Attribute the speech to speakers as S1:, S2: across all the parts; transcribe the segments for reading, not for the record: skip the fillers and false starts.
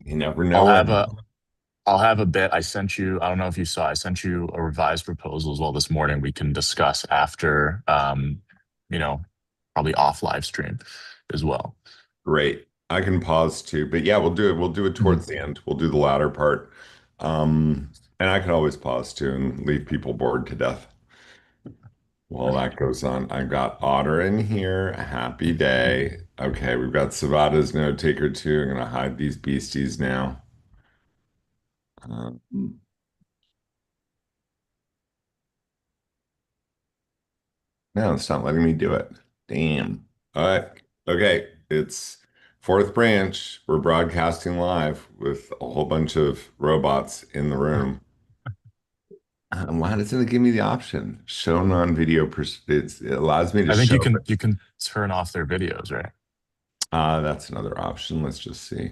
S1: You never know
S2: I'll
S1: where.
S2: have a I'll have a bit. I sent you, I don't know if you saw, I sent you a revised proposal as well this morning. We can discuss after you know, probably off live stream as well.
S1: Great. I can pause too, but yeah, we'll do it. We'll do it towards
S2: Mhm.
S1: the end. We'll do the latter part. And I can always pause too and leave people bored to death while that goes on. I got Otter in here. A happy day. Okay, we've got Savada's note taker too. I'm gonna hide these beasties now. Um, no, it's not letting me do it. Damn. All right. Okay, it's fourth branch. We're broadcasting live with a whole bunch of robots in the room. Why doesn't it give me the option? Show non-video it allows me to
S2: I think
S1: show.
S2: you can turn off their videos, right?
S1: That's another option. Let's just see.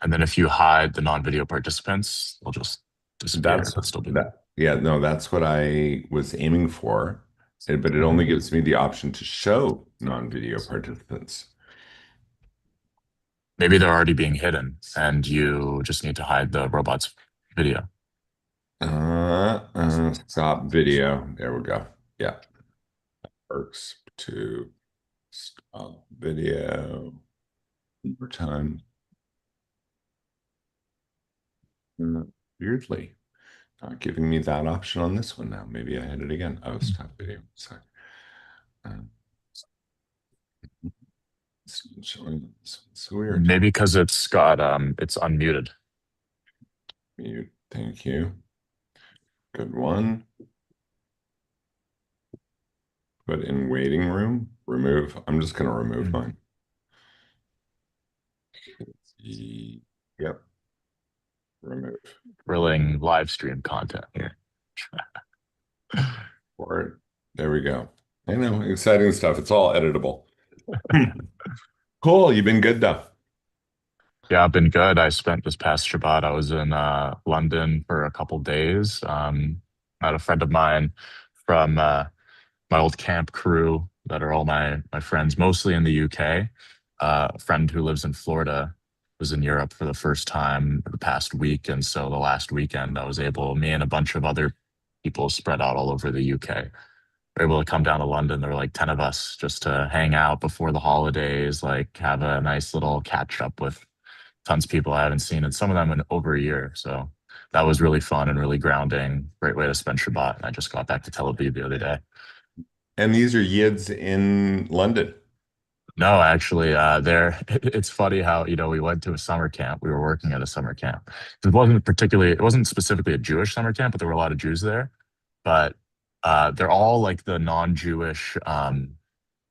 S2: And then if you hide the non-video participants, they'll just disappear,
S1: That's
S2: but still be there.
S1: that. Yeah, no, that's what I was aiming for. But it only
S2: Mhm.
S1: gives me the option to show non-video participants.
S2: Maybe they're already being hidden and you just need to hide the robot's video.
S1: Stop video. There we go. Yeah, works to stop video. One more time. Uh, Weirdly. Not giving me that option on this one now. Maybe I hit it again. Oh, stop video. Sorry. Uh, it's not showing. It's weird.
S2: Maybe because it's unmuted.
S1: Mute. Thank you. Good one. Put in waiting room. Remove. I'm just going to remove
S2: Mm.
S1: mine. Yep. Remove.
S2: Grilling live stream content here.
S1: For it. There we go. I know. Exciting stuff. It's all editable. Cool. You've been good though.
S2: Yeah, I've been good. I spent this past Shabbat. I was in London for a couple days. I had a friend of mine from my old camp crew that are all my friends, mostly in the UK. A friend who lives in Florida was in Europe for the first time the past week, and so the last weekend I was able, me and a bunch of other people spread out all over the UK, were able to come down to London. There were like 10 of us just to hang out before the holidays, like have a nice little catch up with tons of people I haven't seen, and some of them in over a year. So that was really fun and really grounding. Great way to spend Shabbat. And I just got back to Tel Aviv the other day.
S1: And these are Yids in London.
S2: No, actually, there it's funny how, we went to a summer camp. We were working at a summer camp. It wasn't specifically a Jewish summer camp, but there were a lot of Jews there. But they're all like the non-Jewish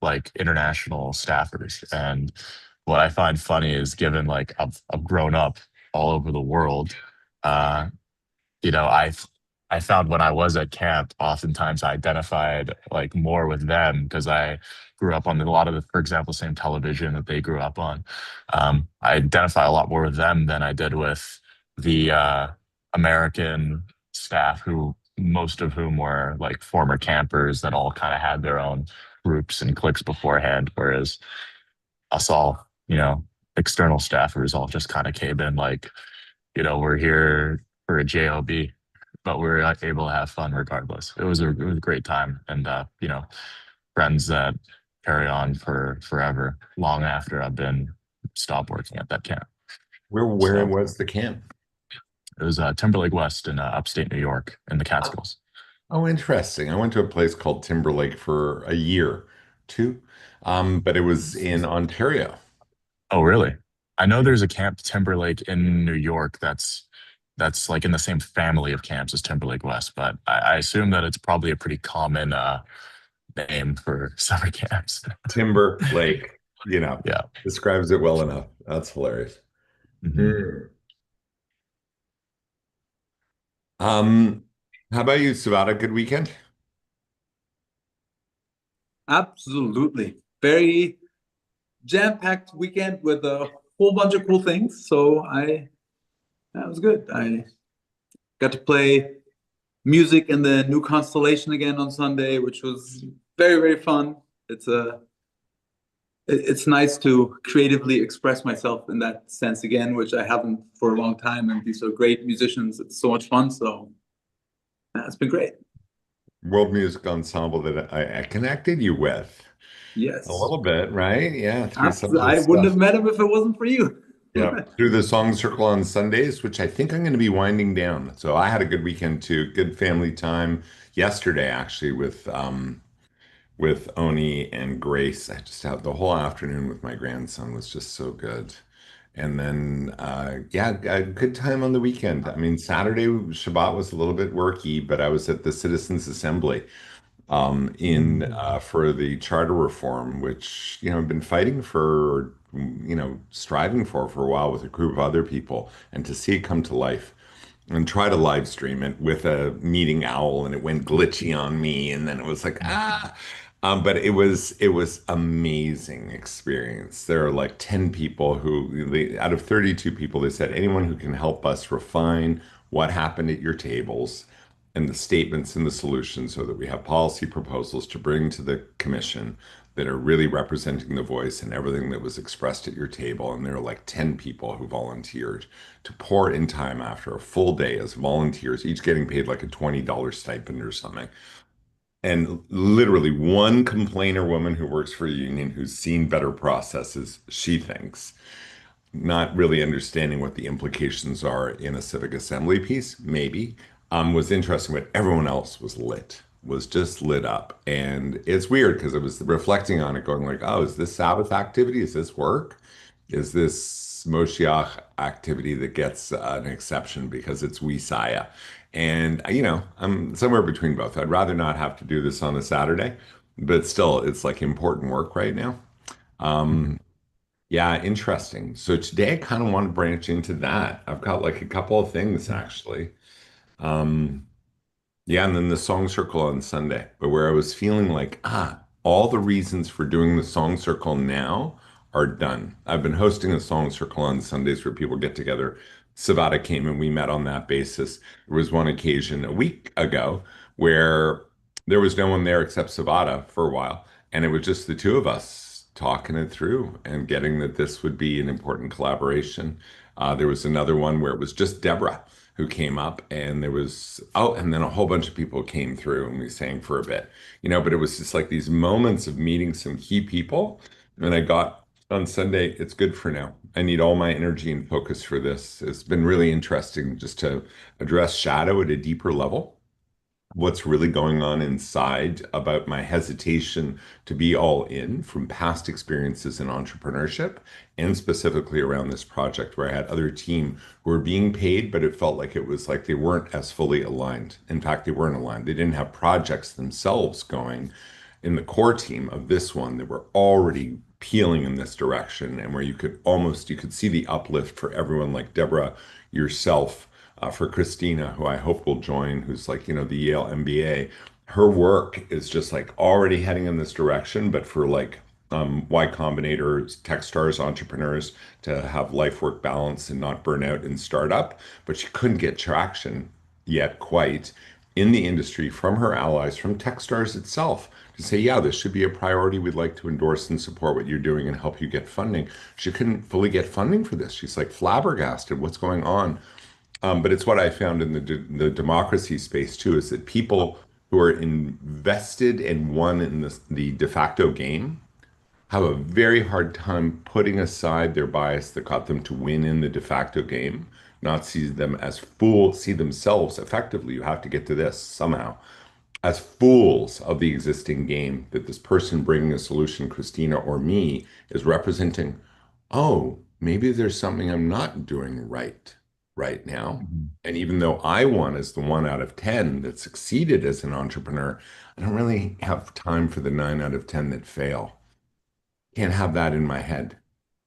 S2: like international staffers. And what I find funny is given like I've grown up all over the world, uh, you know, I found when I was at camp, oftentimes I identified like more with them because I grew up on a lot of the, for example, same television that they grew up on. I identify a lot more with them than I did with the American staff, who most of whom were like former campers that all kind of had their own groups and cliques beforehand, whereas us all, external staffers all just kind of came in like, we're here for a job, but we are able to have fun regardless. It was a great time, and friends that carry on for forever, long after I've been stopped working at that camp.
S1: Where
S2: So
S1: was the camp?
S2: it was Timberlake West in upstate New York in the Catskills.
S1: Oh, interesting. I went to a place called Timberlake for a year, too, but it was in Ontario.
S2: Oh, really? I know there's a camp Timberlake in New York that's like in the same family of camps as Timberlake West, but I assume that it's probably a pretty common name for summer camps.
S1: Timber Lake,
S2: Yeah.
S1: describes it well enough. That's hilarious.
S2: Mhm.
S1: Mm. Um, how about you, Savada? Good weekend?
S3: Absolutely. Very jam-packed weekend with a whole bunch of cool things. That was good. I got to play music in the new constellation again on Sunday, which was very, very fun. It's it's nice to creatively express myself in that sense again, which I haven't for a long time. And these are great musicians. It's so much fun. So it's been great.
S1: World Music Ensemble that I connected you with a
S3: Yes.
S1: little bit, right? Yeah, through some of the
S3: I wouldn't
S1: stuff.
S3: have met him if it wasn't for you.
S1: Yeah, through the Song Circle on Sundays, which I think I'm going to be winding down. So I had a good weekend too, good family time yesterday actually with Oni and Grace. I just had the whole afternoon with my grandson was just so good. And then yeah, a good time on the weekend. I mean, Saturday Shabbat was a little bit worky, but I was at the Citizens Assembly in for the charter reform, which I've been fighting for, striving for a while with a group of other people, and to see it come to life and try to live stream it with a meeting owl, and it went glitchy on me, and then it was like but it was amazing experience. There are like 10 people out of 32 people, they said anyone who can help us refine what happened at your tables and the statements and the solutions so that we have policy proposals to bring to the commission that are really representing the voice and everything that was expressed at your table. And there are like 10 people who volunteered to pour in time after a full day as volunteers, each getting paid like a $20 stipend or something. And literally one complainer woman who works for a union who's seen better processes, she thinks, not really understanding what the implications are in a civic assembly piece, maybe, was interesting, but everyone else was just lit up. And it's weird because I was reflecting on it, going like, oh, is this Sabbath activity? Is this work? Is this Moshiach activity that gets an exception because it's Wisaya? And, I'm somewhere between both. I'd rather not have to do this on a Saturday, but still, it's like important work right now. Um, yeah, interesting. So today I kind of want to branch into that. I've got like a couple of things actually. Um, yeah, and then the song circle on Sunday, but where I was feeling like, all the reasons for doing the song circle now are done. I've been hosting a song circle on Sundays where people get together. Savada came and we met on that basis. There was one occasion a week ago where there was no one there except Savada for a while, and it was just the two of us talking it through and getting that this would be an important collaboration. There was another one where it was just Deborah who came up, and there was and then a whole bunch of people came through and we sang for a bit, but it was just like these moments of meeting some key people. And I got on Sunday, it's good for now. I need all my energy and focus for this. It's been really interesting just to address shadow at a deeper level, what's really going on inside about my hesitation to be all in from past experiences in entrepreneurship, and specifically around this project where I had other team who were being paid, but it felt like it was like they weren't as fully aligned. In fact, they weren't aligned. They didn't have projects themselves going in the core team of this one that were already peeling in this direction, and where you could see the uplift for everyone like Deborah, yourself, for Christina, who I hope will join, who's like, the Yale MBA. Her work is just like already heading in this direction, but for like Y Combinator, Techstars entrepreneurs to have life work balance and not burn out in startup. But she couldn't get traction yet quite in the industry from her allies, from Techstars itself, to say, yeah, this should be a priority. We'd like to endorse and support what you're doing and help you get funding. She couldn't fully get funding for this. She's like flabbergasted. What's going on? But it's what I found in the democracy space too, is that people who are invested and won in the de facto game have a very hard time putting aside their bias that got them to win in the de facto game, not see them as fools, see themselves effectively. You have to get to this somehow as fools of the existing game, that this person bringing a solution, Christina or me, is representing, oh, maybe there's something I'm not doing right now.
S2: Mhm.
S1: And even though I won as the 1 out of 10 that succeeded as an entrepreneur, I don't really have time for the 9 out of 10 that fail. Can't have that in my head,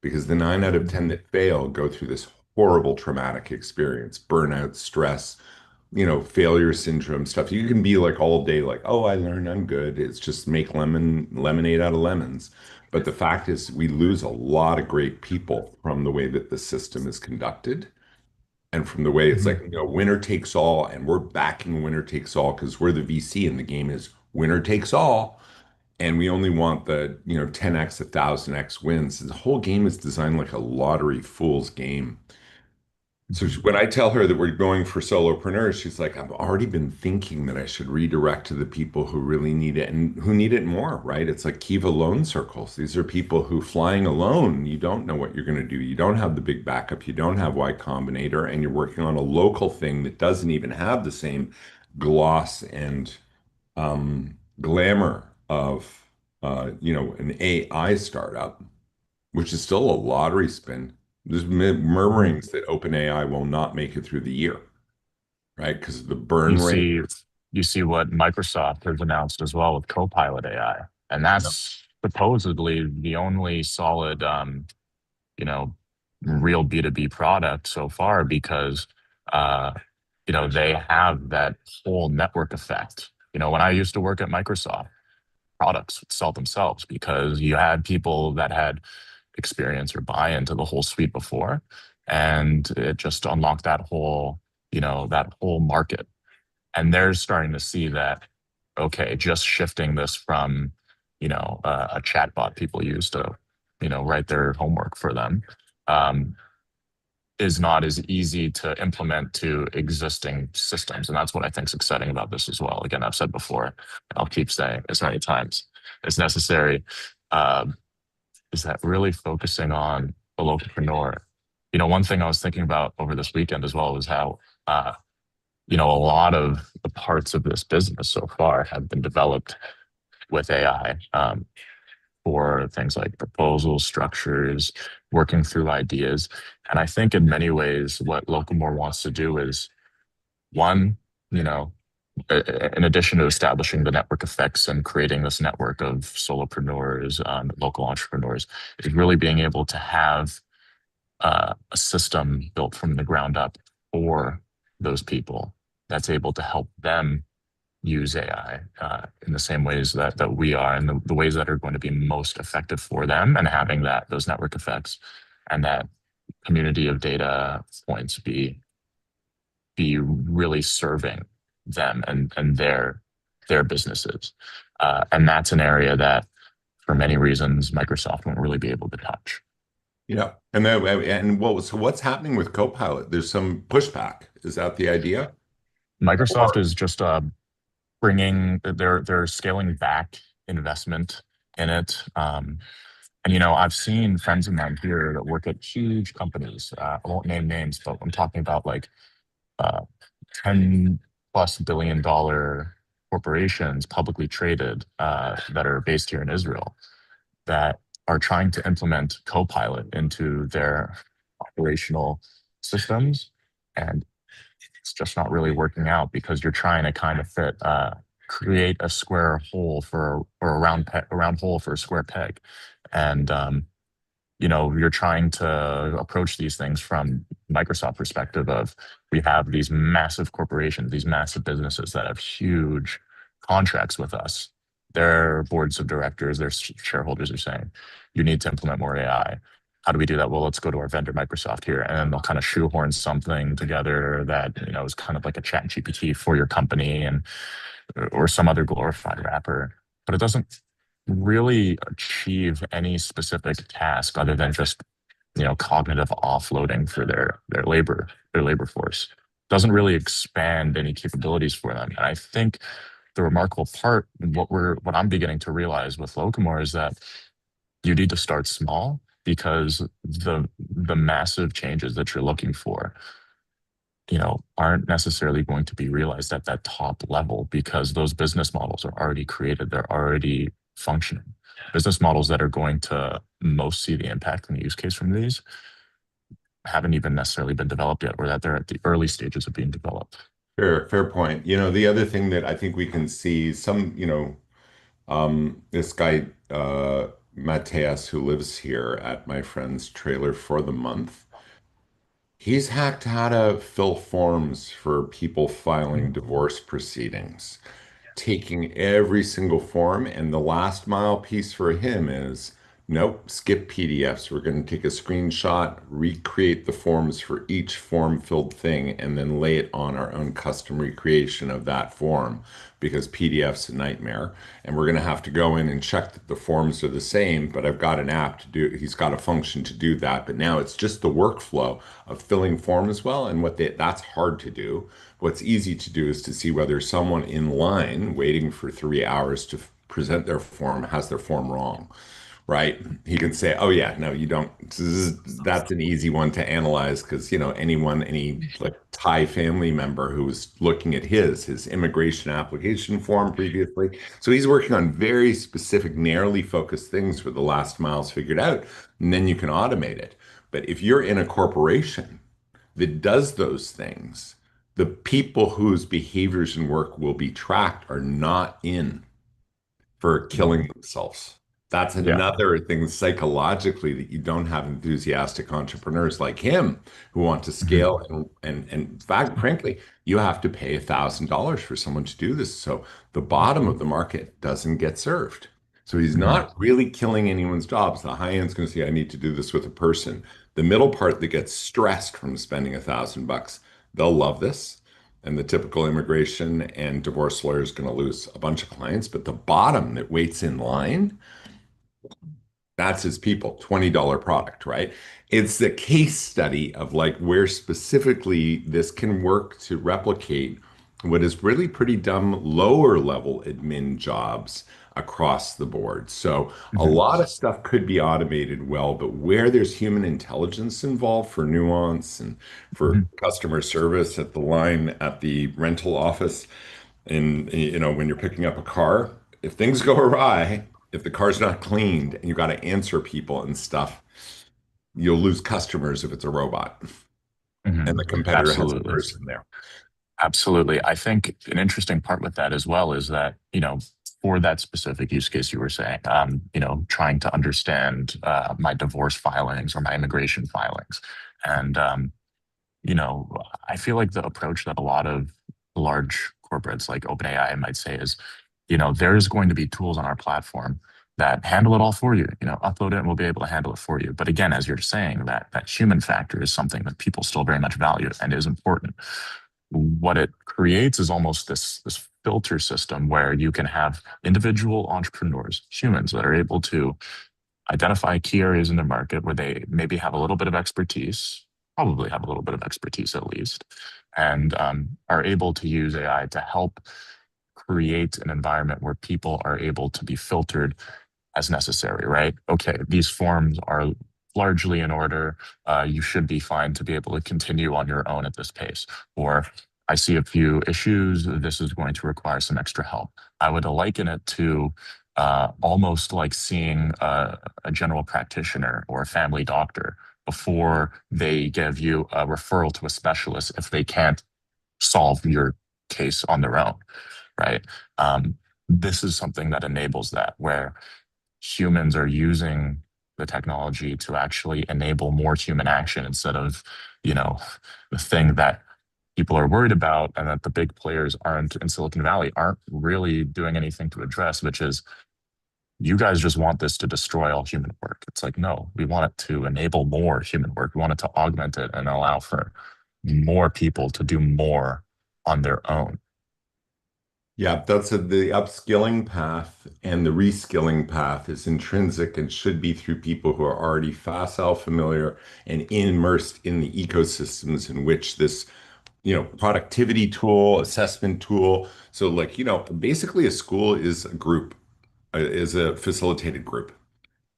S1: because the 9 out of 10 that fail go through this horrible traumatic experience, burnout, stress, failure syndrome stuff. You can be like all day, like, oh, I learned, I'm good. It's just make lemonade out of lemons. But the fact is, we lose a lot of great people from the way that the system is conducted, and from the way it's like,
S2: Mhm.
S1: winner takes all, and we're backing winner takes all because we're the VC and the game is winner takes all. and we only want the 10x 1000x wins. The whole game is designed like a lottery fool's game. So
S2: Mhm.
S1: when I tell her that we're going for solopreneurs, she's like, I've already been thinking that I should redirect to the people who really need it and who need it more, right? It's like Kiva loan circles. These are people who flying alone, you don't know what you're going to do. You don't have the big backup. You don't have Y Combinator, and you're working on a local thing that doesn't even have the same gloss and glamour of an AI startup, which is still a lottery spin. There's murmurings that OpenAI will not make it through the year, right? Because of the
S2: You
S1: burn rate.
S2: see, you see what Microsoft has announced as well with Copilot AI, and
S1: Yeah.
S2: that's supposedly the only solid, you know, real B2B product so far because, uh, they have that whole network effect. When I used to work at Microsoft, products would sell themselves because you had people that had experience or buy into the whole suite before, and it just unlocked that whole market. And they're starting to see that, okay, just shifting this from, a chatbot people use to, write their homework for them, um, is not as easy to implement to existing systems. And that's what I think is exciting about this as well. Again, I've said before, and I'll keep saying as many times as necessary, um, is that really focusing on the localpreneur. One thing I was thinking about over this weekend as well was how, a lot of the parts of this business so far have been developed with AI, for things like proposals, structures, working through ideas. And I think in many ways, what Locomore wants to do is one, you know, in addition to establishing the network effects and creating this network of solopreneurs, local entrepreneurs, is really being able to have a system built from the ground up for those people that's able to help them use AI in the same ways that we are, and the ways that are going to be most effective for them, and having those network effects and that community of data points be really serving them and their businesses. And that's an area that, for many reasons, Microsoft won't really be able to touch.
S1: Yeah. And what's happening with Copilot? There's some pushback. Is that the idea?
S2: Microsoft
S1: Or
S2: is just they're scaling back investment in it. And I've seen friends of mine here that work at huge companies. I won't name names, but I'm talking about like uh, 10+ billion-dollar corporations, publicly traded, that are based here in Israel, that are trying to implement Copilot into their operational systems, and it's just not really working out because you're trying to kind of create a square hole or a round hole for a square peg, and you're trying to approach these things from Microsoft perspective of, we have these massive corporations, these massive businesses that have huge contracts with us. Their boards of directors, their shareholders are saying, you need to implement more AI. How do we do that? Well, let's go to our vendor Microsoft here, and then they'll kind of shoehorn something together that is kind of like a chat GPT for your company, and or some other glorified wrapper, but it doesn't really achieve any specific task other than just cognitive offloading for their labor force. Doesn't really expand any capabilities for them. And I think the remarkable part, what I'm beginning to realize with Locomore, is that you need to start small, because the massive changes that you're looking for aren't necessarily going to be realized at that top level, because those business models are already created. They're already functioning. Business models that are going to most see the impact and the use case from these haven't even necessarily been developed yet, or that they're at the early stages of being developed.
S1: fair point. The other thing that I think we can see this guy, Mateus, who lives here at my friend's trailer for the month. He's hacked how to fill forms for people filing divorce proceedings, taking every single form. And the last mile piece for him is Nope, skip PDFs. We're going to take a screenshot, recreate the forms for each form filled thing, and then lay it on our own custom recreation of that form because PDF's a nightmare. And we're going to have to go in and check that the forms are the same, but I've got an app to do, he's got a function to do that. But now it's just the workflow of filling forms well, and that's hard to do. What's easy to do is to see whether someone in line waiting for 3 hours to present their form has their form wrong, right? He can say, "Oh yeah, no, you don't." That's an easy one to analyze because any like Thai family member who was looking at his immigration application form previously. So he's working on very specific, narrowly focused things where the last mile's figured out, and then you can automate it. But if you're in a corporation that does those things, the people whose behaviors and work will be tracked are not in for killing themselves. That's
S2: Yeah.
S1: another thing psychologically that you don't have enthusiastic entrepreneurs like him who want to
S2: Mhm.
S1: scale and in fact, frankly, you have to pay $1,000 for someone to do this. So the bottom of the market doesn't get served. So he's
S2: Mhm.
S1: not really killing anyone's jobs. The high end's going to say, I need to do this with a person. The middle part that gets stressed from spending $1,000, they'll love this. And the typical immigration and divorce lawyer is going to lose a bunch of clients. But the bottom that waits in line, that's his people, $20 product, right? It's the case study of like where specifically this can work to replicate what is really pretty dumb lower level admin jobs across the board. So a
S2: Mhm.
S1: lot of stuff could be automated well, but where there's human intelligence involved for nuance and for
S2: Mhm.
S1: customer service at the line at the rental office, and when you're picking up a car, if things go awry, if the car's not cleaned and you got to answer people and stuff, you'll lose customers if it's a robot and
S2: Mhm.
S1: the competitor has a
S2: Absolutely.
S1: person there.
S2: Absolutely. I think an interesting part with that as well is that, for that specific use case you were saying, trying to understand my divorce filings or my immigration filings. And, you know, I feel like the approach that a lot of large corporates like OpenAI might say is, there's going to be tools on our platform that handle it all for you. Upload it and we'll be able to handle it for you. But again, as you're saying, that human factor is something that people still very much value and is important. What it creates is almost this filter system where you can have individual entrepreneurs, humans that are able to identify key areas in the market where they maybe have a little bit of expertise, probably have a little bit of expertise at least, and are able to use AI to help create an environment where people are able to be filtered as necessary, right? Okay, these forms are largely in order. You should be fine to be able to continue on your own at this pace. Or I see a few issues. This is going to require some extra help. I would liken it to almost like seeing a general practitioner or a family doctor before they give you a referral to a specialist if they can't solve your case on their own, right? Um, this is something that enables that, where humans are using the technology to actually enable more human action instead of, you know, the thing that people are worried about and that the big players aren't in Silicon Valley aren't really doing anything to address, which is you guys just want this to destroy all human work. It's like, no, we want it to enable more human work. We want it to augment it and allow for more people to do more on their own.
S1: Yeah, the upskilling path and the reskilling path is intrinsic and should be through people who are already facile familiar and immersed in the ecosystems in which this productivity tool, assessment tool. So like, basically a school is a group, is a facilitated group.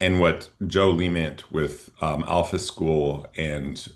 S1: And what Joe Leamant with Alpha School and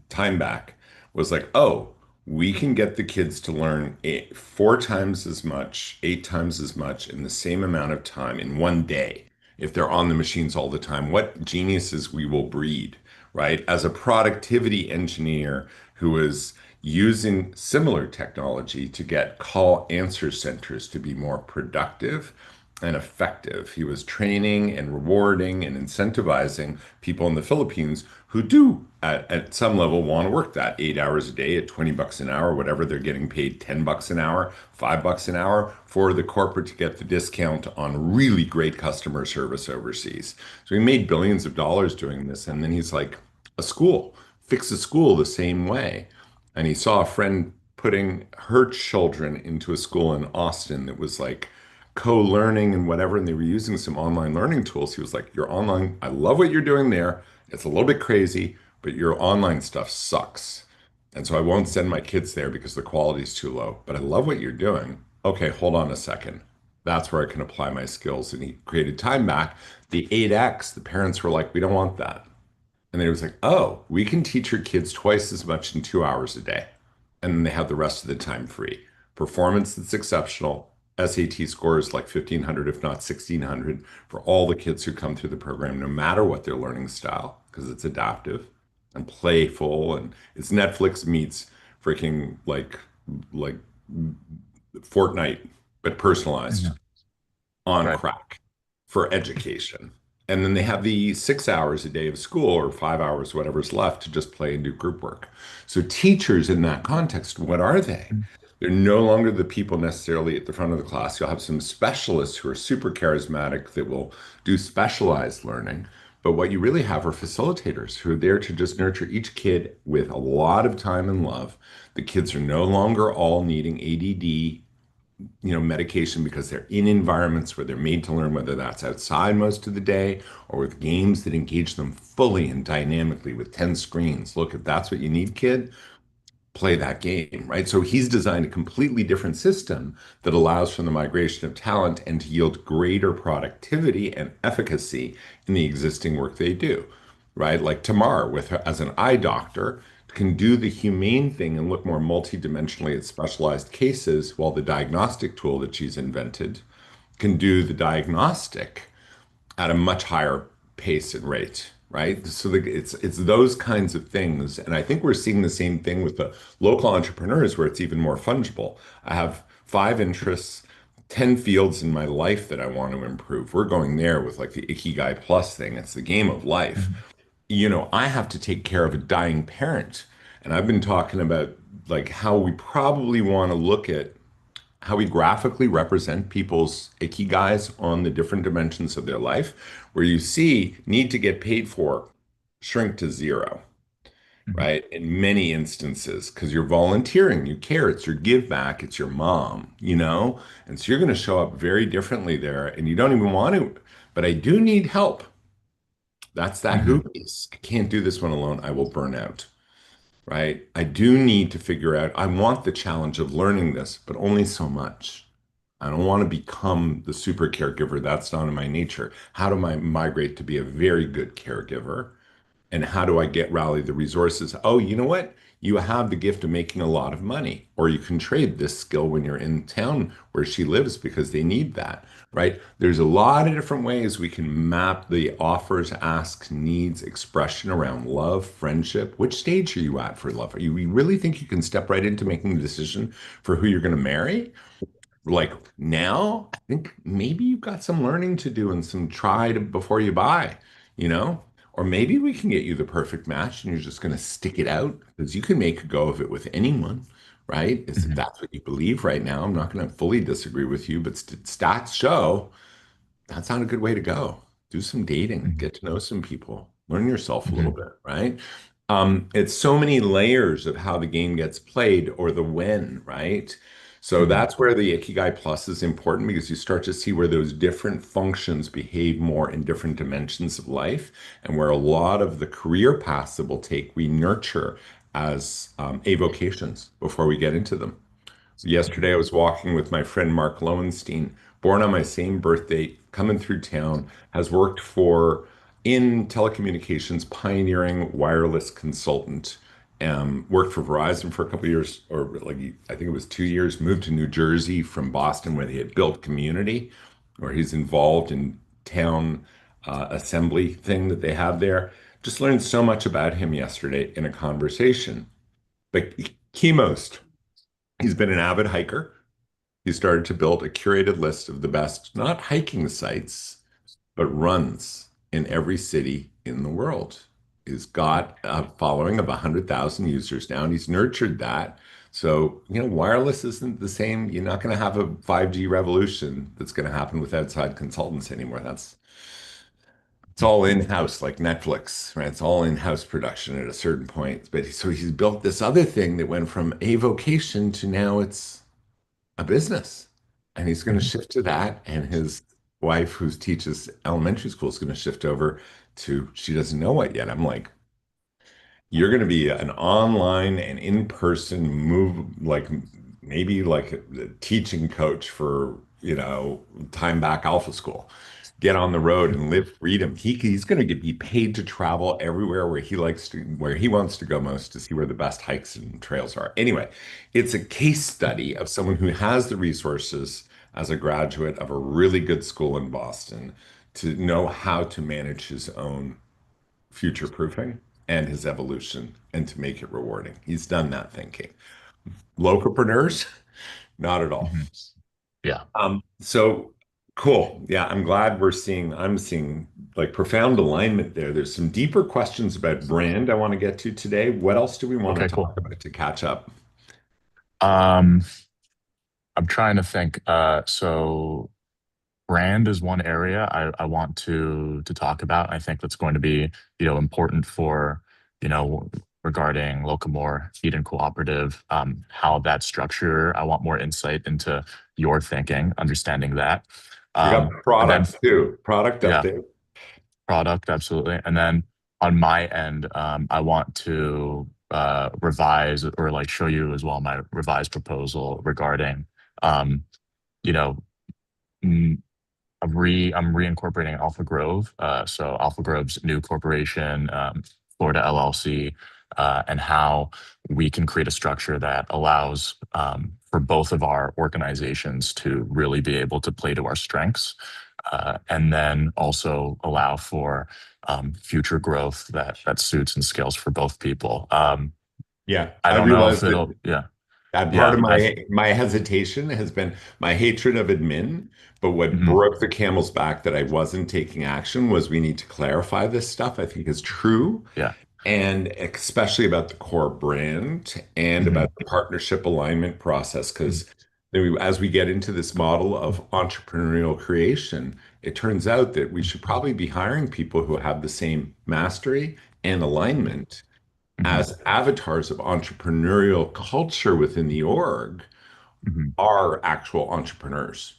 S1: Time Back was like, oh, we can get the kids to learn 4 times as much, 8 times as much in the same amount of time in one day if they're on the machines all the time. What geniuses we will breed, right? As a productivity engineer who is using similar technology to get call answer centers to be more productive and effective. He was training and rewarding and incentivizing people in the Philippines who do at some level want to work that 8 hours a day at 20 bucks an hour, whatever they're getting paid 10 bucks an hour, 5 bucks an hour for the corporate to get the discount on really great customer service overseas. So he made billions of dollars doing this. And then he's like, a school, fix a school the same way. And he saw a friend putting her children into a school in Austin that was like co-learning and whatever, and they were using some online learning tools. He was like, "Your online, I love what you're doing there. It's a little bit crazy, but your online stuff sucks. And so I won't send my kids there because the quality is too low. But I love what you're doing. Okay, hold on a second. That's where I can apply my skills." And he created Time Back. The 8X, the parents were like, "We don't want that." And then it was like, "Oh, we can teach your kids twice as much in 2 hours a day." And then they have the rest of the time free. Performance that's exceptional. SAT scores like 1,500, if not 1,600, for all the kids who come through the program, no matter what their learning style, because it's adaptive and playful. And it's Netflix meets freaking like Fortnite, but personalized
S2: Mhm.
S1: on
S2: Right.
S1: crack for education. And then they have the 6 hours a day of school or 5 hours, whatever's left, to just play and do group work. So teachers in that context, what are they?
S2: Mhm.
S1: They're no longer the people necessarily at the front of the class. You'll have some specialists who are super charismatic that will do specialized learning. But what you really have are facilitators who are there to just nurture each kid with a lot of time and love. The kids are no longer all needing ADD, medication because they're in environments where they're made to learn, whether that's outside most of the day or with games that engage them fully and dynamically with 10 screens. Look, if that's what you need, kid, play that game, right? So he's designed a completely different system that allows for the migration of talent and to yield greater productivity and efficacy in the existing work they do, right? Like Tamar, with her, as an eye doctor, can do the humane thing and look more multidimensionally at specialized cases, while the diagnostic tool that she's invented can do the diagnostic at a much higher pace and rate, right? So it's those kinds of things, and I think we're seeing the same thing with the local entrepreneurs, where it's even more fungible. I have 5 interests, 10 fields in my life that I want to improve. We're going there with like the Ikigai Plus thing. It's the game of life.
S2: Mhm.
S1: I have to take care of a dying parent, and I've been talking about like how we probably want to look at how we graphically represent people's ikigais on the different dimensions of their life, where you see need to get paid for shrink to zero,
S2: Mhm.
S1: right? In many instances, because you're volunteering, you care, it's your give back, it's your mom. And so you're going to show up very differently there, and you don't even want to. But I do need help. That's that who
S2: Mhm.
S1: piece. I can't do this one alone. I will burn out, right? I do need to figure out, I want the challenge of learning this, but only so much. I don't want to become the super caregiver. That's not in my nature. How do I migrate to be a very good caregiver? And how do I get rally the resources? Oh, you know what? You have the gift of making a lot of money, or you can trade this skill when you're in town where she lives because they need that, right? There's a lot of different ways we can map the offers, asks, needs, expression around love, friendship. Which stage are you at for love? Are you really think you can step right into making the decision for who you're going to marry? Like now, I think maybe you've got some learning to do and some try to before you buy, you know? Or maybe we can get you the perfect match and you're just going to stick it out because you can make a go of it with anyone, right? If
S2: Mhm.
S1: that's what you believe right now, I'm not going to fully disagree with you, but stats show that's not a good way to go. Do some dating,
S2: Mhm.
S1: get to know some people, learn yourself a little
S2: Mhm.
S1: bit, right? It's so many layers of how the game gets played or the when, right? So
S2: Mhm.
S1: that's where the Ikigai Plus is important because you start to see where those different functions behave more in different dimensions of life and where a lot of the career paths that we'll take, we nurture as avocations before we get into them.
S2: Mhm.
S1: Yesterday, I was walking with my friend Mark Lowenstein, born on my same birthday, coming through town, has worked for in telecommunications, pioneering wireless consultant. Worked for Verizon for a couple of years, or like I think it was 2 years. Moved to New Jersey from Boston, where they had built community, where he's involved in town assembly thing that they have there. Just learned so much about him yesterday in a conversation. But key most. He's been an avid hiker. He started to build a curated list of the best, not hiking sites, but runs in every city in the world. is got a following of 100,000 users now, and he's nurtured that. So, wireless isn't the same. You're not going to have a 5G revolution that's going to happen with outside consultants anymore. It's all in-house, like Netflix, right? It's all in-house production at a certain point. But so he's built this other thing that went from a vocation to now it's a business. And he's going to
S2: Mhm.
S1: shift to that. And his wife, who teaches elementary school, is going to shift over to, she doesn't know what yet. I'm like, you're going to be an online and in-person move, like maybe like a teaching coach for, time back alpha school. Get on the road and live freedom. He's going to be paid to travel everywhere where he likes to, where he wants to go most to see where the best hikes and trails are. Anyway, it's a case study of someone who has the resources as a graduate of a really good school in Boston to know how to manage his own future proofing and his evolution and to make it rewarding. He's done that thinking. Localpreneurs, not at all.
S2: Mhm. Yeah.
S1: So cool. Yeah, I'm seeing like profound alignment there. There's some deeper questions about brand I want to get to today. What else do we want to
S2: Okay,
S1: talk
S2: cool.
S1: about to catch up?
S2: Um, I'm trying to think. So brand is one area I want to talk about. I think that's going to be, important for, regarding Locamore Feed and Cooperative, how that structure. I want more insight into your thinking, understanding that.
S1: We got
S2: And then,
S1: product too. Product
S2: yeah,
S1: update.
S2: product, absolutely. And then on my end, I want to revise or like show you as well my revised proposal regarding, um, you know, I'm reincorporating Alpha Grove. So Alpha Grove's new corporation, Florida LLC, and how we can create a structure that allows for both of our organizations to really be able to play to our strengths, and then also allow for future growth that suits and scales for both people.
S1: Yeah,
S2: I
S1: I
S2: don't know if
S1: realized that
S2: it'll, yeah,
S1: that part
S2: yeah,
S1: of my hesitation has been my hatred of admin, but what
S2: mhm,
S1: broke the camel's back that I wasn't taking action was we need to clarify this stuff, I think is true,
S2: yeah,
S1: and especially about the core brand and
S2: mhm,
S1: about the partnership alignment process.
S2: mhm,
S1: Because as we get into this model of entrepreneurial creation, it turns out that we should probably be hiring people who have the same mastery and alignment
S2: mhm,
S1: as avatars of entrepreneurial culture within the org
S2: mhm.
S1: are actual entrepreneurs.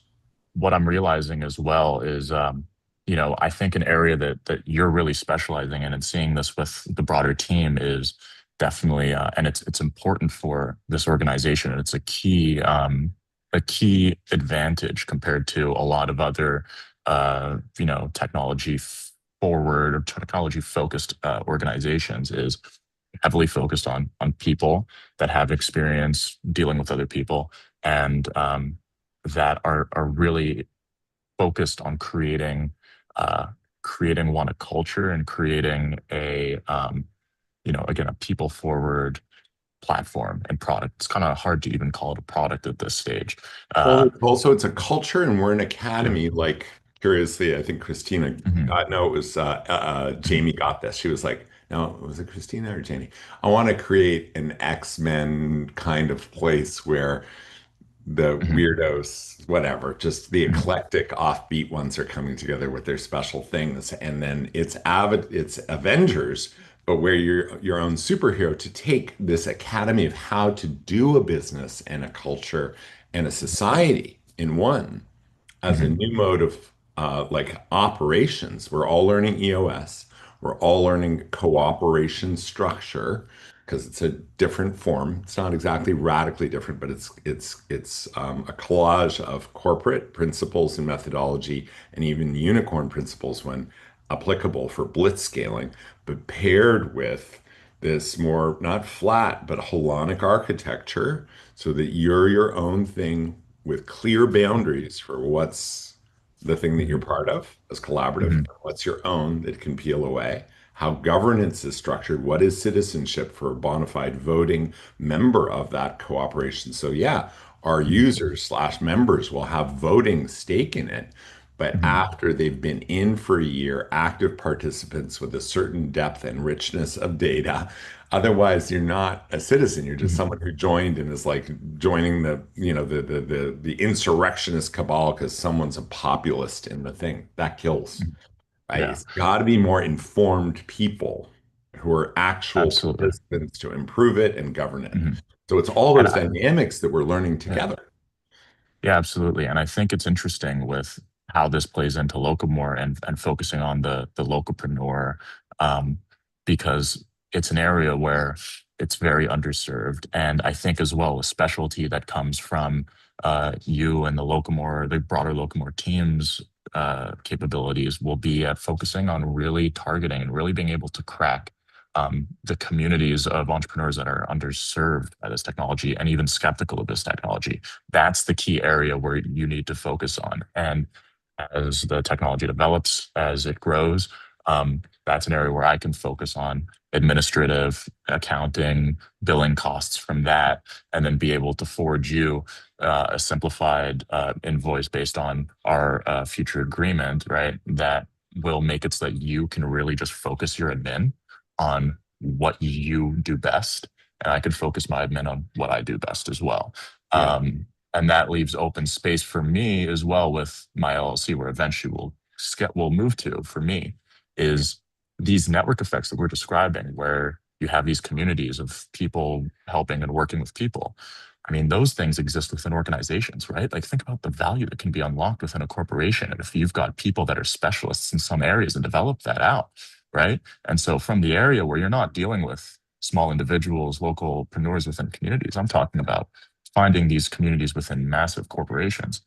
S2: What I'm realizing as well is, I think an area that you're really specializing in and seeing this with the broader team is definitely, and it's important for this organization, and it's a key advantage compared to a lot of other, technology forward or technology focused organizations is heavily focused on people that have experience dealing with other people and that are really focused on uh, creating one a culture and creating a again a people forward platform and product. It's kind of hard to even call it a product at this stage.
S1: Well,
S2: Uh,
S1: also it's a culture, and we're an
S2: yeah.
S1: academy. Like curiously, I think Christina
S2: Mhm,
S1: got no, it was
S2: mhm,
S1: Jamie got this. She was like, no, was it Christina or Jamie? I want to create an X-Men kind of place where the
S2: mhm,
S1: weirdos, whatever, just the
S2: mhm,
S1: eclectic offbeat ones are coming together with their special things. And then it's Avengers, but where you're your own superhero to take this academy of how to do a business and a culture and a society in one as a
S2: mhm,
S1: new mode of like operations. We're all learning EOS. We're all learning cooperation structure because it's a different form. It's not exactly radically different, but it's a collage of corporate principles and methodology, and even unicorn principles when applicable for blitz scaling, but paired with this more not flat but holonic architecture so that you're your own thing with clear boundaries for what's the thing that you're
S2: mhm,
S1: part of as collaborative,
S2: mhm,
S1: what's your own that can peel away, how governance is structured, what is citizenship for a bona fide voting member of that cooperation. So yeah, our
S2: mhm,
S1: users slash members will have voting stake in it, but
S2: Mhm.
S1: after they've been in for a year, active participants with a certain depth and richness of data. Otherwise, you're not a citizen. You're just
S2: Mhm.
S1: someone who joined and is like joining the, the insurrectionist cabal because someone's a populist in the thing. That kills,
S2: Mhm.
S1: right?
S2: Yeah,
S1: It's got to be more informed people who are actual
S2: absolutely.
S1: participants to improve it and govern it.
S2: Mhm.
S1: So it's all
S2: And
S1: those dynamics that we're learning
S2: yeah.
S1: together.
S2: Yeah, absolutely. And I think it's interesting with how this plays into Locomore and focusing on the localpreneur, um, because it's an area where it's very underserved. And I think as well a specialty that comes from you and the Locomore, the broader Locomore team's capabilities will be at focusing on really targeting and really being able to crack the communities of entrepreneurs that are underserved by this technology and even skeptical of this technology. That's the key area where you need to focus on. And as the technology develops, as it grows, that's an area where I can focus on administrative, accounting, billing costs from that, and then be able to forward you a simplified invoice based on our future agreement, right? That will make it so that you can really just focus your admin on what you do best. And I could focus my admin on what I do best as well.
S1: Yeah.
S2: And that leaves open space for me as well with my LLC, where eventually we'll move to for me is these network effects that we're describing, where you have these communities of people helping and working with people. I mean, those things exist within organizations, right? Like, think about the value that can be unlocked within a corporation. And if you've got people that are specialists in some areas and develop that out, right? And so, from the area where you're not dealing with small individuals, localpreneurs within communities, I'm talking about finding these communities within massive corporations.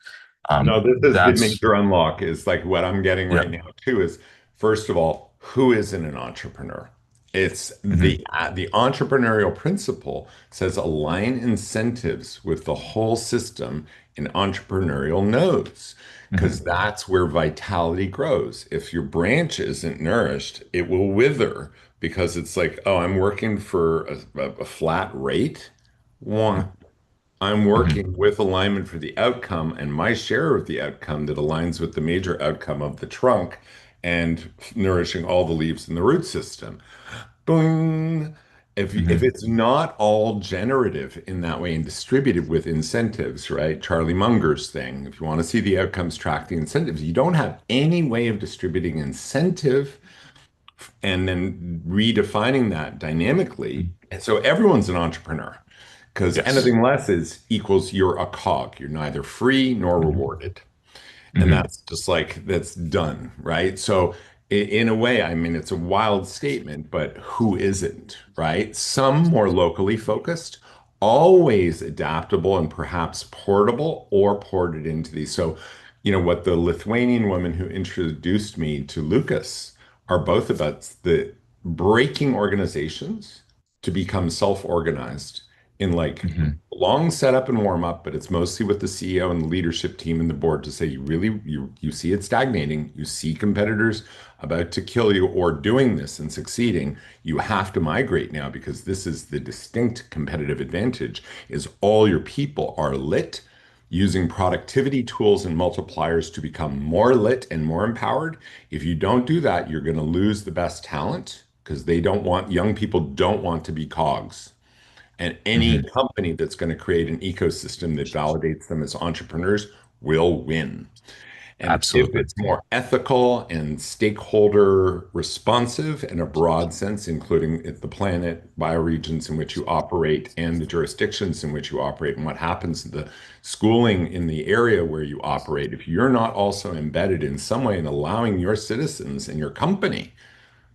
S1: No, this is the
S2: That's
S1: major unlock is like what I'm getting
S2: yeah.
S1: right now too is first of all, who isn't an entrepreneur? It's
S2: Hmm.
S1: the entrepreneurial principle says align incentives with the whole system in entrepreneurial nodes because
S2: Hmm.
S1: that's where vitality grows. If your branch isn't nourished, it will wither because it's like, oh, I'm working for a flat rate. Wah. I'm
S2: Hmm.
S1: working with alignment for the outcome and my share of the outcome that aligns with the major outcome of the trunk and nourishing all the leaves in the root system. Boom. If
S2: Hmm.
S1: it's not all generative in that way and distributed with incentives, right? Charlie Munger's thing. If you want to see the outcomes, track the incentives. You don't have any way of distributing incentive and then redefining that dynamically. And so everyone's an entrepreneur because
S2: Yes.
S1: anything less is equals you're a cog. You're neither free nor
S2: Hmm.
S1: rewarded. And
S2: Hmm.
S1: that's just like, that's done, right? So, in a way, I mean, it's a wild statement, but who isn't, right? Some more locally focused, always adaptable and perhaps portable or ported into these. So, what the Lithuanian woman who introduced me to Lucas are both about the breaking organizations to become self-organized in like
S2: Hmm.
S1: long setup and warm up, but it's mostly with the CEO and the leadership team and the board to say you see it stagnating, you see competitors about to kill you or doing this and succeeding. You have to migrate now because this is the distinct competitive advantage is all your people are lit using productivity tools and multipliers to become more lit and more empowered. If you don't do that, you're going to lose the best talent because young people don't want to be cogs. And any
S2: Hmm.
S1: company that's going to create an ecosystem that validates them as entrepreneurs will win. And if
S2: Absolutely.
S1: it's more ethical and stakeholder responsive in a broad sense, including the planet, bioregions in which you operate, and the jurisdictions in which you operate, and what happens to the schooling in the area where you operate, if you're not also embedded in some way in allowing your citizens and your company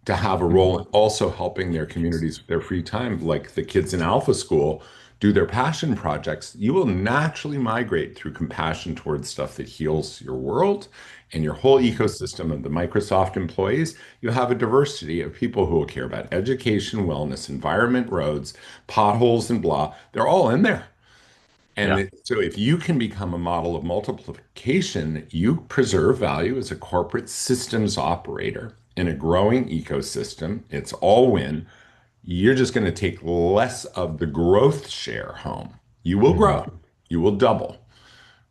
S1: to have a role in also helping their communities with their free time, like the kids in Alpha School do their passion projects, you will naturally migrate through compassion towards stuff that heals your world and your whole ecosystem of the Microsoft employees. You have a diversity of people who will care about education, wellness, environment, roads, potholes, and blah. They're all in there.
S2: Yeah.
S1: So if you can become a model of multiplication, you preserve value as a corporate systems operator in a growing ecosystem. It's all win. You're just going to take less of the growth share home. You will
S2: Hmm.
S1: grow, you will double,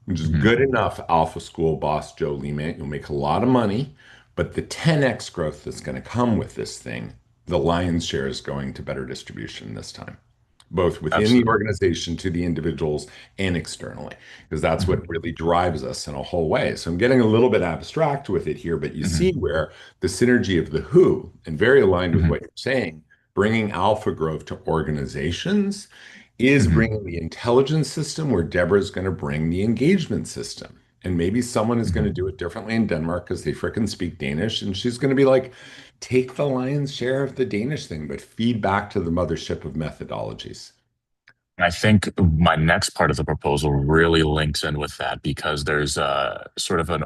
S1: which is
S2: Hmm.
S1: good enough alpha school boss Joe Lehman. You'll make a lot of money, but the 10x growth that's going to come with this thing, the lion's share is going to better distribution this time, both within the
S2: Absolutely.
S1: organization to the individuals and externally, because that's
S2: Hmm.
S1: what really drives us in a whole way. So I'm getting a little bit abstract with it here, but you see
S2: Hmm.
S1: where the synergy of the who, and very aligned with
S2: Hmm.
S1: what you're saying, bringing alpha growth to organizations is
S2: Hmm.
S1: bringing the intelligence system where Deborah's going to bring the engagement system. And maybe someone is going to
S2: Hmm.
S1: do it differently in Denmark because they frickin' speak Danish. And she's going to be like, take the lion's share of the Danish thing, but feed back to the mothership of methodologies.
S2: I think my next part of the proposal really links in with that because there's sort of an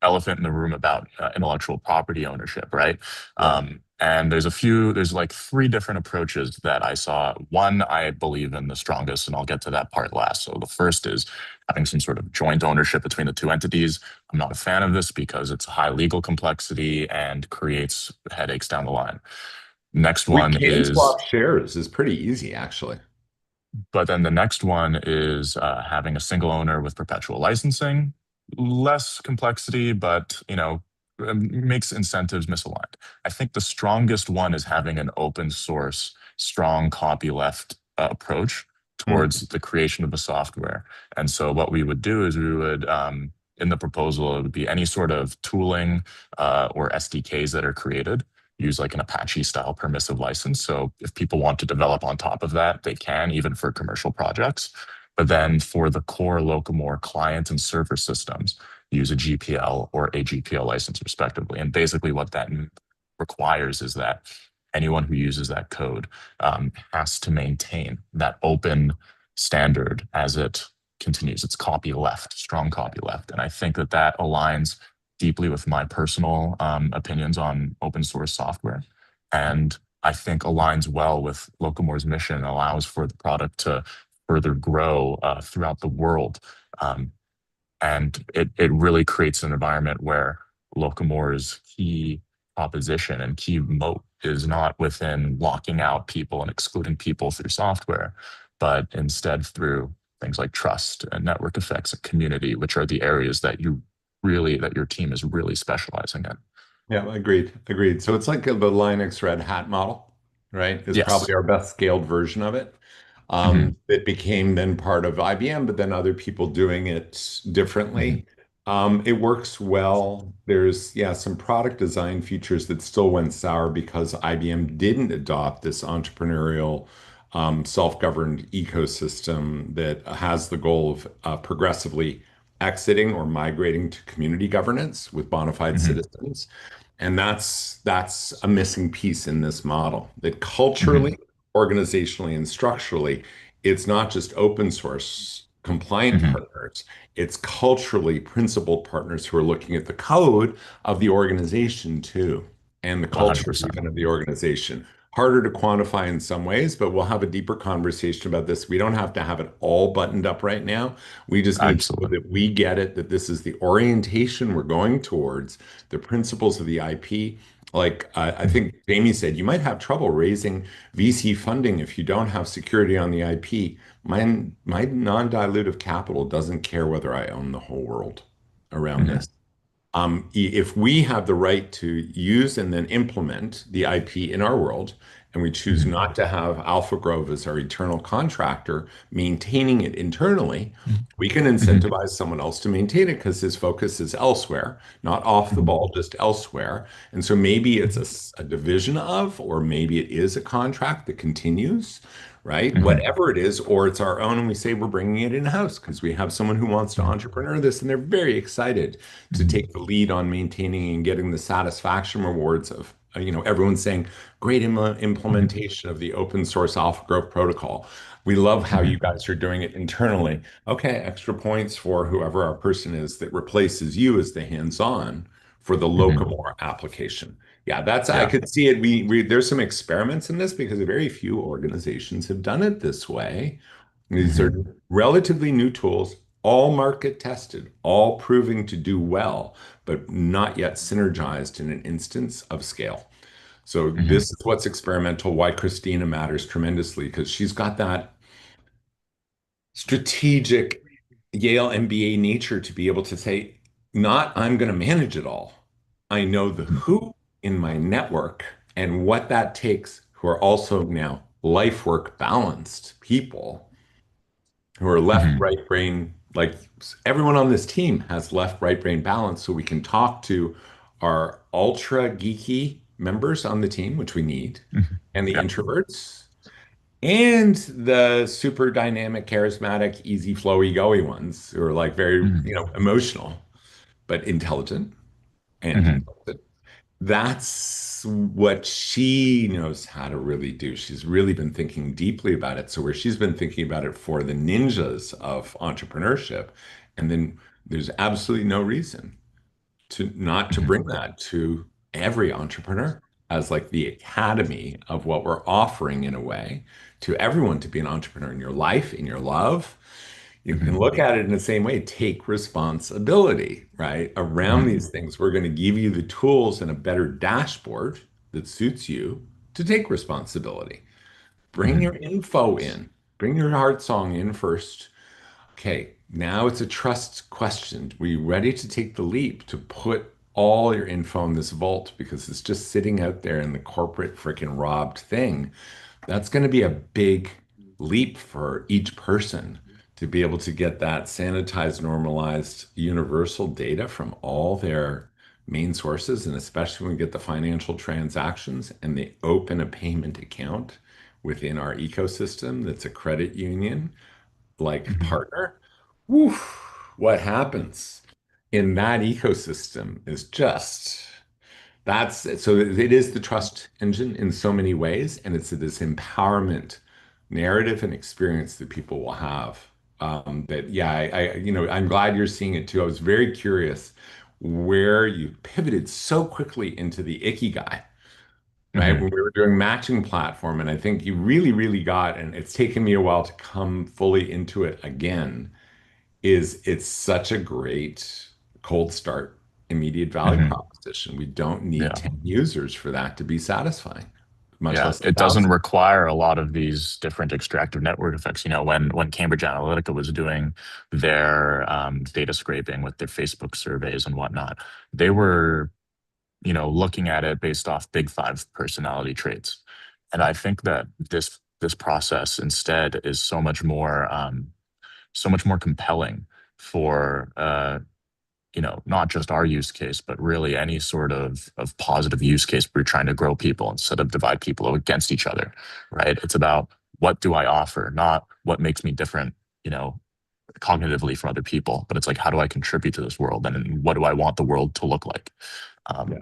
S2: elephant in the room about intellectual property ownership, right?
S1: Yeah.
S2: And there's like three different approaches that I saw. One I believe in the strongest, and I'll get to that part last. So the first is having some sort of joint ownership between the two entities. I'm not a fan of this because it's high legal complexity and creates headaches down the line. Next
S1: We
S2: one
S1: can
S2: is
S1: swap shares is pretty easy, actually.
S2: But then the next one is having a single owner with perpetual licensing, less complexity, but makes incentives misaligned. I think the strongest one is having an open source, strong copyleft approach
S1: Hmm.
S2: towards the creation of the software. And so what we would do is we would in the proposal, it would be any sort of tooling or SDKs that are created use like an Apache style permissive license. So if people want to develop on top of that, they can, even for commercial projects. But then for the core Locomore client and server systems, use a GPL or a GPL license respectively. And basically what that requires is that anyone who uses that code has to maintain that open standard as it continues. It's copy left, strong copy left. And I think that that aligns deeply with my personal opinions on open source software. And I think aligns well with Locomore's mission and allows for the product to further grow throughout the world. Um, and it really creates an environment where Locomore's key proposition and key moat is not within locking out people and excluding people through software, but instead through things like trust and network effects and community, which are the areas that your team is really specializing in.
S1: Yeah, agreed. Agreed. So it's like the Linux Red Hat model, right? Is probably
S2: Yes.
S1: our best scaled version of it.
S2: Hmm.
S1: It became then part of IBM, but then other people doing it
S2: Hmm.
S1: differently. It works well. There's, yeah, some product design features that still went sour because IBM didn't adopt this entrepreneurial, self-governed ecosystem that has the goal of progressively exiting or migrating to community governance with bona fide
S2: Hmm.
S1: citizens. And that's a missing piece in this model that
S2: Hmm.
S1: culturally, organizationally, and structurally, it's not just open source compliant
S2: Hmm.
S1: partners, it's culturally principled partners who are looking at the code of the organization too, and the culture
S2: 100%.
S1: even of the organization. Harder to quantify in some ways, but we'll have a deeper conversation about this. We don't have to have it all buttoned up right now. We just need to know
S2: Absolutely.
S1: that we get it, that this is the orientation we're going towards, the principles of the IP. Like I
S2: Hmm.
S1: think Jamie said, you might have trouble raising VC funding if you don't have security on the IP. My non-dilutive capital doesn't care whether I own the whole world around
S2: Hmm.
S1: this. If we have the right to use and then implement the IP in our world, and we choose
S2: Hmm.
S1: not to have Alpha Grove as our eternal contractor maintaining it internally, we can
S2: Hmm.
S1: incentivize someone else to maintain it because his focus is elsewhere, not off the
S2: Hmm.
S1: ball, just elsewhere. And so maybe it's a division of, or maybe it is a contract that continues, right?
S2: Hmm.
S1: Whatever it is, or it's our own, and we say we're bringing it in-house because we have someone who wants to entrepreneur this, and they're very excited to
S2: Hmm.
S1: take the lead on maintaining and getting the satisfaction rewards of, everyone's saying great
S2: Hmm.
S1: implementation of the open source Alpha Growth protocol. We love how
S2: Hmm.
S1: you guys are doing it internally. Okay, extra points for whoever our person is that replaces you as the hands-on for the
S2: Hmm.
S1: Locomore application. Yeah, that's I
S2: Yeah.
S1: could see it. We there's some experiments in this because very few organizations have done it this way. These are
S2: Hmm.
S1: relatively new tools, all market tested, all proving to do well, but not yet synergized in an instance of scale. So
S2: Hmm.
S1: this is what's experimental, why Christina matters tremendously, because she's got that strategic Yale MBA nature to be able to say, not I'm going to manage it all. I know the
S2: Mhm.
S1: who in my network and what that takes, who are also now life work balanced people who are left
S2: Mhm.
S1: right brain, like everyone on this team has left right brain balance. So we can talk to our ultra geeky members on the team, which we need,
S2: Mhm.
S1: and the
S2: Yeah.
S1: introverts and the super dynamic, charismatic, easy flowy, goey ones who are like very,
S2: Mhm.
S1: emotional, but intelligent and
S2: Mhm.
S1: consulted. That's what she knows how to really do. She's really been thinking deeply about it. So where she's been thinking about it for the ninjas of entrepreneurship, and then there's absolutely no reason to not to
S2: Mhm.
S1: bring that to every entrepreneur as like the academy of what we're offering in a way to everyone to be an entrepreneur in your life, in your love. You can
S2: Mhm.
S1: look at it in the same way, take responsibility, right? Around
S2: Mhm.
S1: these things, we're going to give you the tools and a better dashboard that suits you to take responsibility. Bring
S2: Mhm.
S1: your info in, bring your heart song in first. Okay, now it's a trust question. Were you ready to take the leap to put all your info in this vault because it's just sitting out there in the corporate freaking robbed thing? That's going to be a big leap for each person to be able to get that sanitized, normalized, universal data from all their main sources. And especially when we get the financial transactions and they open a payment account within our ecosystem that's a credit union like
S2: Mhm.
S1: partner, woof, what happens in that ecosystem is just that's so it is the trust engine in so many ways, and it's this empowerment narrative and experience that people will have. That yeah, I'm glad you're seeing it too. I was very curious where you pivoted so quickly into the ikigai, right?
S2: Mhm.
S1: When we were doing matching platform, and I think you really, really got, and it's taken me a while to come fully into it again, is it's such a great cold start, immediate value
S2: Mhm.
S1: proposition. We don't need
S2: Yeah.
S1: 10 users for that to be satisfying, much
S2: Yeah,
S1: less a
S2: it doesn't
S1: thousand.
S2: require a lot of these different extractive network effects. When Cambridge Analytica was doing their data scraping with their Facebook surveys and whatnot, they were, looking at it based off big five personality traits. And I think that this process instead is so much more compelling for not just our use case, but really any sort of positive use case where you're trying to grow people instead of divide people against each other, right? It's about what do I offer, not what makes me different, you know, cognitively from other people, but it's like, how do I contribute to this world and what do I want the world to look like?
S1: Yeah.
S2: Um,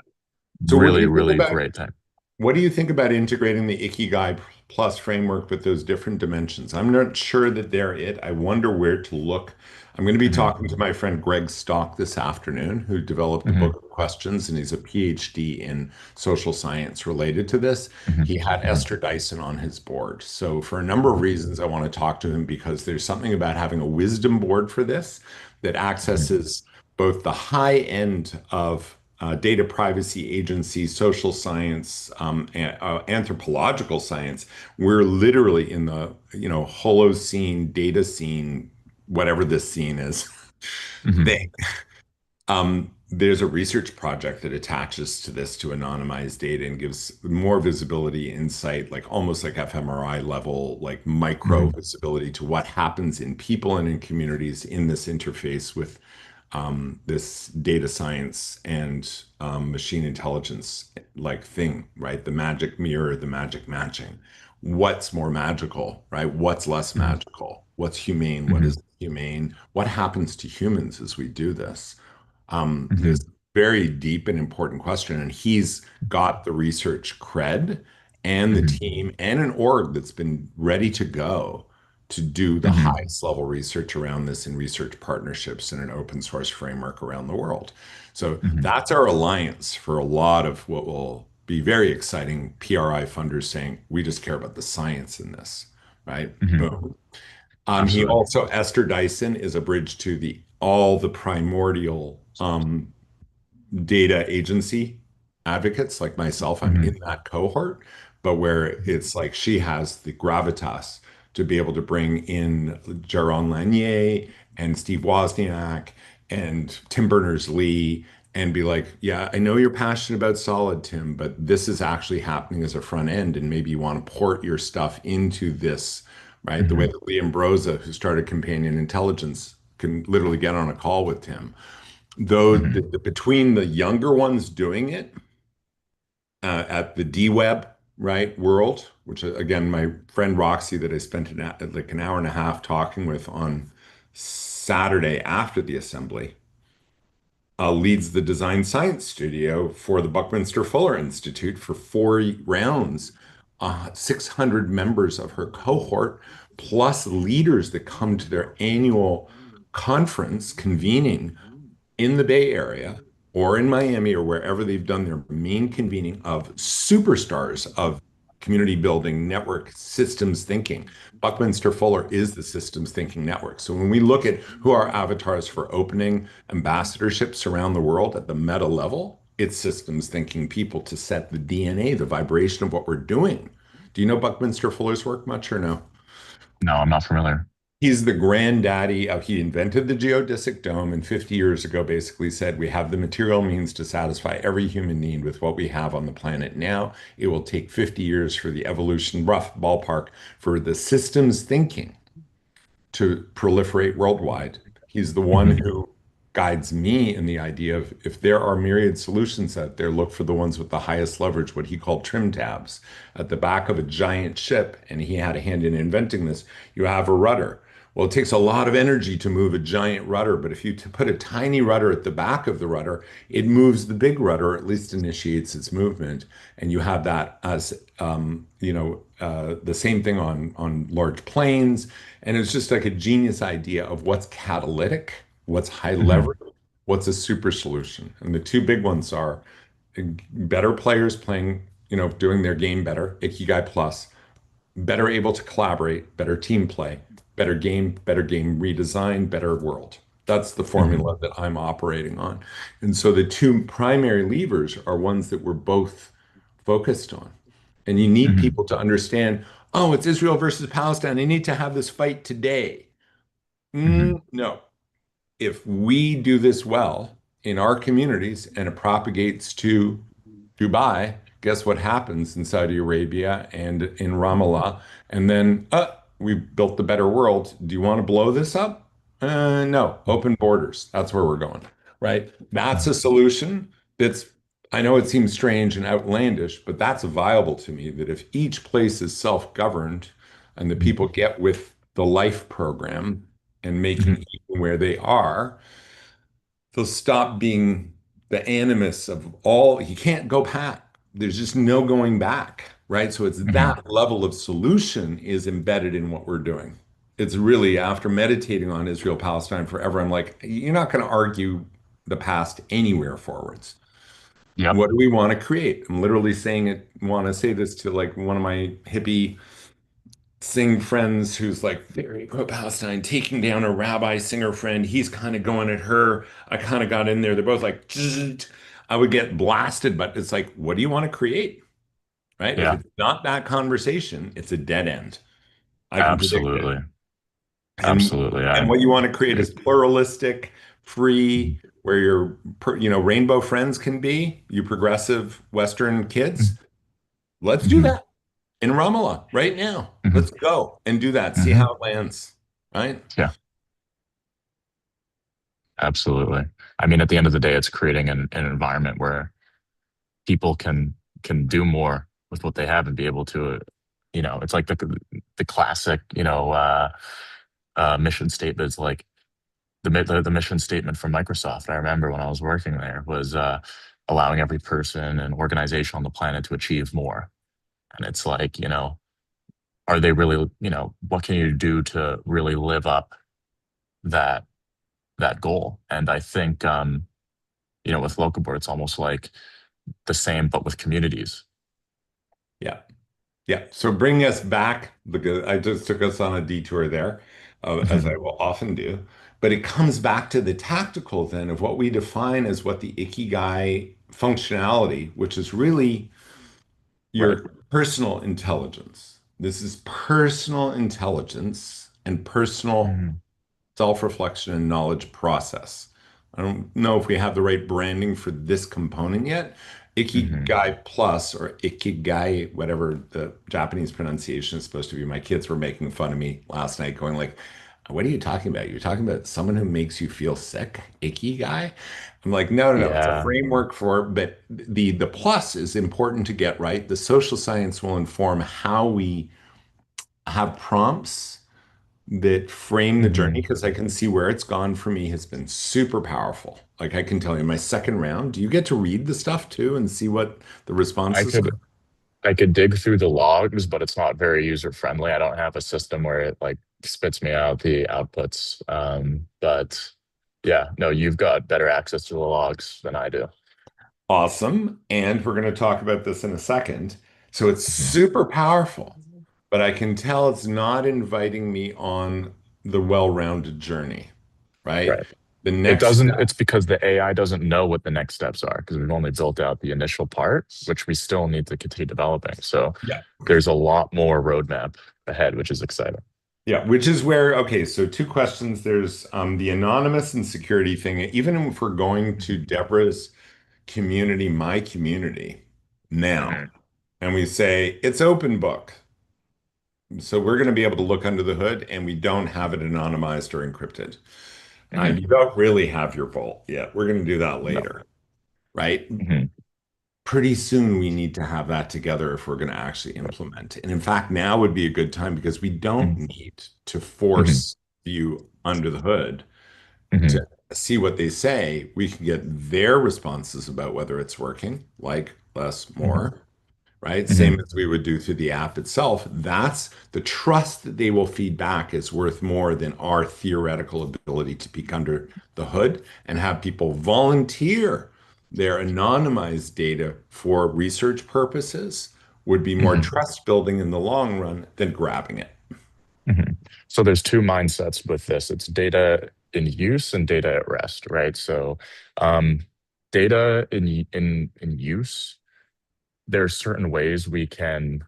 S1: So what do
S2: really,
S1: you think
S2: really
S1: about
S2: great thing.
S1: what do you think about integrating the Ikigai Plus framework with those different dimensions? I'm not sure that they're it. I wonder where to look. I'm going to be
S2: Hmm.
S1: talking to my friend Greg Stock this afternoon, who developed a book
S2: Hmm.
S1: of questions, and he's a PhD in social science related to this.
S2: Hmm.
S1: He had
S2: Hmm.
S1: Esther Dyson on his board. So, for a number of reasons, I want to talk to him because there's something about having a wisdom board for this that
S2: Hmm.
S1: accesses both the high end of data privacy agency, social science, anthropological science. We're literally in the Holocene, data scene, whatever this scene is.
S2: Hmm.
S1: Thing. There's a research project that attaches to this to anonymize data and gives more visibility, insight, like almost like fMRI level, like micro
S2: Hmm.
S1: visibility to what happens in people and in communities in this interface with this data science and machine intelligence like thing, right? The magic mirror, the magic matching. What's more magical, right? What's less
S2: Hmm.
S1: magical? What's humane? What
S2: Hmm.
S1: is humane? What happens to humans as we do this? This
S2: Hmm.
S1: very deep and important question. And he's got the research cred and the
S2: Hmm.
S1: team and an org that's been ready to go to do the
S2: Hmm.
S1: highest level research around this in research partnerships in an open source framework around the world. So
S2: Hmm.
S1: that's our alliance for a lot of what will be very exciting PRI funders saying, we just care about the science in this, right?
S2: Hmm.
S1: Boom. He
S2: Absolutely.
S1: also, Esther Dyson is a bridge to the all the primordial data agency advocates like myself. I'm
S2: Hmm.
S1: in that cohort, but where it's like she has the gravitas to be able to bring in Jaron Lanier and Steve Wozniak and Tim Berners-Lee and be like, yeah, I know you're passionate about solid, Tim, but this is actually happening as a front end, and maybe you want to port your stuff into this, right? The way
S2: Hmm.
S1: that Liam Broza, who started Companion Intelligence, can literally get on a call with Tim. Though
S2: Hmm.
S1: between the younger ones doing it at the D-Web, right, world, which again, my friend Roxy that I spent like an hour and a half talking with on Saturday after the assembly, leads the design science studio for the Buckminster Fuller Institute for 4 rounds. 600 members of her cohort, plus leaders that come to their annual conference convening in the Bay Area or in Miami or wherever they've done their main convening of superstars of community building, network systems thinking. Buckminster Fuller is the systems thinking network. So when we look at who are avatars for opening ambassadorships around the world at the meta level, it's systems thinking people to set the DNA, the vibration of what we're doing. Do you know Buckminster Fuller's work much or no?
S2: No, I'm not familiar.
S1: He's the granddaddy of, he invented the geodesic dome and 50 years ago basically said we have the material means to satisfy every human need with what we have on the planet now. It will take 50 years for the evolution, rough ballpark, for the systems thinking to proliferate worldwide. He's the one
S2: Hmm.
S1: who guides me in the idea of if there are myriad solutions out there, look for the ones with the highest leverage, what he called trim tabs. At the back of a giant ship, and he had a hand in inventing this, you have a rudder. Well, it takes a lot of energy to move a giant rudder, but if you put a tiny rudder at the back of the rudder, it moves the big rudder, at least initiates its movement. And you have that as, the same thing on large planes. And it's just like a genius idea of what's catalytic, what's high
S2: Hmm.
S1: leverage, what's a super solution. And the two big ones are better players playing, doing their game better, Ikigai Plus, better able to collaborate, better team play, better game redesign, better world. That's the
S2: Hmm.
S1: formula that I'm operating on. And so the two primary levers are ones that we're both focused on. And you need
S2: Hmm.
S1: people to understand, oh, it's Israel versus Palestine. They need to have this fight today.
S2: Hmm.
S1: No. If we do this well in our communities and it propagates to Dubai, guess what happens in Saudi Arabia and in Ramallah? And then, we built the better world. Do you want to blow this up? No, open borders. That's where we're going, right? That's a solution that's, I know it seems strange and outlandish, but that's viable to me that if each place is self-governed and the people get with the life program and making
S2: Hmm.
S1: even where they are, they'll stop being the animus of all. You can't go back. There's just no going back, right? So it's
S2: Hmm.
S1: that level of solution is embedded in what we're doing. It's really after meditating on Israel Palestine forever, I'm like, you're not going to argue the past anywhere forwards.
S2: Yep.
S1: What do we want to create? I'm literally saying it, want to say this to like one of my hippie sing friends who's like very pro-Palestine, taking down a rabbi singer friend. He's kind of going at her. I kind of got in there. They're both like, "Zzzt." I would get blasted, but it's like, what do you want to create? Right? If
S2: Yeah.
S1: it's not that conversation, it's a dead end. I can predict it.
S2: Absolutely.
S1: And
S2: Absolutely.
S1: and what you want to create is pluralistic, free, where your rainbow friends can be, you progressive Western kids. Let's do
S2: Hmm.
S1: that in Ramallah right now.
S2: Hmm.
S1: Let's go and do that. See
S2: Hmm.
S1: how it lands. Right?
S2: Yeah. Absolutely. I mean, at the end of the day, it's creating an environment where people can do more with what they have and be able to, it's like the classic, mission statements, like the mission statement from Microsoft. I remember when I was working there was allowing every person and organization on the planet to achieve more. And it's like, are they really, what can you do to really live up that that goal? And I think, with Locabor, it's almost like the same, but with communities.
S1: Yeah. Yeah. So bring us back because I just took us on a detour there, as I
S2: Hmm.
S1: will often do. But it comes back to the tactical then of what we define as what the Ikigai functionality, which is really
S2: Right.
S1: your personal intelligence, This is personal intelligence and personal
S2: Hmm.
S1: self-reflection and knowledge process. I don't know if we have the right branding for this component yet.
S2: Hmm.
S1: Ikigai Plus or Ikigai, whatever the Japanese pronunciation is supposed to be. My kids were making fun of me last night, going like, "What are you talking about? You're talking about someone who makes you feel sick, Ikigai?" I'm like, no, no, no. It's a
S2: Yeah.
S1: framework for, but the plus is important to get right. The social science will inform how we have prompts that frame the journey
S2: Hmm.
S1: because I can see where it's gone for me has been super powerful. Like I can tell you, my second round, do you get to read the stuff too and see what the
S2: I
S1: responses
S2: could
S1: are?
S2: I could dig through the logs, but it's not very user friendly. I don't have a system where it like spits me out the outputs. But yeah, no, you've got better access to the logs than I do.
S1: Awesome. And we're going to talk about this in a second. So it's
S2: Mhm.
S1: super powerful, but I can tell it's not inviting me on the well-rounded journey, right?
S2: Right.
S1: The
S2: It
S1: next
S2: doesn't,
S1: step.
S2: it's because the AI doesn't know what the next steps are because we've only built out the initial part, which we still need to continue developing. So
S1: Yeah.
S2: there's a lot more roadmap ahead, which is exciting.
S1: Yeah, which is where, okay, so two questions. There's the anonymous and security thing. Even if we're going to
S2: Mhm.
S1: Deborah's community, my community now,
S2: Mhm.
S1: and we say it's open book. So we're going to be able to look under the hood and we don't have it anonymized or encrypted.
S2: Mhm.
S1: You don't really have your vault yet. We're going to do that
S2: No.
S1: later, right?
S2: Mhm.
S1: Pretty soon we need to have that together if we're going to actually implement. And in fact, now would be a good time because we don't
S2: Mhm.
S1: need to
S2: Mhm.
S1: force you under the hood to
S2: Mhm.
S1: see what they say. We can get their responses about whether it's working, like less,
S2: Mhm.
S1: more, right? Same
S2: Mhm.
S1: as we would do through the app itself. That's the trust that they will feed back is worth more than our theoretical ability to peek under the hood and have people volunteer their anonymized data for research purposes would be more
S2: Mhm.
S1: trust building in the long run than grabbing it.
S2: Mhm. So there's two mindsets with this. It's data in use and data at rest, right? So um, data in use, there are certain ways we can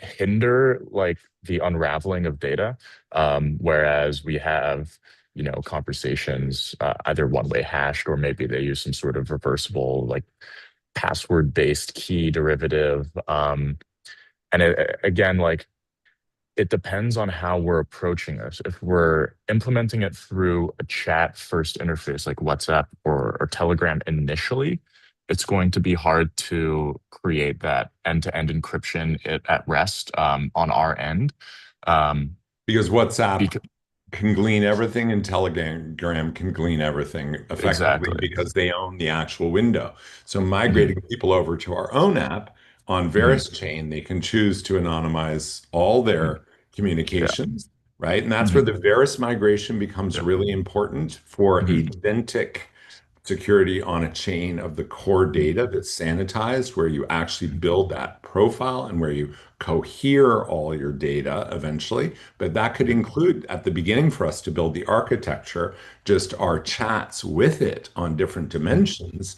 S2: hinder like the unraveling of data, whereas we have conversations either one way hashed or maybe they use some sort of reversible like password based key derivative. And again, like it depends on how we're approaching this. If we're implementing it through a chat first interface like WhatsApp or Telegram initially, it's going to be hard to create that end-to-end encryption at rest on our end. Um,
S1: Because WhatsApp
S2: because,
S1: can glean everything and Telegram can glean everything effectively
S2: exactly.
S1: because they own the actual window. So
S2: Mhm.
S1: migrating people over to our own app on
S2: Mhm.
S1: Verus chain, they can choose to anonymize all
S2: Mhm.
S1: their
S2: Yeah.
S1: communications, right? And that's where
S2: Mhm.
S1: the Verus migration becomes
S2: Yeah.
S1: really important for
S2: Mhm.
S1: agentic security on a chain of the core
S2: Mhm.
S1: data that's sanitized, where you actually
S2: Mhm.
S1: build that profile and where you cohere all your data eventually. But that could
S2: Mhm.
S1: include at the beginning for us to build the architecture, just our chats with it on different
S2: Mhm.
S1: dimensions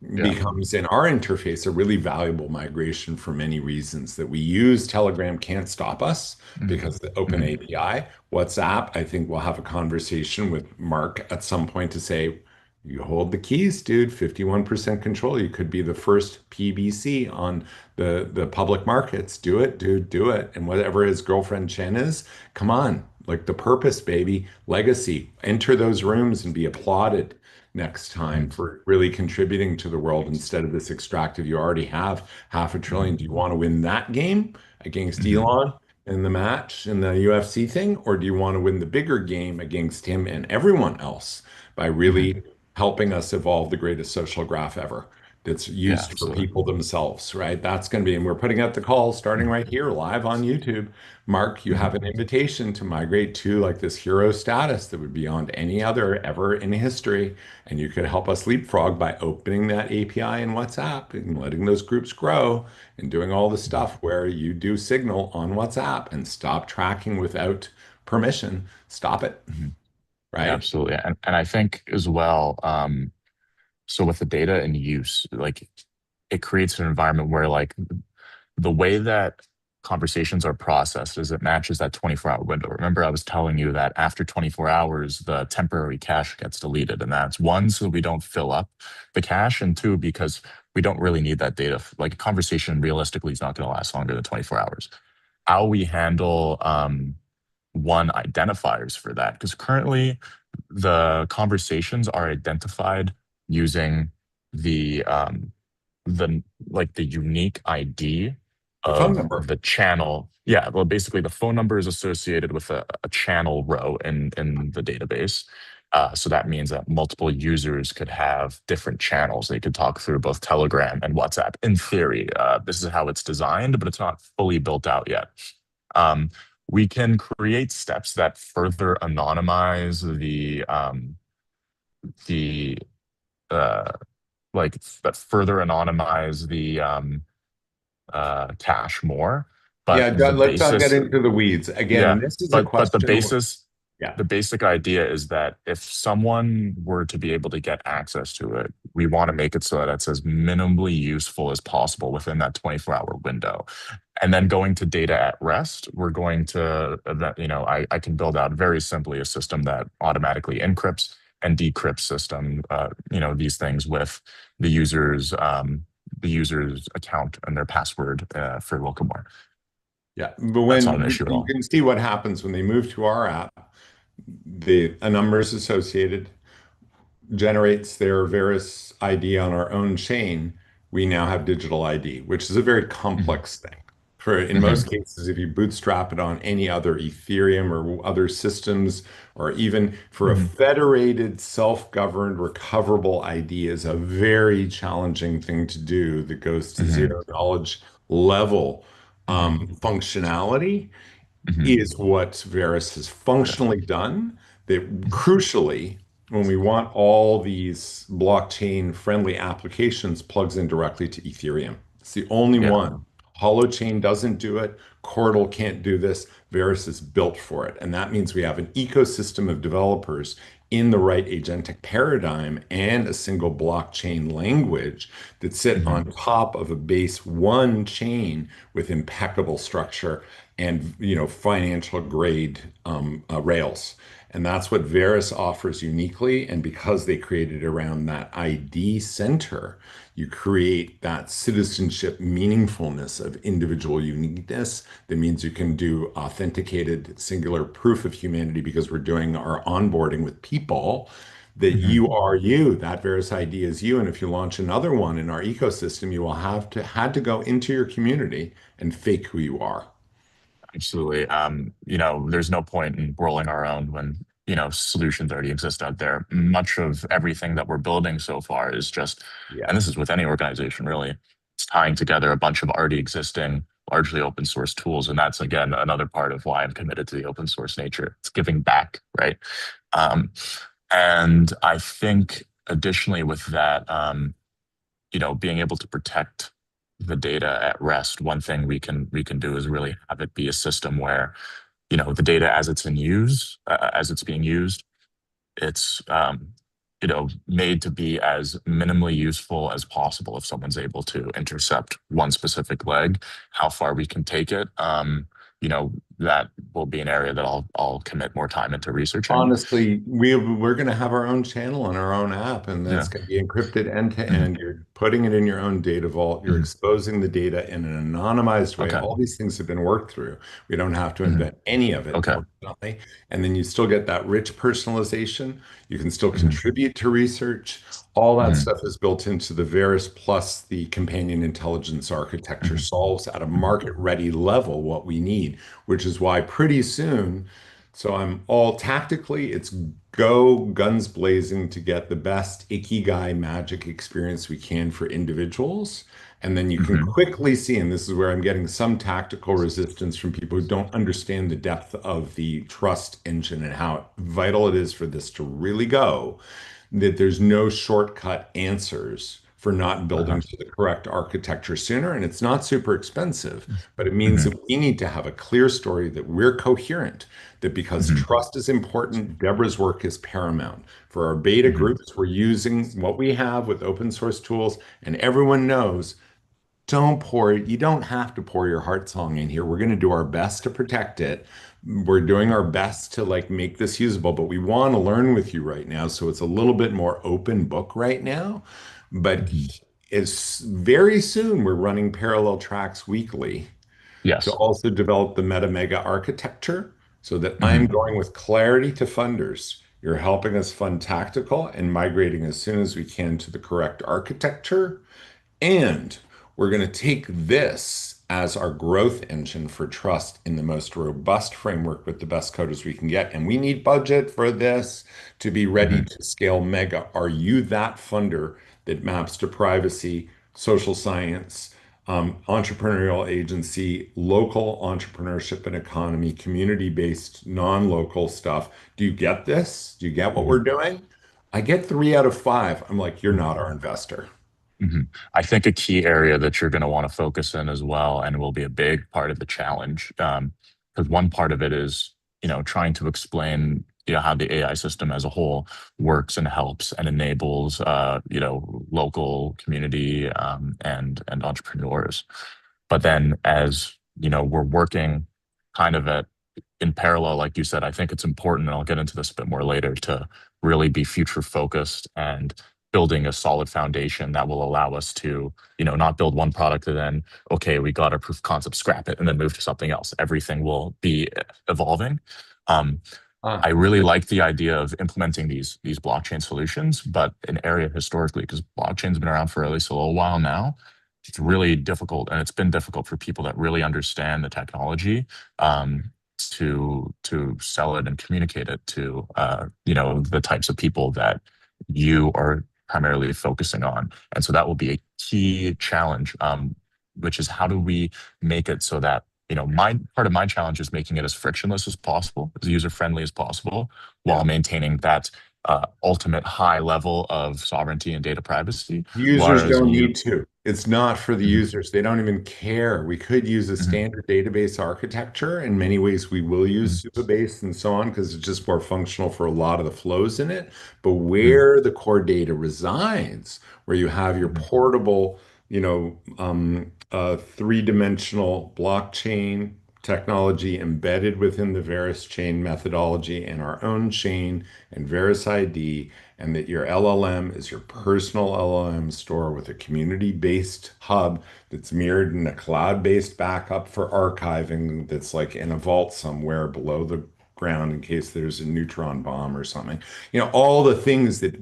S2: Yeah.
S1: becomes in our interface a really valuable migration for many reasons that we use. Telegram can't stop us
S2: Mhm.
S1: because the open
S2: Mhm.
S1: API. WhatsApp, I think we'll have a conversation with Mark at some point to say, you hold the keys, dude, 51% control. You could be the first PBC on the public markets. Do it, dude, do it. And whatever his girlfriend Chen is, come on, like the purpose, baby, legacy. Enter those rooms and be applauded next time
S2: Mhm.
S1: for really contributing to the world instead of this extractive. You already have half a trillion.
S2: Mhm.
S1: Do you want to win that game against
S2: Mhm.
S1: Elon in the match in the UFC thing? Or do you want to win the bigger game against him and everyone else by
S2: Mhm.
S1: really helping us evolve the greatest social graph ever that's
S2: Yeah,
S1: used for
S2: absolutely.
S1: people themselves, right? That's going to be, and we're putting out the call starting
S2: Mhm.
S1: right here live on YouTube. Mark, you have
S2: Mhm.
S1: an invitation to migrate to like this hero status that would be beyond any other ever in history. And you could help us leapfrog by opening that API in WhatsApp and letting those groups grow and doing all the
S2: Mhm.
S1: stuff where you do signal on WhatsApp and stop tracking without permission. Stop it,
S2: Mhm. Yeah,
S1: right?
S2: absolutely. And I think as well, so with the data and use, like it creates an environment where like the way that conversations are processed is it matches that 24-hour window. Remember, I was telling you that after 24 hours, the temporary cache gets deleted. And that's one, so we don't fill up the cache, and two, because we don't really need that data. Like a conversation realistically is not going to last longer than 24 hours. How we handle one identifiers for that, because currently the conversations are identified using the the like the unique ID
S1: The phone
S2: of
S1: number.
S2: the channel. Yeah, well, basically the phone number is associated with a channel row in the database. So that means that multiple users could have different channels. They could talk through both Telegram and WhatsApp. In theory, this is how it's designed, but it's not fully built out yet. Um, we can create steps that further anonymize the uh, like that further anonymize the cache more. But
S1: Yeah,
S2: the
S1: let's not get
S2: basis,
S1: into the weeds.
S2: yeah,
S1: Again, this is a
S2: but
S1: question. Yeah.
S2: the basic idea is that if someone were to be able to get access to it, we want to make it so that it's as minimally useful as possible within that 24-hour window. And then going to data at rest, we're going to, I can build out very simply a system that automatically encrypts and decrypts these things with the user's account and their password for Locomore.
S1: Yeah. But
S2: That's not an
S1: when
S2: issue at
S1: you
S2: all.
S1: can see what happens when they move to our app, a number is associated, generates their Verus ID on our own chain, we now have digital ID, which is a very
S2: Hmm.
S1: complex thing. For in
S2: Hmm.
S1: most cases, if you bootstrap it on any other Ethereum or other systems, or even for a
S2: Hmm.
S1: federated, self-governed, recoverable ID, is a very challenging thing to do that goes to
S2: Hmm.
S1: zero knowledge level
S2: Hmm.
S1: functionality
S2: Hmm.
S1: is what Verus has
S2: Yeah.
S1: functionally done. That
S2: Mhm.
S1: crucially, when we want all these blockchain friendly applications, plugs in directly to Ethereum. It's the only
S2: Yeah.
S1: one. Holochain doesn't do it. Cordal can't do this. Verus is built for it. And that means we have an ecosystem of developers in the right agentic paradigm and a single blockchain language that sit
S2: Hmm.
S1: on top of a base one chain with impeccable structure and financial grade rails. And that's what Verus offers uniquely. And because they created around that ID center, you create that citizenship meaningfulness of individual uniqueness. That means you can do authenticated singular proof of humanity because we're doing our onboarding with people that
S2: Hmm.
S1: you are you, that Verus ID is you. And if you launch another one in our ecosystem, you will had to go into your community and fake who you are.
S2: Absolutely. There's no point in rolling our own when, solutions already exist out there. Much of everything that we're building so far is just, and this
S1: Yes.
S2: is with any organization really, it's tying together a bunch of already existing, largely open source tools. And that's, again, another part of why I'm committed to the open source nature. It's giving back, right? Um, and I think additionally with that, being able to protect the data at rest, one thing we can do is really have it be a system where, the data as it's being used, it's made to be as minimally useful as possible. If someone's able to intercept one specific leg, how far we can take it, you know, that will be an area that I'll commit more time into researching.
S1: Honestly, we're going to have our own channel and our own app, and that's
S2: Yeah.
S1: going to be encrypted end to
S2: Mhm.
S1: end. You're putting it in your own data vault. You're
S2: Mhm.
S1: exposing the data in an anonymized way.
S2: Okay.
S1: All these things have been worked through. We don't have to
S2: Mhm.
S1: invent any of it,
S2: Okay.
S1: fortunately. And then you still get that rich personalization. You can still
S2: Mhm.
S1: contribute to research. All that
S2: Mhm.
S1: stuff is built into the Verus plus the companion intelligence architecture
S2: Mhm.
S1: solves at a
S2: Mhm.
S1: market ready level what we need, which is why pretty soon. So I'm all tactically, it's go guns blazing to get the best Ikigai magic experience we can for individuals. And then you can
S2: Mhm.
S1: quickly see, and this is where I'm getting some tactical resistance from people who don't understand the depth of the trust engine and how vital it is for this to really go, that there's no shortcut answers for not
S2: Uh-huh.
S1: building to the correct architecture sooner. And it's not super expensive, but it means
S2: Mhm.
S1: that we need to have a clear story that we're coherent, that because
S2: Mhm.
S1: trust is important, Deborah's work is paramount. For our beta
S2: Mhm.
S1: groups, we're using what we have with open source tools, and everyone knows you don't have to pour your heart song in here. We're going to do our best to protect it. We're doing our best to like make this usable, but we want to learn with you right now. So it's a little bit more open book right now. But
S2: Mhm.
S1: it's very soon we're running parallel tracks weekly to
S2: Yes.
S1: also develop the meta mega architecture so that I'm
S2: Mhm.
S1: going with clarity to funders. You're helping us fund tactical and migrating as soon as we can to the correct architecture. And we're going to take this as our growth engine for trust in the most robust framework with the best coders we can get. And we need budget for this to be ready
S2: Mhm.
S1: to scale mega. Are you that funder that maps to privacy, social science, entrepreneurial agency, local entrepreneurship and economy, community-based, non-local stuff? Do you get this? Do you get what we're
S2: Mhm.
S1: doing? I get 3 out of 5. I'm like, you're
S2: Mhm.
S1: not our investor.
S2: Mhm. I think a key area that you're going to want to focus in as well, and will be a big part of the challenge, because one part of it is, trying to explain, how the AI system as a whole works and helps and enables, local community, and entrepreneurs. But then, as we're working kind of at in parallel, like you said, I think it's important, and I'll get into this a bit more later, to really be future focused and building a solid foundation that will allow us to, not build one product and then, okay, we got our proof of concept, scrap it, and then move to something else. Everything will be evolving. Um, I
S1: Ah,
S2: really like the idea of implementing these blockchain solutions, but an area historically, because blockchain's been around for at least a little while now, it's really difficult, and it's been difficult for people that really understand the technology, to sell it and communicate it to, the types of people that you are primarily focusing on. And so that will be a key challenge, which is how do we make it so that, my part of my challenge is making it as frictionless as possible, as user friendly as possible, while
S1: yeah.
S2: maintaining that ultimate high level of sovereignty and data privacy.
S1: Users
S2: Whereas
S1: don't
S2: you,
S1: need to. It's not for the
S2: Mhm.
S1: users. They don't even care. We could use a
S2: Mhm.
S1: standard database architecture. In many ways, we will use
S2: Mhm.
S1: Supabase and so on because it's just more functional for a lot of the flows in it. But
S2: Mhm.
S1: where the core data resides, where you have your
S2: Mhm.
S1: portable, three-dimensional blockchain technology embedded within the Verus chain methodology and our own chain and Verus ID, and that your LLM is your personal LLM store with a community-based hub that's mirrored in a cloud-based backup for archiving that's like in a vault somewhere below the ground in case there's a neutron bomb or something. All the things that,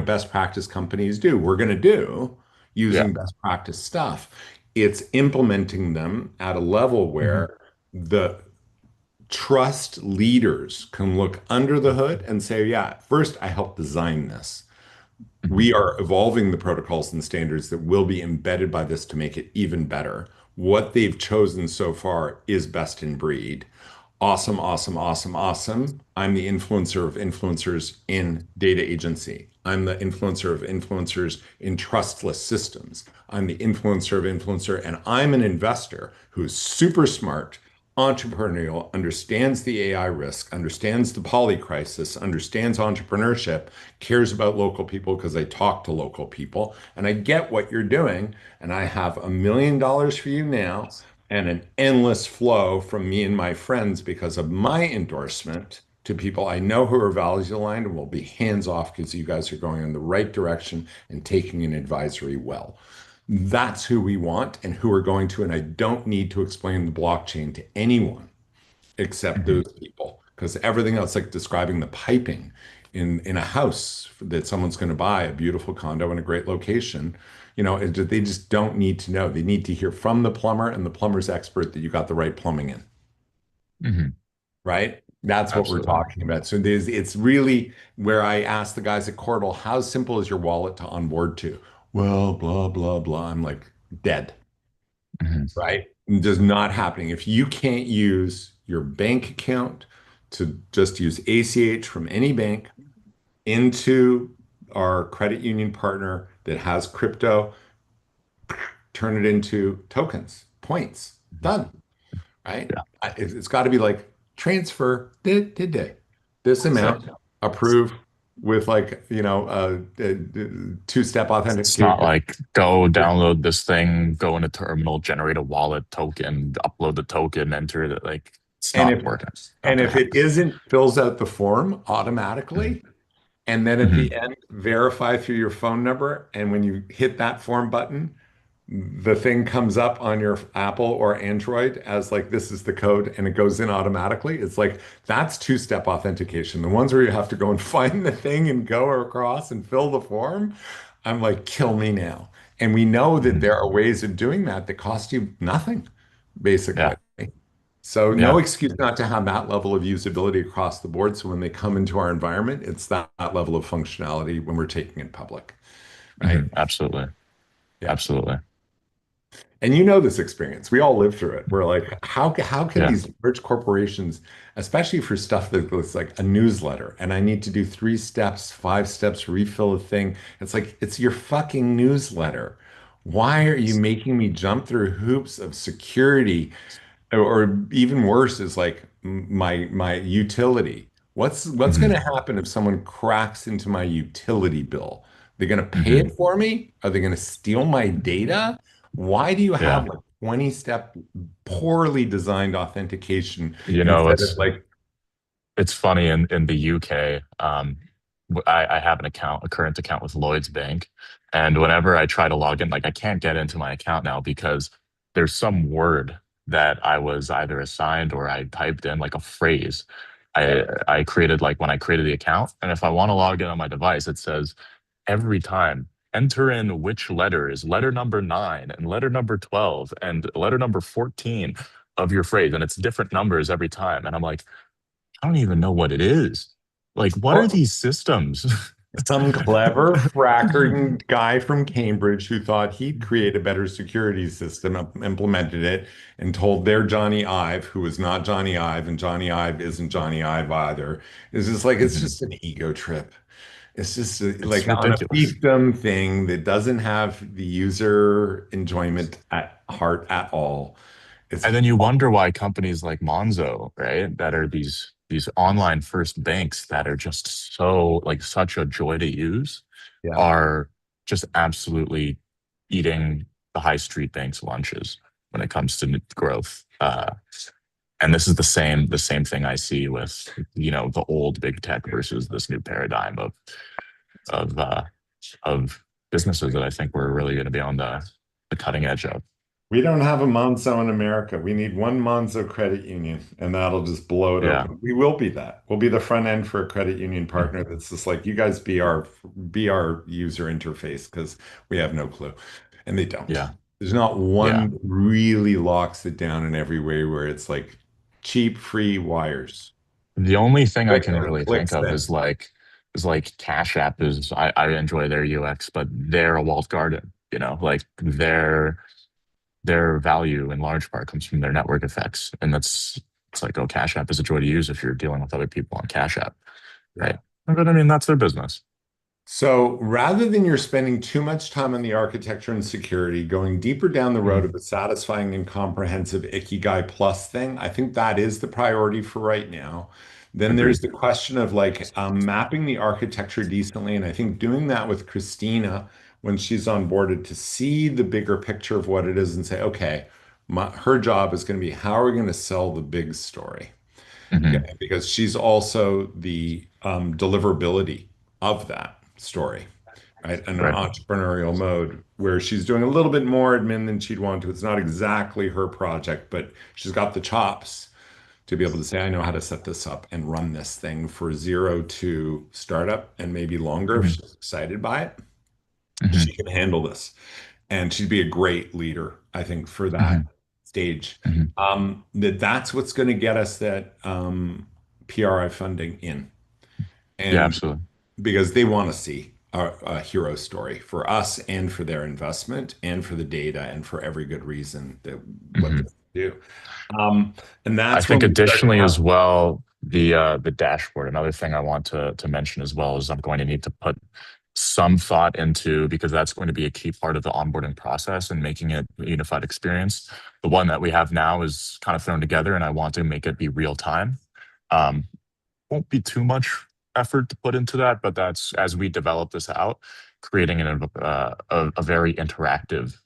S1: best practice companies do, we're going to do
S2: Yeah.
S1: using best practice stuff. It's implementing them at a level
S2: Mhm.
S1: where the trust leaders can look under the hood and say, yeah, first I helped design this.
S2: Mhm.
S1: We are evolving the protocols and standards that will be embedded by this to make it even better. What they've chosen so far is best in breed. Awesome, awesome, awesome, awesome. I'm the influencer of influencers in data agency. I'm the influencer of influencers in trustless systems. I'm the influencer of influencer, and I'm an investor who is super smart, entrepreneurial, understands the AI risk, understands the poly crisis, understands entrepreneurship, cares about local people because I talk to local people, and I get what you're doing. And I have $1 million for you now and an endless flow from me and my friends because of my endorsement to people I know who are values aligned and will be hands off because you guys are going in the right direction and taking an advisory well. That's who we want and who we're going to. And I don't need to explain the blockchain to anyone except
S2: Mhm.
S1: those people because everything else, like describing the piping in a house that someone's going to buy, a beautiful condo in a great location, they just don't need to know. They need to hear from the plumber and the plumber's expert that you got the right plumbing in,
S2: Mhm.
S1: right? That's what we're
S2: Absolutely.
S1: talking about. So it's really where I asked the guys at Cordal, how simple is your wallet to onboard to? Well, blah, blah, blah. I'm like, dead,
S2: Mhm.
S1: right? Just not happening. If you can't use your bank account to just use ACH from any bank into our credit union partner that has crypto, turn it into tokens, points,
S2: Mhm.
S1: done, right?
S2: Yeah.
S1: It's got to be like transfer, did, this
S2: So,
S1: amount, approve, with like, two-step
S2: It's not
S1: authentication.
S2: like go download this thing, go in a terminal, generate a wallet token, upload the token, enter it. Like it's
S1: And
S2: not
S1: if
S2: working. It's not
S1: and
S2: going to
S1: if it
S2: happen.
S1: isn't, fills out the form
S2: Mhm.
S1: automatically, and then at
S2: Mhm.
S1: the end, verify through your phone number. And when you hit that form button, the thing comes up on your Apple or Android as like this is the code and it goes in automatically. It's like that's two-step authentication. The ones where you have to go and find the thing and go across and fill the form, I'm like, kill me now. And we know that
S2: Mhm.
S1: there are ways of doing that that cost you nothing, basically.
S2: Yeah.
S1: So no
S2: Yeah.
S1: excuse not to have that level of usability across the board. So when they come into our environment, it's that level of functionality when we're taking it public, right?
S2: Absolutely.
S1: Yeah.
S2: Absolutely.
S1: And you know this experience. We all live through it. We're like, how can
S2: Yeah.
S1: these large corporations, especially for stuff that looks like a newsletter, and I need to do 3 steps, 5 steps, refill a thing. It's like it's your fucking newsletter. Why are you making me jump through hoops of security or even worse is like my utility. What's going
S2: hmm
S1: to happen if someone cracks into my utility bill? They're going to pay
S2: hmm
S1: it for me? Are they going to steal my data? Why do you
S2: Yeah.
S1: have like 20-step poorly designed authentication
S2: You know,
S1: instead of like,
S2: it's funny in the UK. I have an account, a current account with Lloyd's Bank, and whenever I try to log in, like I can't get into my account now because there's some word that I was either assigned or I typed in like a phrase. I created like when I created the account, and if I want to log in on my device, it says every time enter in which letter is letter number 9 and letter number 12 and letter number 14 of your phrase, and it's different numbers every time, and I'm like, I don't even know what it is. Like, what are
S1: oh,
S2: these systems?
S1: some clever fracking guy from Cambridge who thought he'd create a better security system, implemented it, and told their Johnny Ive, who is not Johnny Ive, and Johnny Ive isn't Johnny Ive either. It's just like, it's
S2: Mhm.
S1: just an ego trip. It's just
S2: It's
S1: like on a
S2: ridiculous.
S1: fiefdom thing that doesn't have the user enjoyment at heart at all. It's
S2: And then you wonder why companies like Monzo, right, that are these online first banks that are just so like such a joy to use,
S1: yeah.
S2: are just absolutely eating the high street banks lunches when it comes to growth. And this is the same thing I see with the old big tech versus this new paradigm of uh, of businesses that I think we're really going to be on the cutting edge of.
S1: We don't have a Monzo in America. We need one Monzo credit union, and that'll just blow it
S2: Yeah.
S1: open. We will be that. We'll be the front end for a credit union partner that's just like, you guys be our user interface because we have no clue. And they don't.
S2: Yeah.
S1: There's not
S2: Yeah.
S1: one that really locks it down in every way where it's like cheap, free wires.
S2: The only thing I
S1: Click
S2: can
S1: and
S2: really
S1: click
S2: think of
S1: send.
S2: is like Cash App is I enjoy their UX, but they're a walled garden, like their value in large part comes from their network effects. And it's like, oh, Cash App is a joy to use if you're dealing with other people on Cash App,
S1: Yeah.
S2: right? But I mean, that's their business.
S1: So rather than you're spending too much time on the architecture and security, going deeper down the road
S2: Mhm.
S1: of a satisfying and comprehensive Ikigai Plus thing, I think that is the priority for right now. Then there's
S2: Agreed.
S1: the question of like mapping the architecture decently. And I think doing that with Christina when she's onboarded to see the bigger picture of what it is and say, okay, her job is going to be how are we going to sell the big story?
S2: hmm
S1: Okay, because she's also the deliverability of that story, right? In an
S2: Right.
S1: entrepreneurial mode where she's doing a little bit more admin than she'd want to. It's not exactly her project, but she's got the chops to be able to say, I know how to set this up and run this thing for 0 to startup and maybe longer if
S2: hmm
S1: she's excited by it.
S2: hmm
S1: She can handle this. And she'd be a great leader, I think, for that
S2: hmm
S1: stage.
S2: hmm
S1: That's what's going to get us that PRI funding in.
S2: Yeah,
S1: And
S2: absolutely.
S1: because they want to see a hero story for us and for their investment and for the data and for every good reason that what
S2: hmm
S1: they do. Um, and
S2: I
S1: that's when
S2: think
S1: we start to
S2: additionally
S1: have,
S2: as well, the dashboard. Another thing I want to mention as well is I'm going to need to put some thought into, because that's going to be a key part of the onboarding process and making it a unified experience. The one that we have now is kind of thrown together, and I want to make it be real time. Um, won't be too much effort to put into that, but that's as we develop this out, creating a very interactive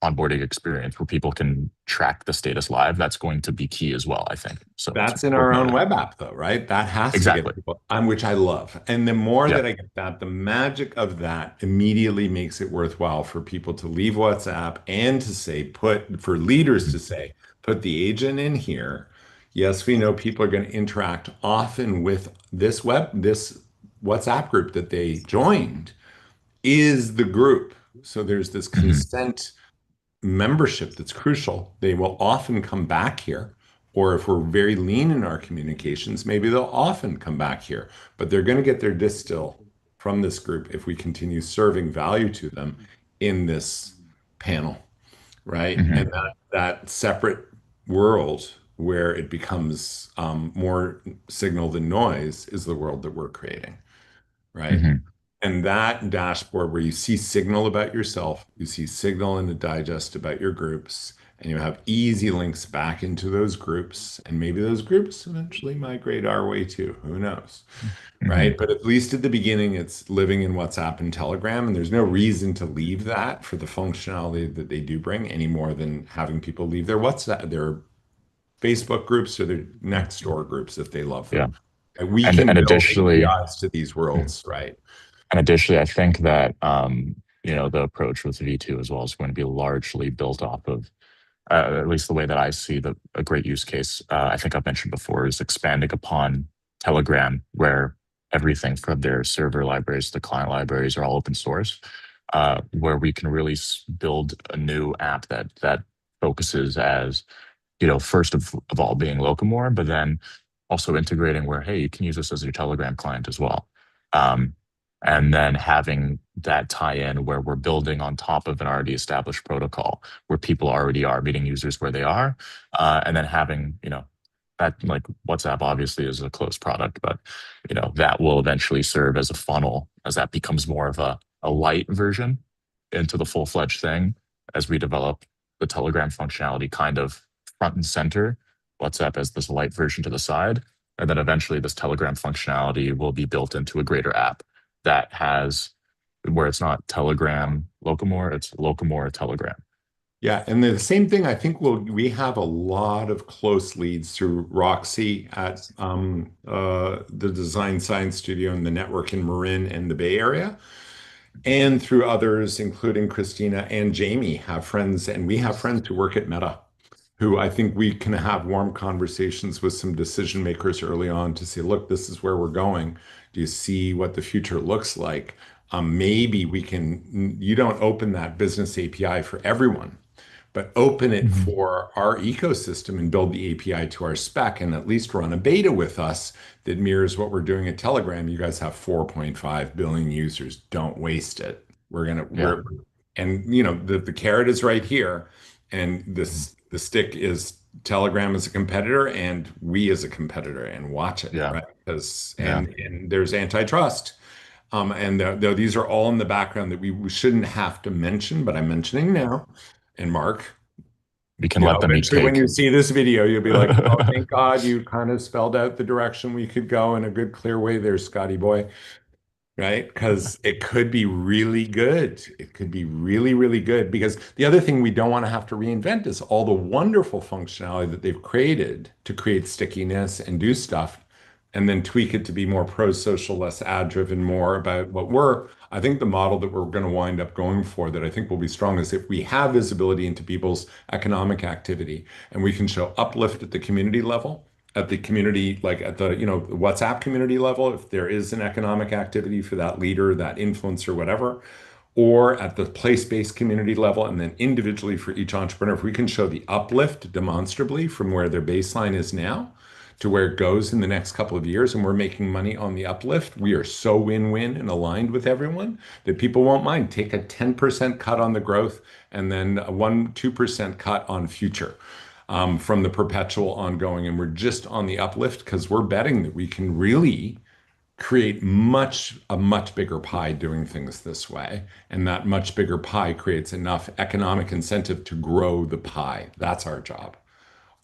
S2: onboarding experience where people can track the status live. That's going to be key as well, I think. So it's
S1: That's in
S2: worth
S1: our own
S2: noting.
S1: web app, though, right? That has to get
S2: Exactly.
S1: people, which I love. And the more
S2: Yeah.
S1: that I get that, the magic of that immediately makes it worthwhile for people to leave WhatsApp and to say, for leaders to say, put the agent in here. Yes, we know people are going to interact often with this WhatsApp group that they joined is the group. So there's this
S2: Hmm.
S1: consent membership that's crucial. They will often come back here. Or if we're very lean in our communications, maybe they'll often come back here. But they're going to get their distill from this group if we continue serving value to them in this panel, right? And
S2: Hmm.
S1: that separate world where it becomes more signal than noise is the world that we're creating, right?
S2: Hmm.
S1: And that dashboard where you see signal about yourself, you see signal in the digest about your groups, and you have easy links back into those groups. And maybe those groups eventually migrate our way too. Who knows? Right.
S2: Hmm.
S1: But at least at the beginning, it's living in WhatsApp and Telegram. And there's no reason to leave that for the functionality that they do bring any more than having people leave their WhatsApp, their Facebook groups or their next door groups if they love
S2: Yeah.
S1: them. And we
S2: And
S1: can
S2: and
S1: build
S2: additionally,
S1: APIs to these
S2: mhm.
S1: worlds, right?
S2: And additionally, I think that the approach with V2 as well is going to be largely built off of at least the way that I see a great use case. I think I've mentioned before is expanding upon Telegram, where everything from their server libraries to client libraries are all open source, where we can really build a new app that focuses as first of all being Locomore, but then also integrating where, hey, you can use this as your Telegram client as well. Um, and then having that tie in where we're building on top of an already established protocol where people already are meeting users where they are. And then having, that like WhatsApp obviously is a closed product, but that will eventually serve as a funnel as that becomes more of a light version into the full-fledged thing as we develop the Telegram functionality kind of front and center, WhatsApp as this light version to the side. And then eventually this Telegram functionality will be built into a greater app that has where it's not Telegram Locomore, it's Locomore Telegram.
S1: Yeah, and the same thing. I think we have a lot of close leads through Roxy at the Design Science Studio and the network in Marin and the Bay Area, and through others, including Christina and Jamie, have friends, and we have friends who work at Meta, who I think we can have warm conversations with some decision makers early on to say, look, this is where we're going. Do you see what the future looks like? Maybe we can, you don't open that business API for everyone, but open it
S2: Mhm.
S1: for our ecosystem and build the API to our spec and at least run a beta with us that mirrors what we're doing at Telegram. You guys have 4.5 billion users. Don't waste it.
S2: Yeah.
S1: And the carrot is right here. And
S2: Mhm.
S1: the stick is Telegram as a competitor and we as a competitor and watch it,
S2: Yeah.
S1: right? Because
S2: Yeah.
S1: and there's antitrust. And though these are all in the background that we shouldn't have to mention, but I'm mentioning now. And Mark,
S2: We can let them eat
S1: eventually when
S2: cake.
S1: you see this video, you'll be like, oh, thank God you kind of spelled out the direction we could go in a good, clear way there, Scotty boy, right? Because it could be really good. It could be really, really good. Because the other thing we don't want to have to reinvent is all the wonderful functionality that they've created to create stickiness and do stuff, and then tweak it to be more pro-social, less ad-driven, more about I think the model that we're going to wind up going for that I think will be strong is if we have visibility into people's economic activity and we can show uplift at the community level, at the community, like at the, WhatsApp community level, if there is an economic activity for that leader, that influencer, whatever, or at the place-based community level, and then individually for each entrepreneur, if we can show the uplift demonstrably from where their baseline is now to where it goes in the next couple of years, and we're making money on the uplift, we are so win-win and aligned with everyone that people won't mind. Take a 10% cut on the growth and then a 1-2% cut on future from the perpetual ongoing. And we're just on the uplift because we're betting that we can really create a much bigger pie doing things this way. And that much bigger pie creates enough economic incentive to grow the pie. That's our job.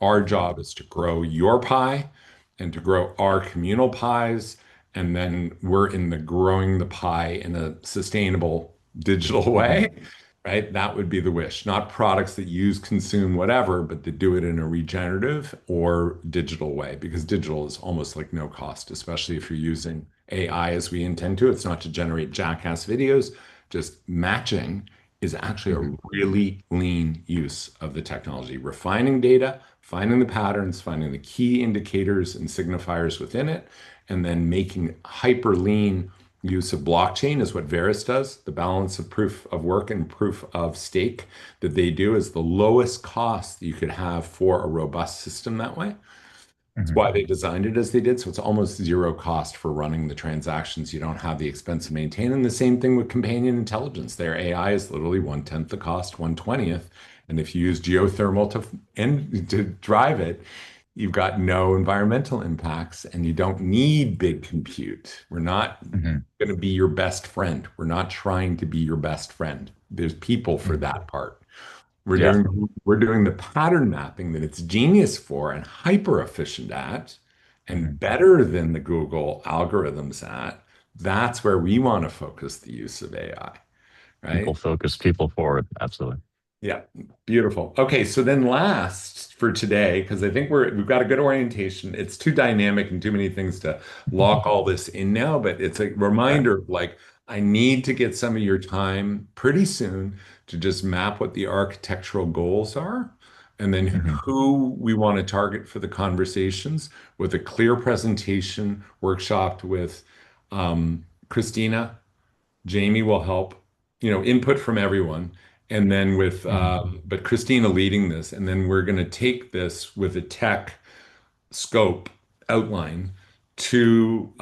S1: Our job is to grow your pie and to grow our communal pies and then we're in the growing the pie in a sustainable digital
S2: Hmm.
S1: way, right? That would be the wish. Not products that use, consume, whatever, but that do it in a regenerative or digital way, because digital is almost like no cost, especially if you're using AI as we intend to. It's not to generate jackass videos, just matching is actually a
S2: Hmm.
S1: really lean use of the technology, refining data, finding the patterns, finding the key indicators and signifiers within it, and then making hyper lean use of blockchain is what Verus does. The balance of proof of work and proof of stake that they do is the lowest cost that you could have for a robust system that way. It's
S2: Hmm.
S1: why they designed it as they did. So it's almost zero cost for running the transactions. You don't have the expense of maintaining. The same thing with companion intelligence. Their AI is literally 1/10 the cost, 1/20th. And if you use geothermal to drive it, you've got no environmental impacts and you don't need big compute. We're not
S2: Hmm.
S1: going to be your best friend. We're not trying to be your best friend. There's people for
S2: Hmm.
S1: that part. We're
S2: Yeah.
S1: doing the pattern mapping that it's genius for and hyper efficient at and
S2: Hmm.
S1: better than the Google algorithms at. That's where we want to focus the use of AI,
S2: People
S1: right?
S2: focus, people forward. Absolutely.
S1: Yeah, beautiful. Okay, so then last for today, because I think we've got a good orientation. It's too dynamic and too many things to lock all this in now, but it's a
S2: Right.
S1: reminder of like I need to get some of your time pretty soon to just map what the architectural goals are and then
S2: Hmm.
S1: who we want to target for the conversations with a clear presentation workshopped with Christina. Jamie will help, input from everyone. And then
S2: Hmm.
S1: but Christina leading this. And then we're going to take this with a tech scope outline to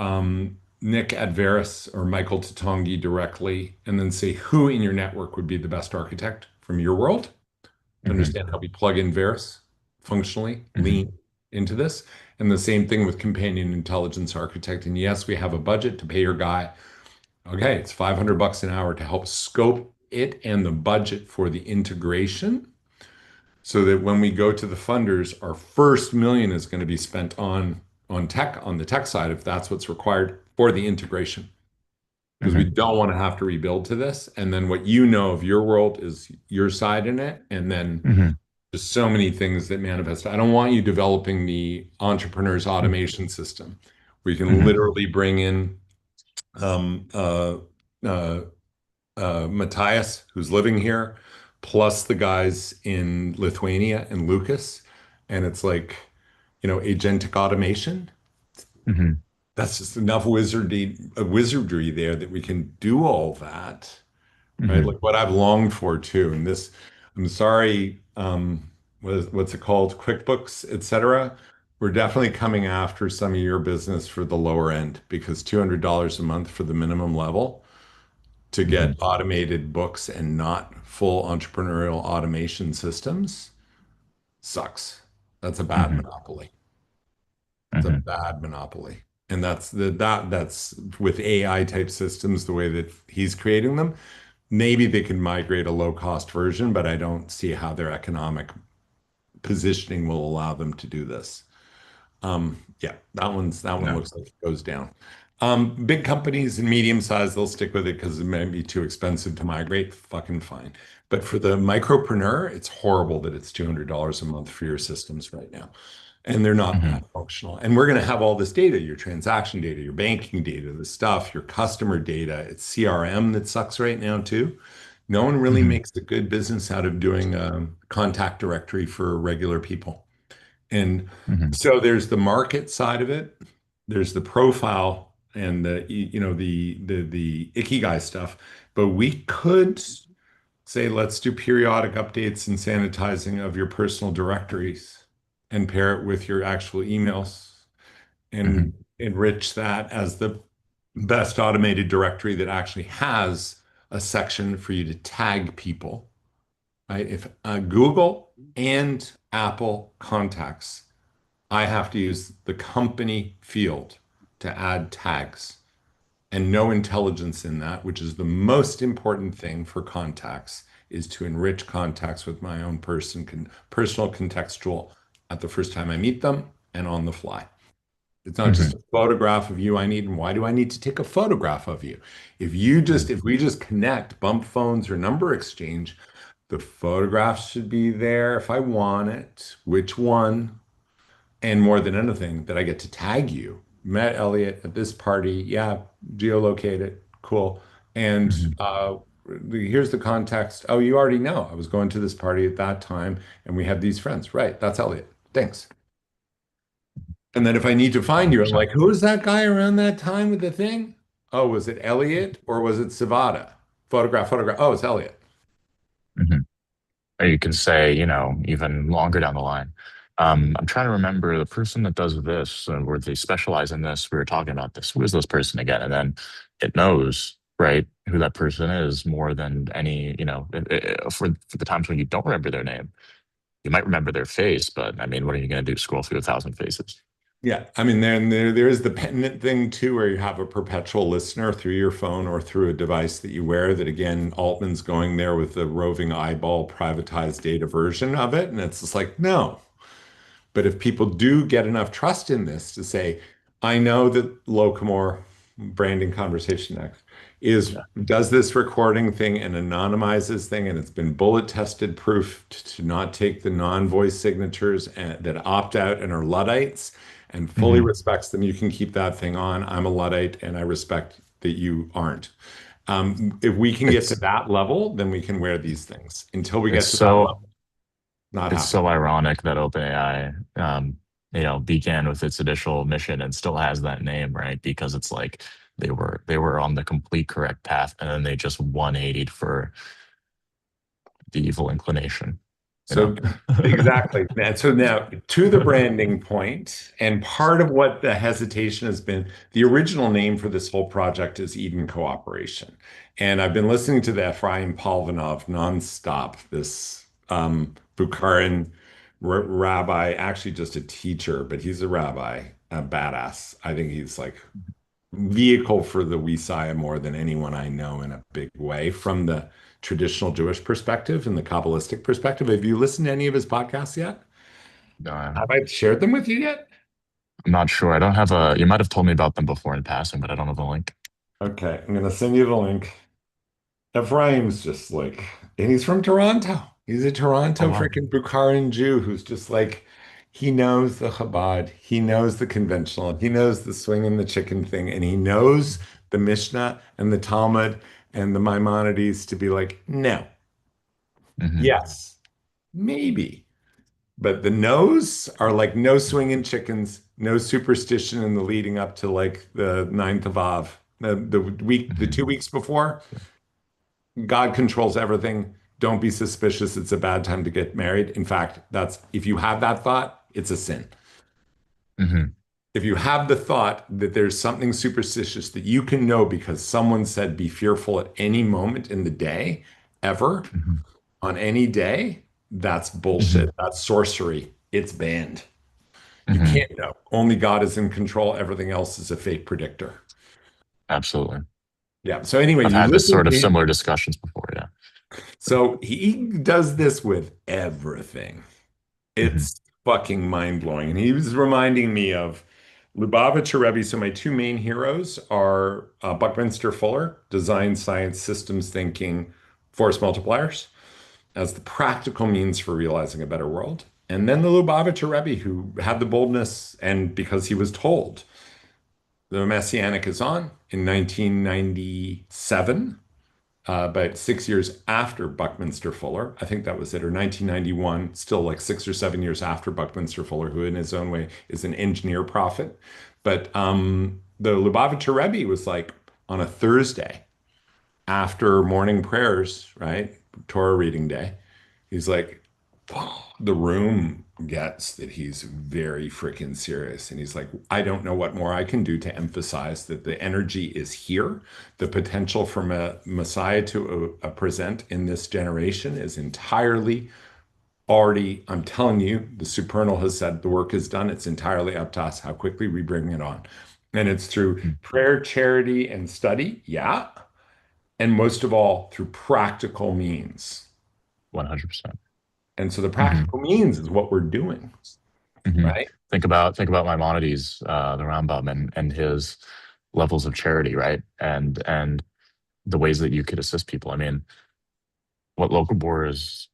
S1: Nick Adveris or Michael Tatongi directly, and then say who in your network would be the best architect from your world to
S2: Hmm.
S1: understand how we plug in Veris functionally,
S2: Hmm.
S1: lean into this. And the same thing with companion intelligence architect. And yes, we have a budget to pay your guy. Okay, it's 500 bucks an hour to help scope it and the budget for the integration so that when we go to the funders, our first million is going to be spent on tech, on the tech side, if that's what's required for the integration. Because we
S2: Hmm.
S1: don't want to have to rebuild to this. And then what you know of your world is your side in it. And then
S2: Hmm.
S1: just so many things that manifest. I don't want you developing the entrepreneur's automation system where you can
S2: Hmm.
S1: literally bring in um, uh, uh, Matthias, who's living here, plus the guys in Lithuania and Lucas. And it's like, agentic automation.
S2: Hmm.
S1: That's just enough wizardry there that we can do all that, right?
S2: Hmm.
S1: Like what I've longed for too. And this, I'm sorry, what's it called? QuickBooks, et cetera. We're definitely coming after some of your business for the lower end because $200 a month for the minimum level to get
S2: Hmm.
S1: automated books and not full entrepreneurial automation systems sucks. That's a bad
S2: Hmm.
S1: monopoly. It's a
S2: Hmm.
S1: bad monopoly. And that's with AI type systems, the way that he's creating them. Maybe they can migrate a low cost version, but I don't see how their economic positioning will allow them to do this. Yeah, that one
S2: Yeah.
S1: looks like it goes down. Big companies and medium size, they'll stick with it because it may be too expensive to migrate. Fucking fine. But for the micropreneur, it's horrible that it's $200 a month for your systems right now. And they're not
S2: Hmm.
S1: that functional. And we're going to have all this data, your transaction data, your banking data, the stuff, your customer data. It's CRM that sucks right now too. No one really
S2: Hmm.
S1: makes a good business out of doing a contact directory for regular people. And
S2: Hmm.
S1: so there's the market side of it, there's the profile and the ikigai stuff. But we could say, let's do periodic updates and sanitizing of your personal directories and pair it with your actual emails
S2: Hmm.
S1: and enrich that as the best automated directory that actually has a section for you to tag people, right? If Google and Apple contacts, I have to use the company field to add tags and no intelligence in that, which is the most important thing for contacts, is to enrich contacts with my own personal contextual at the first time I meet them and on the fly. It's not just
S2: Hmm.
S1: a photograph of you I need. And why do I need to take a photograph of you? If we just connect, bump phones or number exchange, the photograph should be there if I want it, which one, and more than anything, that I get to tag you. Met Elliot at this party. Yeah, geolocate it. Cool. And
S2: Hmm.
S1: here's the context. Oh, you already know. I was going to this party at that time, and we had these friends. Right. That's Elliot. Thanks. And then if I need to find you, I'm
S2: 100%.
S1: like, who was that guy around that time with the thing? Oh, was it Elliot or was it Savada? Photograph, photograph. Oh, it's Elliot.
S2: Hmm. Or you can say, even longer down the line. I'm trying to remember the person that does this, where they specialize in this. We were talking about this. Who is this person again? And then it knows, right, who that person is more than any, for the times when you don't remember their name. You might remember their face, but I mean, what are you going to do? Scroll through 1,000 faces?
S1: Yeah, I mean, then there is the pendant thing too, where you have a perpetual listener through your phone or through a device that you wear. That again, Altman's going there with the roving eyeball privatized data version of it, and it's just like, no. But if people do get enough trust in this to say, I know that Locomore branding conversation next is
S2: Yeah.
S1: does this recording thing and anonymizes thing, and it's been bullet tested proof to not take the non-voice signatures and, that opt out and are Luddites and fully
S2: Hmm.
S1: respects them, you can keep that thing on. I'm a Luddite and I respect that you aren't. If we can get to
S2: It's
S1: that level, then we can wear these things. Until we
S2: it's
S1: get to that
S2: so
S1: level, not
S2: it's
S1: happening.
S2: so ironic that OpenAI, began with its initial mission and still has that name, right? Because it's like they were on the complete correct path, and then they just 180'd for the evil inclination, you know.
S1: So exactly. And so now to the branding point, and part of what the hesitation has been, the original name for this whole project is Eden Cooperation. And I've been listening to the Ephraim Palvanov nonstop, this Bukharin rabbi, actually just a teacher, but he's a rabbi, a badass. I think he's like vehicle for the Messiah more than anyone I know in a big way from the traditional Jewish perspective and the Kabbalistic perspective. Have you listened to any of his podcasts yet?
S2: No,
S1: Have I shared them with you yet?
S2: I'm not sure. I don't have a. You might have told me about them before in passing, but I don't have a link.
S1: Okay, I'm gonna send you the link. Ephraim's just like, and he's from Toronto. He's a
S2: Oh
S1: Toronto
S2: wow.
S1: freaking Bukharan Jew who's just like, he knows the Chabad, he knows the conventional, he knows the swinging the chicken thing, and he knows the Mishnah and the Talmud and the Maimonides to be like, no,
S2: Hmm.
S1: yes, maybe. But the no's are like no swinging chickens, no superstition in the leading up to like the ninth of Av. The
S2: Hmm.
S1: 2 weeks before, God controls everything. Don't be suspicious. It's a bad time to get married. In fact, that's if you have that thought, it's a sin.
S2: Hmm.
S1: If you have the thought that there's something superstitious that you can know because someone said be fearful at any moment in the day, ever,
S2: Hmm.
S1: on any day, that's bullshit.
S2: Hmm.
S1: That's sorcery. It's banned. You
S2: Hmm.
S1: can't know. Only God is in control. Everything else is a fake predictor.
S2: Absolutely.
S1: Yeah. So anyway,
S2: I've
S1: you
S2: had this
S1: listen
S2: sort
S1: to
S2: of
S1: him.
S2: similar discussions before. Yeah.
S1: So he does this with everything.
S2: Hmm.
S1: It's fucking mind blowing. And he was reminding me of Lubavitcher Rebbe. So my two main heroes are Buckminster Fuller, design, science, systems thinking, force multipliers as the practical means for realizing a better world. And then the Lubavitcher Rebbe, who had the boldness, and because he was told the Messianic is on in 1997, about 6 years after Buckminster Fuller. I think that was it, or 1991, still like 6 or 7 years after Buckminster Fuller, who in his own way is an engineer prophet. But the Lubavitcher Rebbe was like on a Thursday after morning prayers, right? Torah reading day. He's like, the room gets that he's very freaking serious. And he's like, I don't know what more I can do to emphasize that the energy is here. The potential from a Messiah to present in this generation is entirely already, I'm telling you, the supernal has said the work is done. It's entirely up to us how quickly we bring it on. And it's through prayer, charity, and study. Yeah. And most of all, through practical means.
S2: 100%.
S1: And so the
S2: Hmm.
S1: practical means is what we're doing.
S2: Hmm.
S1: right?
S2: Think about Maimonides, the Rambam, and his levels of charity, right? And the ways that you could assist people. I mean, what local board is,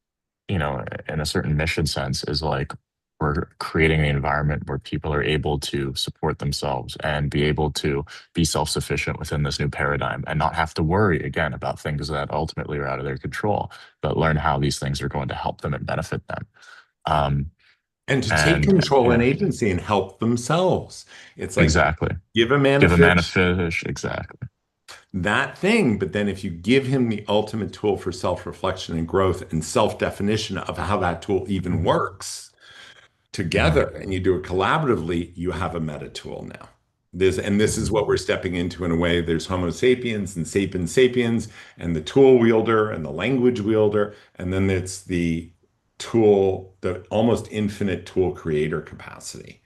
S2: in a certain mission sense, is like we're creating an environment where people are able to support themselves and be able to be self-sufficient within this new paradigm and not have to worry again about things that ultimately are out of their control, but learn how these things are going to help them and benefit them. Um,
S1: And to take
S2: and
S1: control and
S2: yeah,
S1: agency and help themselves. It's like
S2: exactly.
S1: give a man a
S2: Give a man a
S1: fish,
S2: fish. Exactly.
S1: that thing, but then if you give him the ultimate tool for self-reflection and growth and self-definition of how that tool even
S2: Mhm.
S1: works together,
S2: Mhm.
S1: and you do it collaboratively, you have a meta tool now. This is
S2: Mhm.
S1: what we're stepping into in a way. There's Homo sapiens and sapiens sapiens, and the tool wielder and the language wielder, and then it's the tool, the almost infinite tool creator capacity.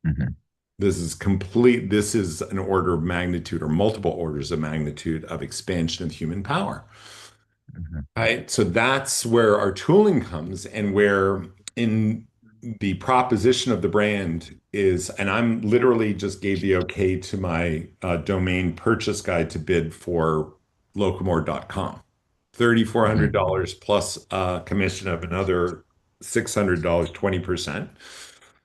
S2: Mhm.
S1: This is an order of magnitude or multiple orders of magnitude of expansion of human power.
S2: Mhm.
S1: Right. So that's where our tooling comes and where in the proposition of the brand is, and I'm literally just gave the okay to my domain purchase guide to bid for locomore.com.
S2: Mhm.
S1: $3,400 plus commission of another $600, 20%.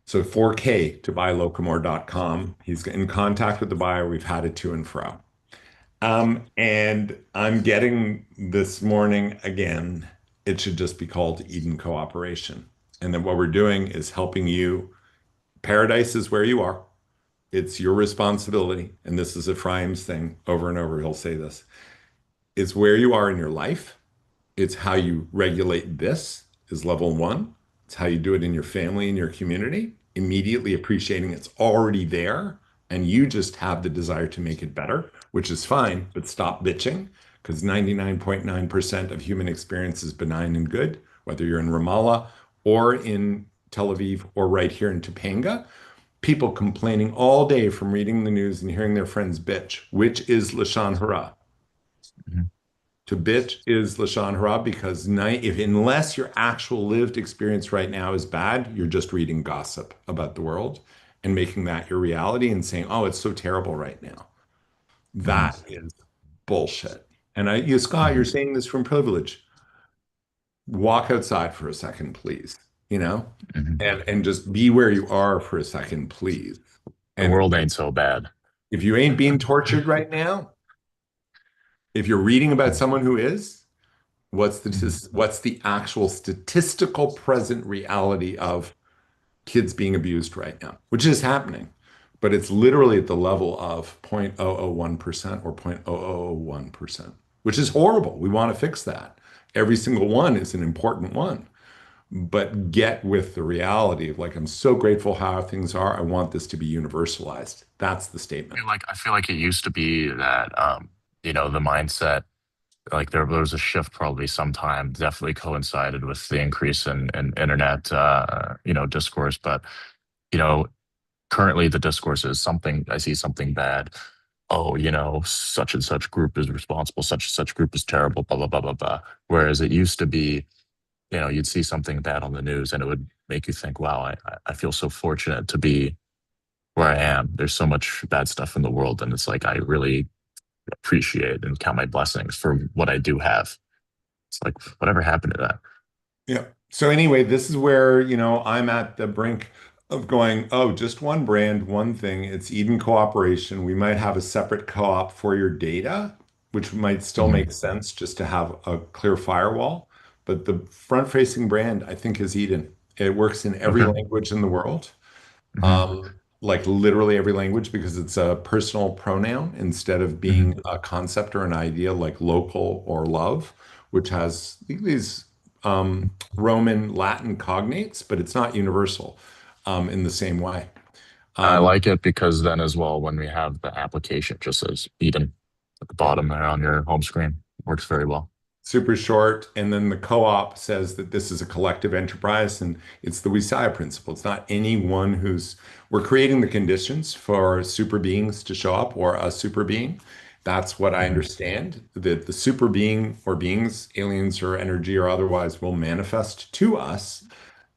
S1: So 4K to buy locomore.com. He's in contact with the buyer. We've had it to and fro. And I'm getting this morning again, it should just be called Eden Cooperation. And then what we're doing is helping you. Paradise is where you are. It's your responsibility. And this is Ephraim's thing over and over. He'll say this. It's where you are in your life. It's how you regulate this is level one. It's how you do it in your family and your community, immediately appreciating it's already there and you just have the desire to make it better, which is fine, but stop bitching because 99.9% of human experience is benign and good, whether you're in Ramallah or in Tel Aviv or right here in Topanga. People complaining all day from reading the news and hearing their friends bitch, which is Lashon Hara.
S2: Mhm.
S1: To bitch is Lashon Hara because if unless your actual lived experience right now is bad, you're just reading gossip about the world and making that your reality and saying, "Oh, it's so terrible right now."
S2: Mhm.
S1: That is bullshit. And Scott, you're
S2: Mhm.
S1: saying this from privilege. Walk outside for a second, please. You know,
S2: Mhm.
S1: and just be where you are for a second, please.
S2: The
S1: And
S2: world ain't so bad.
S1: if you ain't being tortured right now, if you're reading about
S2: Mhm.
S1: someone who is,
S2: Mhm.
S1: what's the actual statistical present reality of kids being abused right now, which is happening, but it's literally at the level of 0.001% or 0.0001%, which is horrible. We want to fix that. Every single one is an important one, but get with the reality of like, I'm so grateful how things are. I want this to be universalized. That's the statement.
S2: I feel like it used to be that the mindset, like there was a shift probably sometime, definitely coincided with the increase in internet discourse. But you know, currently the discourse is something, I see something bad. Oh, such and such group is responsible, such and such group is terrible, blah blah blah blah blah. Whereas it used to be, you'd see something bad on the news and it would make you think, wow, I feel so fortunate to be where I am. There's so much bad stuff in the world, and it's like I really appreciate and count my blessings for what I do have. It's like whatever happened to that?
S1: Yeah. So anyway, this is where, I'm at the brink of going, oh, just one brand, one thing. It's Eden Cooperation. We might have a separate co-op for your data, which might still
S2: Hmm.
S1: make sense just to have a clear firewall. But the front-facing brand, I think, is Eden. It works in every
S2: Okay.
S1: language in the world,
S2: Hmm.
S1: like literally every language, because it's a personal pronoun instead of being
S2: Hmm.
S1: a concept or an idea like local or love, which has these Roman Latin cognates, but it's not universal in the same way.
S2: I
S1: Um,
S2: like it because then as well, when we have the application, it just says Eden at the
S1: yeah.
S2: bottom there on your home screen. Works very well.
S1: Super short. And then the co-op says that this is a collective enterprise and it's the Wisaya principle. It's not anyone we're creating the conditions for super beings to show up or a super being. That's what I
S2: Hmm.
S1: understand, that the super being or beings, aliens or energy or otherwise, will manifest to us.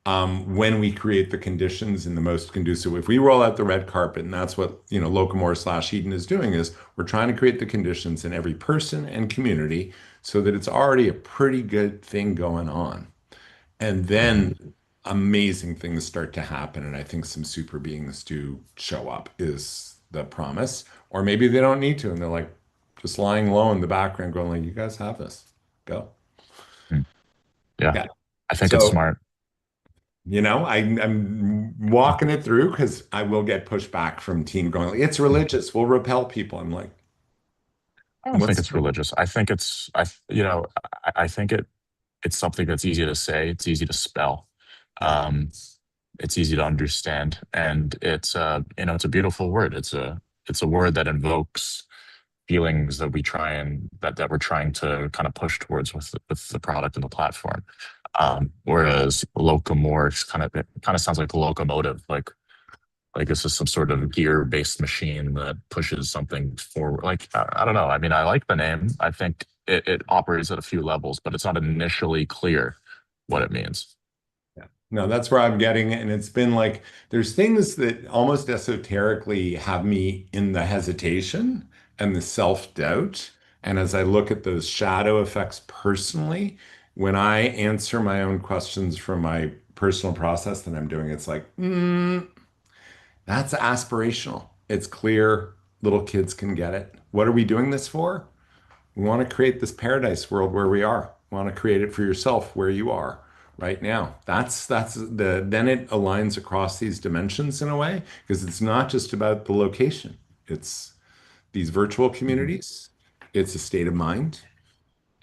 S1: when we create the conditions in the most conducive. If we roll out the red carpet, and that's what, Locomore/Eden is doing, is we're trying to create the conditions in every person and community so that it's already a pretty good thing going on. And
S2: Mhm.
S1: then amazing things start to happen. And I think some super beings do show up, is the promise. Or maybe they don't need to, and they're like just lying low in the background, going like, you guys have this. Go.
S2: Mm. Yeah,
S1: Yeah.
S2: I think it's
S1: So,
S2: smart.
S1: I'm walking it through because I will get pushback from team going, like, it's religious, we'll repel people. I'm like,
S2: I don't think
S1: what's
S2: it's religious. I think I think it's something that's easy to say. It's easy to spell. Um, it's easy to understand, and it's a beautiful word. It's a word that invokes feelings that we're trying to kind of push towards with the product and the platform. Whereas locomorphs kind of sounds like a locomotive, like this is some sort of gear-based machine that pushes something forward. Like I don't know. I mean, I like the name. I think it operates at a few levels, but it's not initially clear what it means.
S1: Yeah. No, that's where I'm getting it. And it's been like there's things that almost esoterically have me in the hesitation and the self-doubt. And as I look at those shadow effects personally, when I answer my own questions from my personal process that I'm doing, it's like, that's aspirational. It's clear little kids can get it. What are we doing this for? We want to create this paradise world where we are. We want to create it for yourself where you are right now. Then it aligns across these dimensions in a way because it's not just about the location. It's these virtual
S2: Mhm.
S1: communities. It's a state of mind.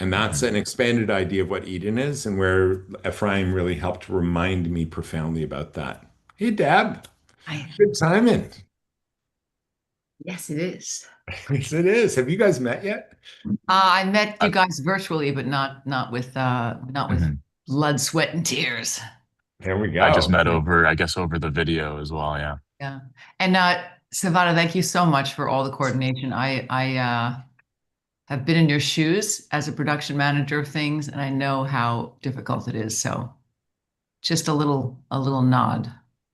S1: And that's
S2: Mhm.
S1: an expanded idea of what Eden is and where Ephraim really helped remind me profoundly about that. Hey, Deb,
S4: I,
S1: good timing.
S4: yes, it is.
S1: Yes, it is. Have you guys met yet?
S4: I met you
S2: I-
S4: guys virtually, but not with
S2: mhm.
S4: blood, sweat, and tears.
S1: There we
S2: I just
S1: go.
S2: met over, I guess, over the video as well. Yeah.
S4: Yeah. And Savannah, thank you so much for all the coordination. I have been in your shoes as a production manager of things, and I know how difficult it is. So just a little nod.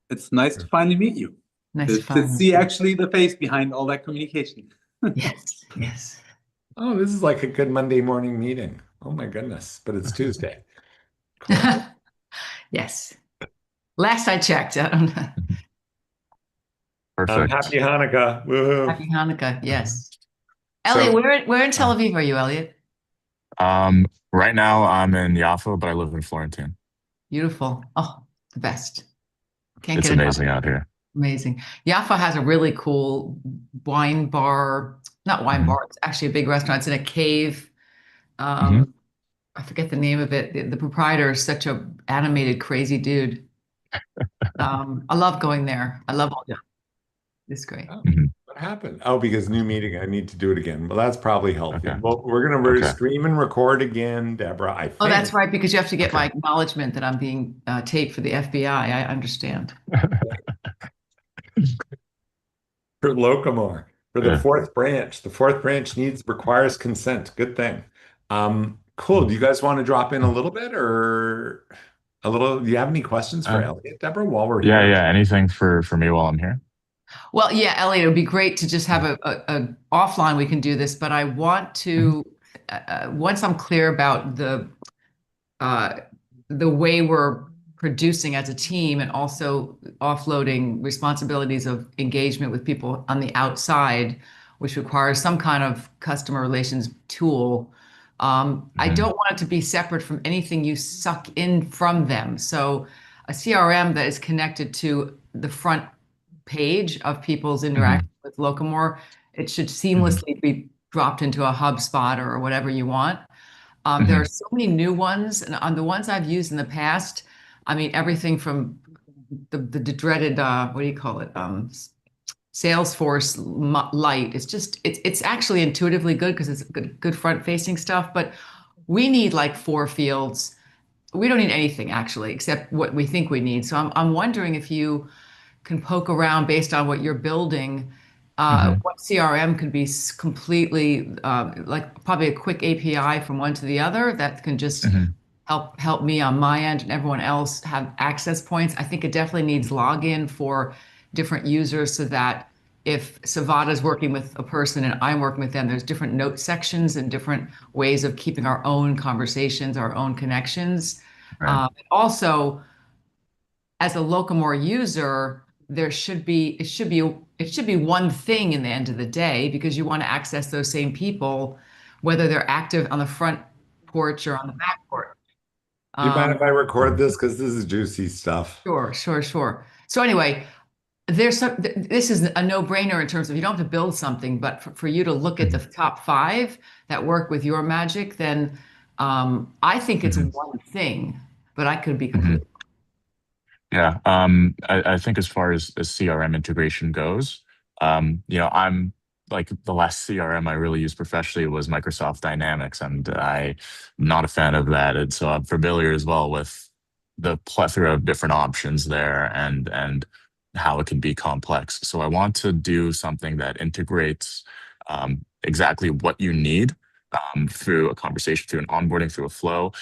S3: It's nice to finally meet you,
S4: Nice to
S3: to
S4: find
S3: see
S4: you.
S3: actually the face behind all that communication.
S4: Yes, yes.
S1: Oh, this is like a good Monday morning meeting. Oh my goodness, but it's Tuesday. Cool.
S4: Yes. Last I checked. I don't know.
S1: Happy
S2: Perfect.
S1: Hanukkah. Woohoo.
S4: Happy Hanukkah. Yes. Elliot,
S1: So,
S4: where in Tel
S2: Uh,
S4: Aviv are you, Elliot?
S2: right now I'm in Yafo, but I live in Florentine.
S4: Beautiful. Oh, the best. Can't
S2: It's
S4: get enough.
S2: amazing out here.
S4: Amazing. Jaffa has a really cool wine bar, not wine
S2: Hmm.
S4: bar, it's actually a big restaurant. It's in a cave.
S2: Hmm.
S4: Um, I forget the name of it. The proprietor is such a animated, crazy dude. I love going there. I love all that. It's great.
S1: oh,
S2: Hmm.
S1: what happened? Oh, because new meeting. I need to do it again. Well, that's probably healthy.
S2: Okay.
S1: Well, we're going to
S2: Okay.
S1: stream and record again, Deborah, I
S4: Oh, that's
S1: think.
S4: right, because you have to get my
S2: Okay.
S4: acknowledgement that I'm being taped for the FBI. I understand.
S1: For Locomore, for the
S2: Yeah.
S1: fourth branch. The fourth branch requires consent. Good thing. Cool. Do you guys want to drop in a little bit or a little? Do you have any questions for
S2: Uh,
S1: Elliot, Deborah, while we're
S2: yeah,
S1: here?
S2: yeah. Anything for me while I'm here?
S4: Well, yeah, Elliot, it would be great to just have a offline we can do this, but I want
S2: Mhm.
S4: to once I'm clear about uh, the way we're producing as a team and also offloading responsibilities of engagement with people on the outside, which requires some kind of customer relations tool. I
S2: Mhm.
S4: don't want it to be separate from anything you suck in from them. So a CRM that is connected to the front page of people's interaction
S2: Mhm.
S4: with Locomore, it should
S2: Mhm.
S4: seamlessly be dropped into a HubSpot or whatever you want. There are
S2: Mhm.
S4: so many new ones, and on the ones I've used in the past, I mean everything from the dreaded what do you call it? Salesforce Lite. It's actually intuitively good because it's good front facing stuff, but we need like four fields. We don't need anything actually except what we think we need. So I'm wondering if you can poke around based on what you're building.
S2: Mhm.
S4: What CRM could be completely like probably a quick API from one to the other that can just
S2: Mhm.
S4: help me on my end and everyone else have access points. I think it definitely needs login for different users so that if Savada's working with a person and I'm working with them, there's different note sections and different ways of keeping our own conversations, our own connections.
S2: Right.
S4: Also, as a Locomore user, it should be one thing in the end of the day because you want to access those same people, whether they're active on the front porch or on the back porch.
S1: Do you mind
S4: Um,
S1: if I record
S2: Mhm.
S1: this? Because this is juicy stuff.
S4: sure, sure, sure. So anyway, this is a no-brainer in terms of you don't have to build something, but for you to look at the
S2: Mhm.
S4: top five that work with your magic, then I think it's
S2: Mhm.
S4: one thing, but I could be
S2: Mhm.
S4: completely.
S2: Yeah, I think as far as CRM integration goes, I'm like the last CRM I really used professionally was Microsoft Dynamics, and I'm not a fan of that. And so I'm familiar as well with the plethora of different options there and how it can be complex. So I want to do something that integrates exactly what you need through a conversation, through an onboarding, through a flow,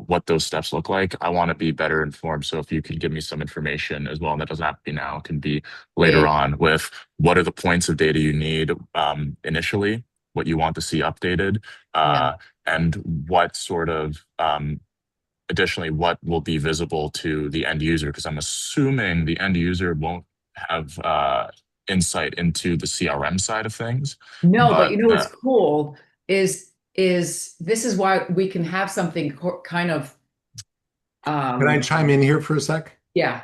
S2: what those steps look like. I want to be better informed. So if you could give me some information as well, and that doesn't have to be now, it can be
S4: Yeah,
S2: later on with what are the points of data you need initially, what you want to see updated,
S4: yeah.
S2: and what sort of additionally what will be visible to the end user. Because I'm assuming the end user won't have insight into the CRM side of things,
S4: No, but
S2: but
S4: you know what's cool is this is why we can have something kind of
S1: Can I
S4: um
S1: chime in here for a sec?
S4: yeah,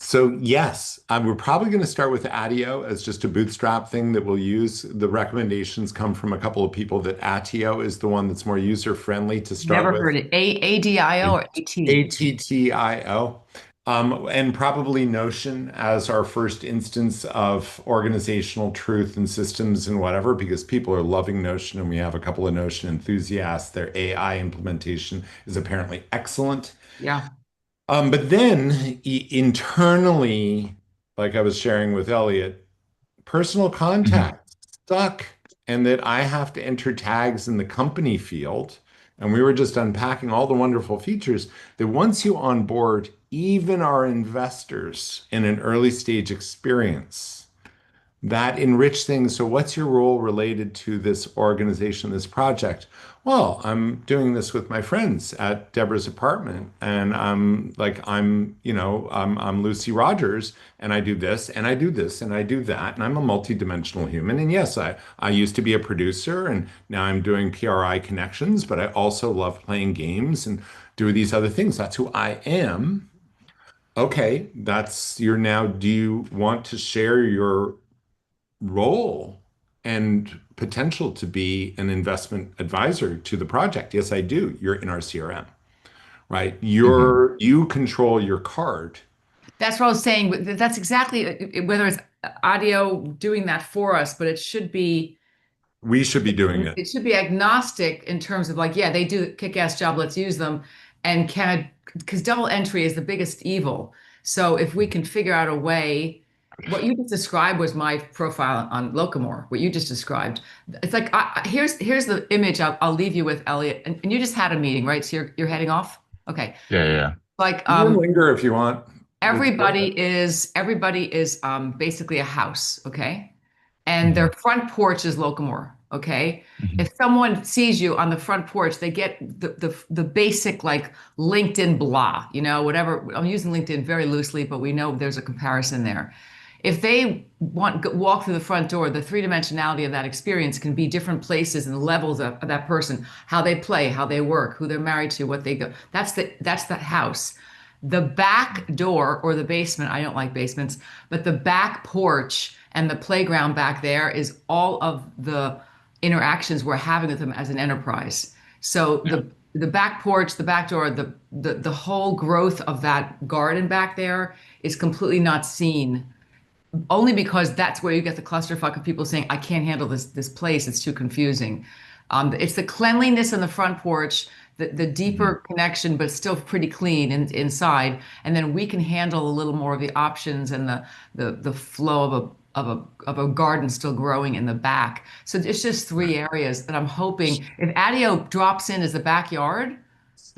S1: So yes, we're probably going to start with ADIO as just a bootstrap thing that we'll use. The recommendations come from a couple of people that ATIO is the one that's more user friendly to start
S4: never
S1: with.
S4: heard it. ADIO or AT?
S1: ATTIO. And probably Notion as our first instance of organizational truth and systems and whatever, because people are loving Notion and we have a couple of Notion enthusiasts. Their AI implementation is apparently excellent.
S4: Yeah.
S1: But then internally, like I was sharing with Elliot, personal
S2: Mhm.
S1: contacts stuck, and that I have to enter tags in the company field. And we were just unpacking all the wonderful features that once you onboard even our investors in an early stage experience, that enrich things. So, what's your role related to this organization, this project? Well, I'm doing this with my friends at Deborah's apartment, and I'm Lucy Rogers, and I do this, and I do this, and I do that, and I'm a multidimensional human. And yes, I used to be a producer, and now I'm doing PRI connections, but I also love playing games and do these other things. That's who I am. Okay, that's your now. Do you want to share your role and potential to be an investment advisor to the project? Yes, I do. You're in our CRM, right?
S2: Mhm.
S1: You control your card.
S4: That's what I was saying. That's exactly whether it's audio doing that for us, but
S1: We should be doing it.
S4: it should be agnostic in terms of like, yeah, they do a kick-ass job, let's use them. And because double entry is the biggest evil. So if we can figure out a way, what you just described was my profile on Locomore, what you just described. It's like, here's the image I'll leave you with, Elliot. And you just had a meeting, right? So you're heading off? Okay.
S2: Yeah, yeah, yeah.
S4: Like,
S1: You can linger if you want. It's
S4: everybody is basically a house, okay? And their
S2: Mhm.
S4: front porch is Locomore, okay?
S2: Mhm.
S4: If someone sees you on the front porch, they get the basic like LinkedIn blah, whatever. I'm using LinkedIn very loosely, but we know there's a comparison there. If they walk through the front door, the three dimensionality of that experience can be different places and levels of that person, how they play, how they work, who they're married to, what they go. That's the house. The back door or the basement, I don't like basements, but the back porch and the playground back there is all of the interactions we're having with them as an enterprise. So
S2: Yeah.
S4: the back porch, the back door, the whole growth of that garden back there is completely not seen only because that's where you get the clusterfuck of people saying, I can't handle this place. It's too confusing. It's the cleanliness on the front porch, the
S2: Mhm.
S4: deeper connection, but still pretty clean inside. And then we can handle a little more of the options and the flow of a garden still growing in the back. So it's just three areas that I'm hoping if Adio drops in as the backyard,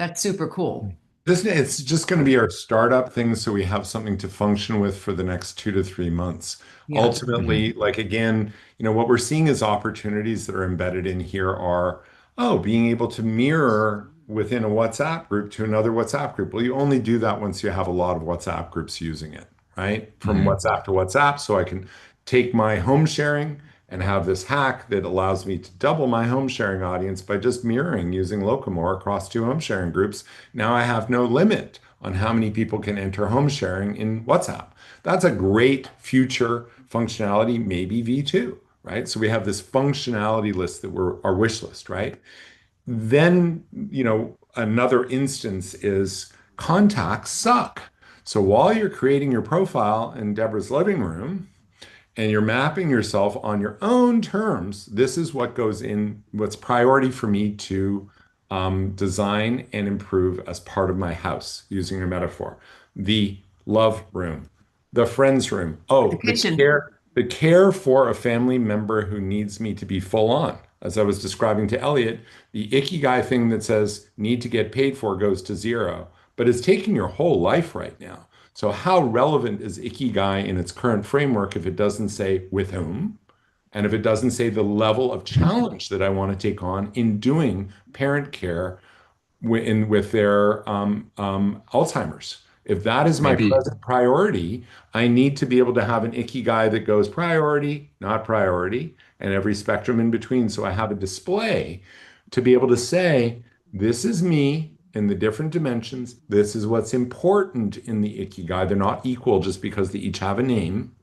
S4: That's super cool.
S1: It's just going to be our startup thing, so we have something to function with for the next 2 to 3 months.
S4: Yeah.
S1: Ultimately, like again, what we're seeing as opportunities that are embedded in here are, oh, being able to mirror within a WhatsApp group to another WhatsApp group. Well, you only do that once you have a lot of WhatsApp groups using it, right? From
S2: Hmm.
S1: WhatsApp to WhatsApp, so I can take my home sharing and have this hack that allows me to double my home sharing audience by just mirroring using Locomore across two home sharing groups. Now I have no limit on how many people can enter home sharing in WhatsApp. That's a great future functionality, maybe V2, right? So we have this functionality list that we're our wish list, right? Then, another instance is contacts suck. So while you're creating your profile in Deborah's living room, and you're mapping yourself on your own terms, this is what goes in, what's priority for me to design and improve as part of my house, using your metaphor. The love room, the friends room.
S4: The
S1: Oh, the
S4: kitchen.
S1: care for a family member who needs me to be full on. As I was describing to Elliot, the icky guy thing that says need to get paid for goes to zero, but it's taking your whole life right now. So how relevant is Ikigai in its current framework if it doesn't say with whom, and if it doesn't say the level of challenge that I want to take on in doing parent care with their Alzheimer's? If that is my
S2: Maybe.
S1: present priority, I need to be able to have an Ikigai that goes priority, not priority, and every spectrum in between. So I have a display to be able to say, this is me in the different dimensions. This is what's important in the Ikigai. They're not equal just because they each have a name,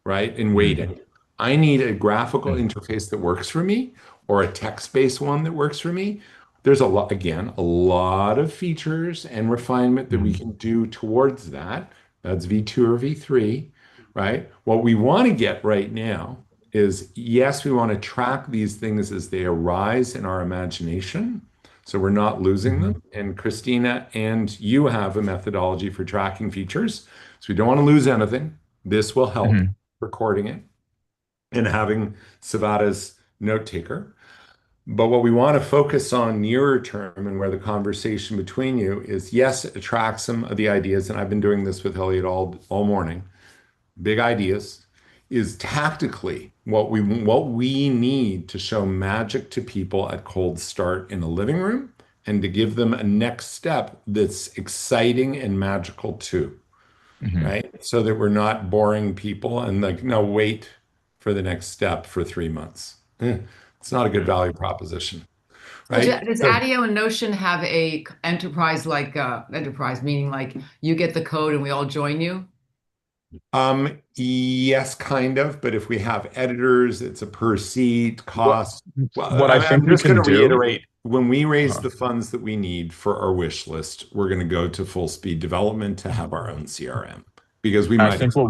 S1: right? And
S2: Mhm.
S1: weighting. I need a graphical
S2: Mhm.
S1: interface that works for me or a text-based one that works for me. There's a lot of features and refinement that we
S2: Mhm.
S1: can do towards that. That's V2 or V3, right? What we want to get right now is, yes, we want to track these things as they arise in our imagination. So we're not losing
S2: Mhm.
S1: them. And Christina and you have a methodology for tracking features. So we don't want to lose anything. This will help
S2: Mhm.
S1: recording it and having Savada's note taker. But what we want to focus on nearer term and where the conversation between you is, yes, attract some of the ideas. And I've been doing this with Elliot all morning. Big ideas is tactically what we need to show magic to people at cold start in the living room and to give them a next step that's exciting and magical too,
S2: Mhm.
S1: right? So that we're not boring people and like, no, wait for the next step for 3 months. It's not a good value proposition,
S4: So
S1: right?
S4: does
S1: So,
S4: ADIO and Notion have a enterprise like enterprise, meaning like you get the code and we all join you?
S1: yes, kind of, but if we have editors, it's a per seat
S2: What
S1: cost. Well,
S2: what I
S1: I'm
S2: think we
S1: just going
S2: can
S1: to
S2: do.
S1: reiterate, when we raise
S2: uh
S1: the funds that we need for our wish list, we're going to go to full speed development to have our own CRM because we
S2: I
S1: might
S2: think
S1: as well.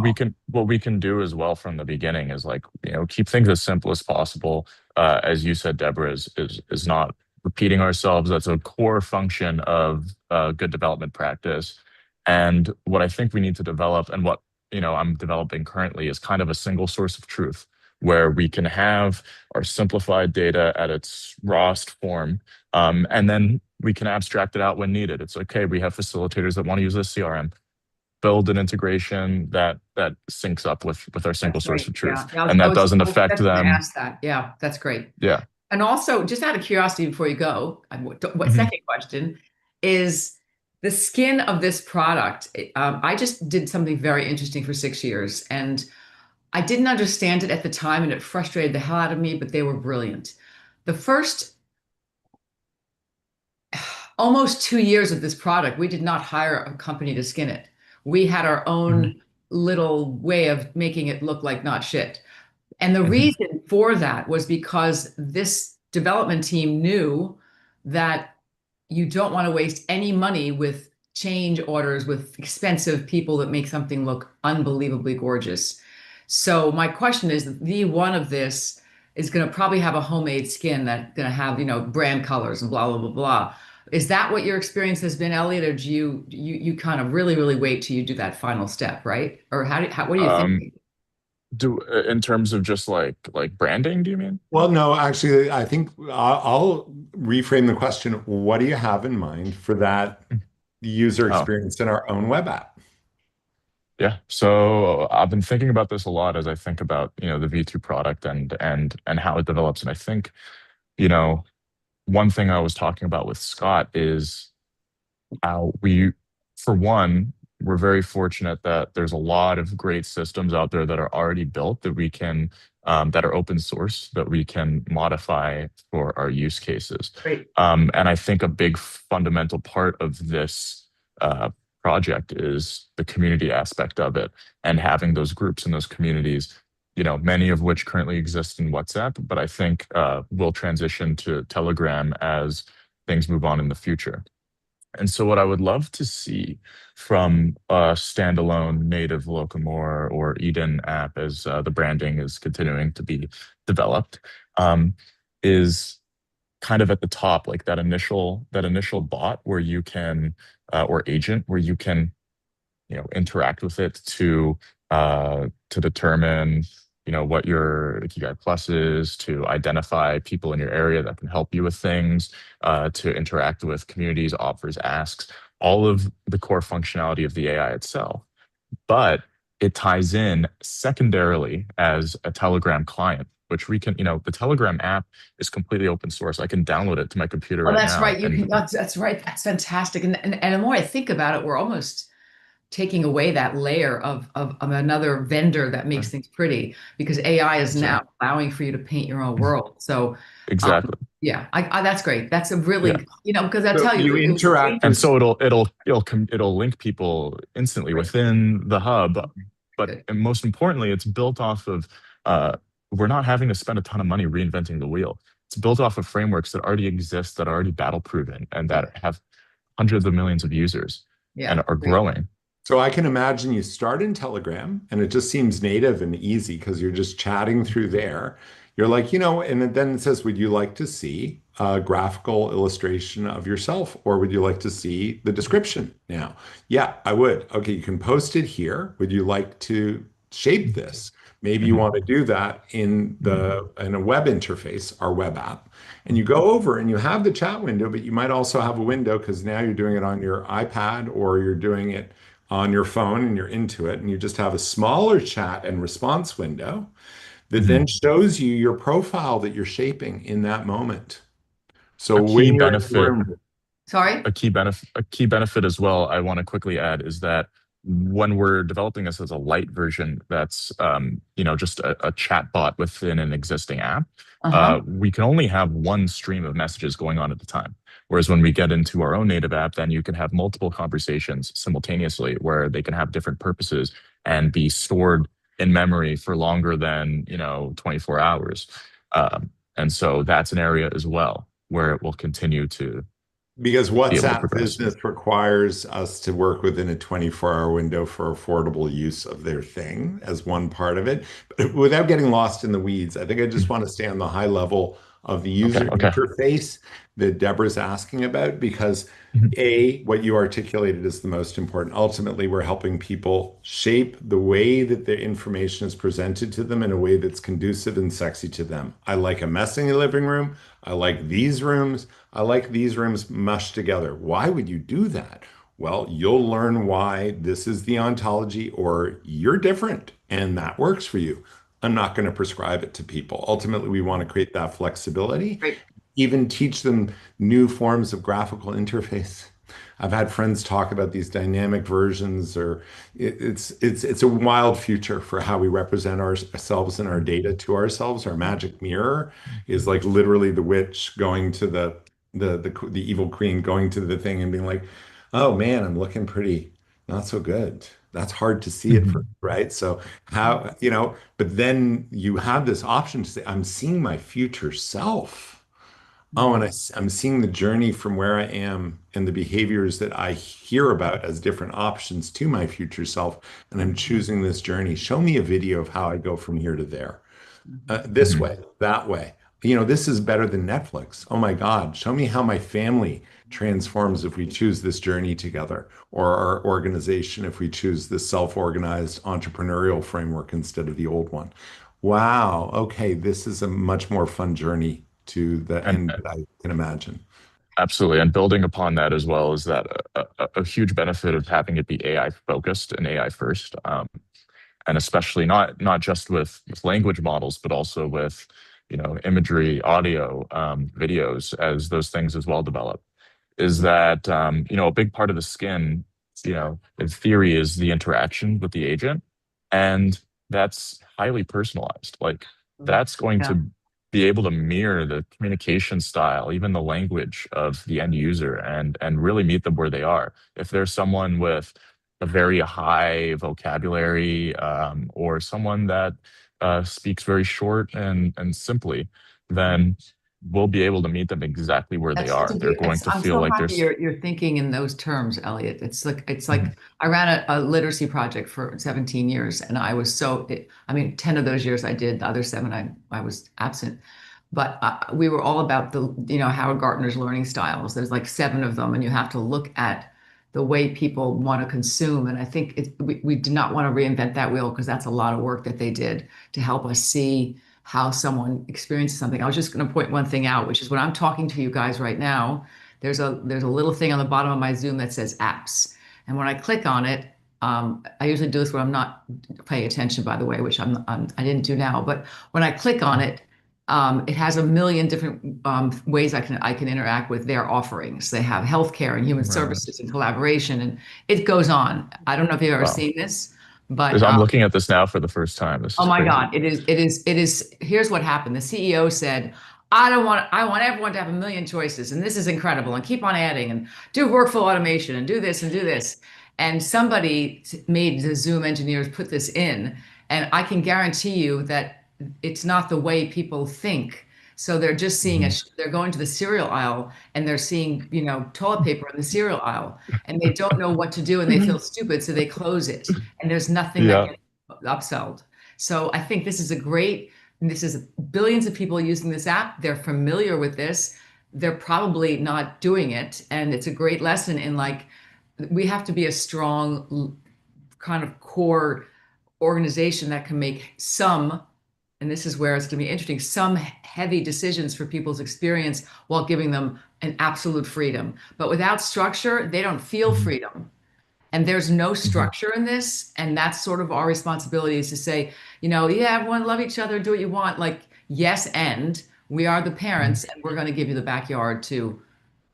S2: what we can do as well from the beginning is like, keep things as simple as possible. As you said, Deborah, is not repeating ourselves. That's a core function of good development practice. And what I think we need to develop, and what I'm developing currently, is kind of a single source of truth where we can have our simplified data at its rawest form, and then we can abstract it out when needed. It's okay. We have facilitators that want to use this CRM, build an integration that syncs up with our single
S4: That's
S2: source
S4: great.
S2: of
S4: Yeah.
S2: truth,
S4: Yeah,
S2: and that doesn't affect
S4: that's going to
S2: them.
S4: ask that. Yeah, that's great.
S2: Yeah.
S4: And also, just out of curiosity before you go, what
S2: Mhm.
S4: second question is the skin of this product. I just did something very interesting for 6 years, and I didn't understand it at the time, and it frustrated the hell out of me, but they were brilliant. The first almost 2 years of this product, we did not hire a company to skin it. We had our
S2: Mhm.
S4: own little way of making it look like not shit. And the
S2: Mhm.
S4: reason for that was because this development team knew that you don't want to waste any money with change orders with expensive people that make something look unbelievably gorgeous. So my question is, the V1 of this is going to probably have a homemade skin that's going to have, brand colors and blah, blah, blah, blah. Is that what your experience has been, Elliot, or do you kind of really, really wait till you do that final step, right? Or what do you
S2: Um,
S4: think?
S2: Do in terms of just like branding, do you mean?
S1: Well, no, actually, I think I'll reframe the question. What do you have in mind for that user
S2: Oh,
S1: experience in our own web app?
S2: yeah. So I've been thinking about this a lot as I think about, the V2 product and how it develops. And I think, you know, one thing I was talking about with Scott is we, for one, we're very fortunate that there's a lot of great systems out there that are already built that we can, that are open source, that we can modify for our use cases.
S4: Great.
S2: And I think a big fundamental part of this project is the community aspect of it and having those groups and those communities, many of which currently exist in WhatsApp, but I think will transition to Telegram as things move on in the future. And so, what I would love to see from a standalone native Locamore or Eden app, as the branding is continuing to be developed, um, is kind of at the top, like that initial bot where you can, or agent where you can interact with it to determine what your Ikigai Plus is, to identify people in your area that can help you with things, to interact with communities, offers, asks, all of the core functionality of the AI itself. But it ties in secondarily as a Telegram client, which we can, the Telegram app is completely open source. I can download it to my computer
S4: Oh,
S2: right
S4: that's
S2: now
S4: right. You
S2: and
S4: can, that's right. That's fantastic. And the more I think about it, we're almost taking away that layer of another vendor that makes things pretty because AI is
S2: that's right.
S4: now allowing for you to paint your own world. So, um,
S2: Exactly.
S4: yeah, that's great. That's a
S2: Yeah.
S4: really, because I
S1: So
S4: tell you,
S1: you
S4: it was a
S1: interact
S4: dream.
S2: And
S1: with
S2: so it'll link people instantly
S4: Great.
S2: within the hub. But
S4: Good.
S2: and most importantly, it's built off of we're not having to spend a ton of money reinventing the wheel. It's built off of frameworks that already exist, that are already battle proven, and
S4: Yeah.
S2: that have hundreds of millions of users and
S4: Yeah.
S2: are
S4: Great.
S2: growing.
S1: So I can imagine you start in Telegram and it just seems native and easy because you're just chatting through there. You're like, and then it says, would you like to see a graphical illustration of yourself or would you like to see the description now? Yeah, I would. Okay, you can post it here. Would you like to shape this? Maybe you
S2: Mhm.
S1: want to do that in a web interface, our web app. And you go over and you have the chat window, but you might also have a window because now you're doing it on your iPad or you're doing it on your phone and you're into it, and you just have a smaller chat and response window that then
S2: Mhm.
S1: shows you your profile that you're shaping in that moment. So
S2: A key
S1: when you're in the
S2: benefit
S1: room,
S4: Sorry.
S2: a key benefit as well I want to quickly add is that when we're developing this as a light version that's just a chat bot within an existing app,
S4: Uh-huh.
S2: we can only have one stream of messages going on at a time. Whereas when we get into our own native app, then you can have multiple conversations simultaneously where they can have different purposes and be stored in memory for longer than 24 hours. And so that's an area as well where it will continue to
S1: because
S2: be able to
S1: WhatsApp
S2: progress.
S1: Business requires us to work within a 24-hour window for affordable use of their thing as one part of it. But without getting lost in the weeds, I think I just want to stay on the high level of the
S2: Okay.
S1: user
S2: Okay.
S1: interface that Deborah's asking about, because
S2: Mhm.
S1: A, what you articulated is the most important. Ultimately, we're helping people shape the way that the information is presented to them in a way that's conducive and sexy to them. I like a mess in the living room. I like these rooms. I like these rooms mushed together. Why would you do that? Well, you'll learn why this is the ontology or you're different and that works for you. I'm not going to prescribe it to people. Ultimately, we want to create that flexibility,
S4: Great.
S1: even teach them new forms of graphical interface. I've had friends talk about these dynamic versions, or it's a wild future for how we represent ourselves and our data to ourselves. Our magic mirror is like literally the witch going to the evil queen going to the thing and being like, "Oh man, I'm looking pretty not so good." That's hard to see it first,
S2: Mhm.
S1: right? So but then you have this option to say, "I'm seeing my future self." Oh, and I'm seeing the journey from where I am and the behaviors that I hear about as different options to my future self. And I'm choosing this journey. Show me a video of how I go from here to there, this
S2: Mhm.
S1: way, that way. this is better than Netflix. Oh my God, show me how my family transforms if we choose this journey together, or our organization if we choose this self-organized entrepreneurial framework instead of the old one. Wow, okay, this is a much more fun journey to the
S2: And
S1: end that I can imagine.
S2: absolutely. And building upon that as well is that a huge benefit of having it be AI focused and AI first, and especially not just with language models, but also with imagery, audio, videos as those things as well develop. Is that a big part of the skin, in theory, is the interaction with the agent, and that's highly personalized. Like that's going
S4: Yeah.
S2: to be able to mirror the communication style, even the language of the end user, and really meet them where they are. If there's someone with a very high vocabulary, or someone that speaks very short and simply, then we'll be able to meet them exactly where they
S4: That's such a
S2: are. They're
S4: good.
S2: going to
S4: I'm
S2: feel
S4: so
S2: like
S4: happy
S2: there's.
S4: you're thinking in those terms, Elliot. It's like
S2: Mhm.
S4: I ran a literacy project for 17 years, and I was I mean, 10 of those years I did. The other seven I was absent. But we were all about Howard Gardner's learning styles. There's like seven of them, and you have to look at the way people want to consume. And I think we did not want to reinvent that wheel because that's a lot of work that they did to help us see how someone experiences something. I was just going to point one thing out, which is when I'm talking to you guys right now, there's a little thing on the bottom of my Zoom that says apps. And when I click on it, I usually do this when I'm not paying attention, by the way, which I didn't do now. But when I click on it has a million different ways I can interact with their offerings. They have healthcare and human
S2: Right.
S4: services and collaboration, and it goes on. I don't know if you've ever
S2: Wow.
S4: seen this, but
S2: I'm looking at this now for the first time. This
S4: oh
S2: is
S4: my
S2: crazy.
S4: God, it is. Here's what happened. The CEO said, I want everyone to have a million choices, and this is incredible, and keep on adding, and do workflow automation, and do this, and do this. And somebody made the Zoom engineers put this in, and I can guarantee you that it's not the way people think. So they're just seeing
S2: Mhm.
S4: they're going to the cereal aisle and they're seeing, toilet paper in the cereal aisle, and they don't know what to do, and they feel stupid, so they close it, and there's nothing that
S2: Yeah.
S4: gets upsold. So I think this is billions of people using this app. They're familiar with this. They're probably not doing it. And it's a great lesson in like, we have to be a strong kind of core organization that can make and this is where it's going to be interesting, some heavy decisions for people's experience while giving them an absolute freedom. But without structure, they don't feel
S2: Mhm.
S4: freedom. And there's no
S2: Mhm.
S4: structure in this. And that's sort of our responsibility is to say, yeah, everyone love each other, do what you want. Like, yes, and we are the
S2: Mhm.
S4: parents, and we're going to give you the backyard to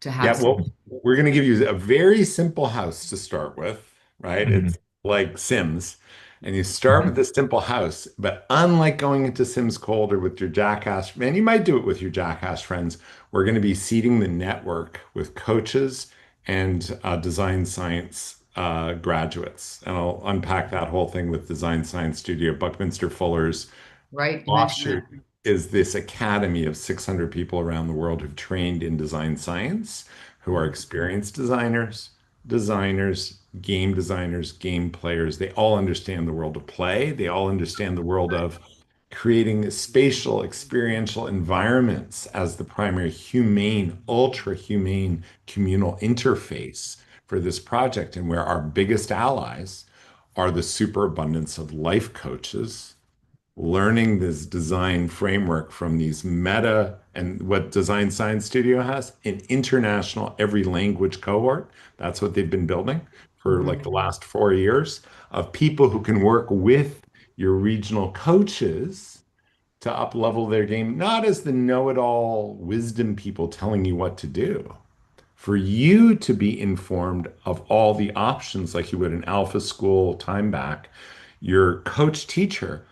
S1: Yeah,
S4: have some.
S1: well, we're going to give you a very simple house to start with, right?
S2: Mhm.
S1: It's like Sims. And you start with
S2: Mhm.
S1: this simple house, but unlike going into Sims Cold or with your Jackass, man, you might do it with your Jackass friends. We're going to be seeding the network with coaches and design science graduates. And I'll unpack that whole thing with Design Science Studio. Buckminster Fuller's
S4: Right? You mentioned
S1: offshoot
S4: that.
S1: is this academy of 600 people around the world who've trained in design science, who are experienced designers, game players. They all understand the world of play. They all understand the world of creating spatial, experiential environments as the primary humane, ultra humane communal interface for this project, and where our biggest allies are the superabundance of life coaches learning this design framework from these meta and what Design Science Studio has an international every language cohort. That's what they've been building for like the
S4: Mhm.
S1: last 4 years of people who can work with your regional coaches to up level their game, not as the know-it-all wisdom people telling you what to do. For you to be informed of all the options like you would in alpha school time back, your coach teacher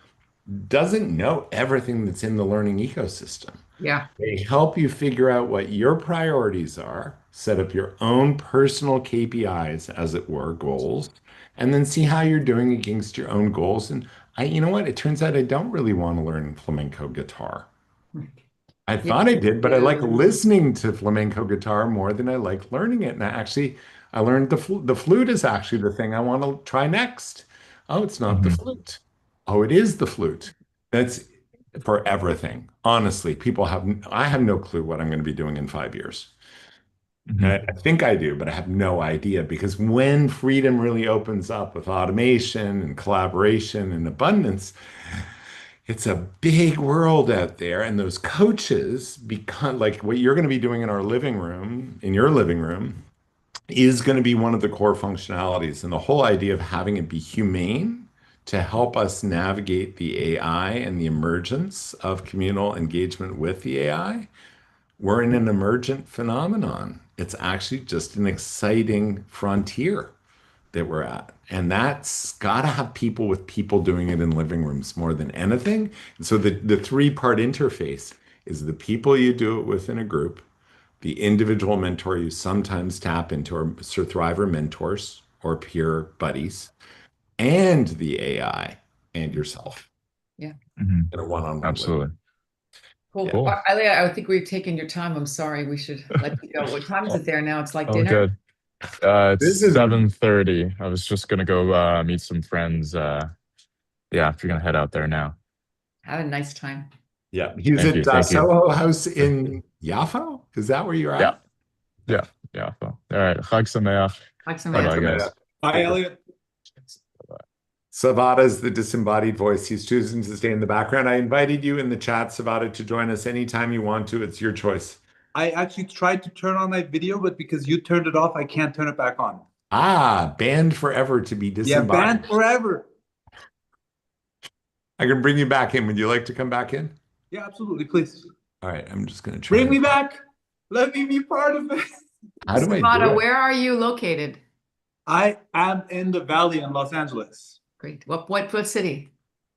S1: doesn't know everything that's in the learning ecosystem.
S4: Yeah.
S1: They help you figure out what your priorities are, set up your own personal KPIs, as it were, goals, and then see how you're doing against your own goals. And you know what? It turns out I don't really want to learn flamenco guitar. I
S4: Yeah,
S1: thought I did, but I like
S4: you.
S1: listening to flamenco guitar more than I like learning it. And I learned the flute is actually the thing I want to try next. Oh, it's not the
S2: Mhm.
S1: flute. Oh, it is the flute. That's for everything. Honestly, I have no clue what I'm going to be doing in 5 years. I think I do, but I have no idea because when freedom really opens up with automation and collaboration and abundance, it's a big world out there. And those coaches become like what you're going to be doing in our living room, in your living room, is going to be one of the core functionalities. And the whole idea of having it be humane to help us navigate the AI and the emergence of communal engagement with the AI, we're in an emergent phenomenon. It's actually just an exciting frontier that we're at. And that's got to have people with people doing it in living rooms more than anything. And so the three-part interface is the people you do it with in a group, the individual mentor you sometimes tap into, or Thriver mentors or peer buddies, and the AI and yourself
S4: Yeah.
S2: Mhm.
S1: in a one-on-one with.
S2: Absolutely.
S4: Cool.
S1: Yeah.
S2: Cool.
S4: Elia, I think we've taken your time. I'm sorry. We should let you go. What time is it there now? It's like
S2: Oh,
S4: dinner.
S2: good. It's
S1: This is
S2: 7:30. I was just gonna go meet some friends. Yeah, if you're gonna head out there now.
S4: Have a nice time.
S1: Yeah, he's
S2: Thank you.
S1: at
S2: Thank you.
S1: Soho House in Yafo. Is that where you're
S2: Yeah.
S1: at?
S2: Yeah. Yeah. Well, all right. Chag sameach.
S4: Like some
S2: Bye
S1: Thanks,
S2: bye,
S4: answer.
S1: Amanda.
S2: guys.
S3: Bye, Elliot.
S1: Savada is the disembodied voice. He's choosing to stay in the background. I invited you in the chat, Savada, to join us anytime you want to. It's your choice.
S3: I actually tried to turn on my video, but because you turned it off, I can't turn it back on.
S1: Ah, banned forever to be
S3: Yeah,
S1: disembodied.
S3: banned forever.
S1: I can bring you back in. Would you like to come back in?
S3: Yeah, absolutely. Please
S1: All right, I'm just going to try.
S3: bring me back. Let me be part of it.
S1: How do I do
S4: Savannah,
S1: it?
S4: where are you located?
S3: I am in the Valley in Los Angeles.
S4: Great. What city?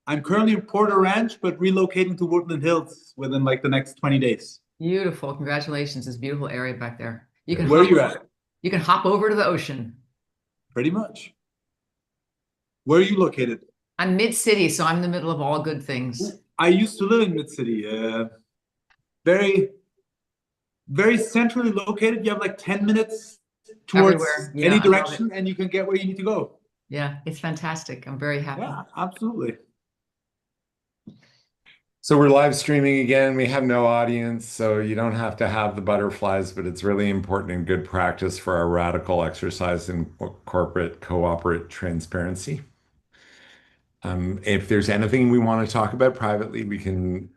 S3: I'm currently in Porter Ranch, but relocating to Woodland Hills within like the next 20 days.
S4: Beautiful. Congratulations. It's a beautiful area back there. You can
S3: Where are
S4: hop
S3: you at?
S4: you can hop over to the ocean.
S3: Pretty much. Where are you located?
S4: I'm mid-city, so I'm in the middle of all good things.
S3: I used to live in Mid-City. Very, very centrally located. You have like 10 minutes towards
S4: Everywhere. Yeah,
S3: any
S4: I love it.
S3: direction, and you can get where you need to go.
S4: Yeah, it's fantastic. I'm very happy.
S3: Yeah, absolutely.
S1: So we're live streaming again. We have no audience, so you don't have to have the butterflies, but it's really important and good practice for our radical exercise in corporate cooperate transparency. If there's anything we want to talk about privately, we can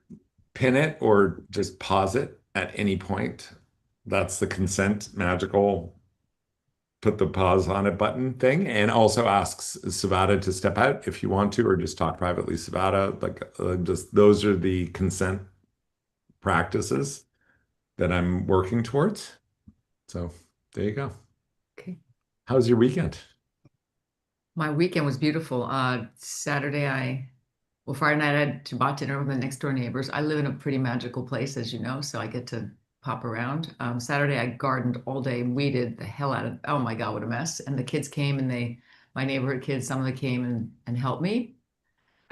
S1: pin it or just pause it at any point. That's the consent magical put the pause on it button thing, and also asks Savada to step out if you want to, or just talk privately. Savada, like just those are the consent practices that I'm working towards. So there you go.
S4: Okay.
S1: How's your weekend?
S4: My weekend was beautiful. Friday night I had Shabbat dinner with my next door neighbors. I live in a pretty magical place, as you know, so I get to pop around. Saturday I gardened all day, weeded the hell out of, oh my God, what a mess. And the kids came and my neighborhood kids, some of them came and helped me,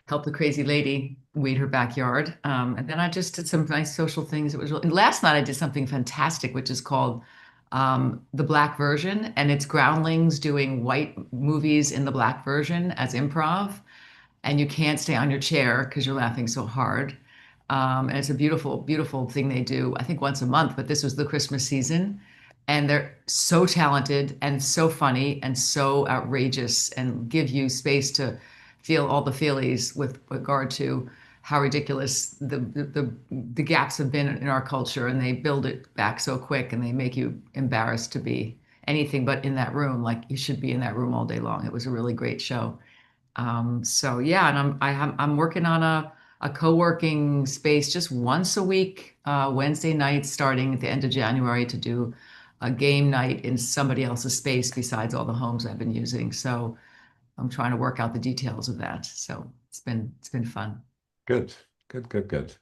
S4: help the crazy lady weed her backyard. And then I just did some nice social things. It was really, last night I did something fantastic, which is called the Black Version, and it's groundlings doing white movies in the Black version as improv, and you can't stay on your chair because you're laughing so hard. And it's a beautiful, beautiful thing they do, I think once a month, but this was the Christmas season. And they're so talented and so funny and so outrageous and give you space to feel all the feelies with regard to how ridiculous the gaps have been in our culture. And they build it back so quick and they make you embarrassed to be anything but in that room. Like you should be in that room all day long. It was a really great show. So yeah, and I'm working on a co-working space just once a week, Wednesday nights starting at the end of January to do a game night in somebody else's space besides all the homes I've been using. So I'm trying to work out the details of that. So it's been fun.
S1: Good, good, good, good.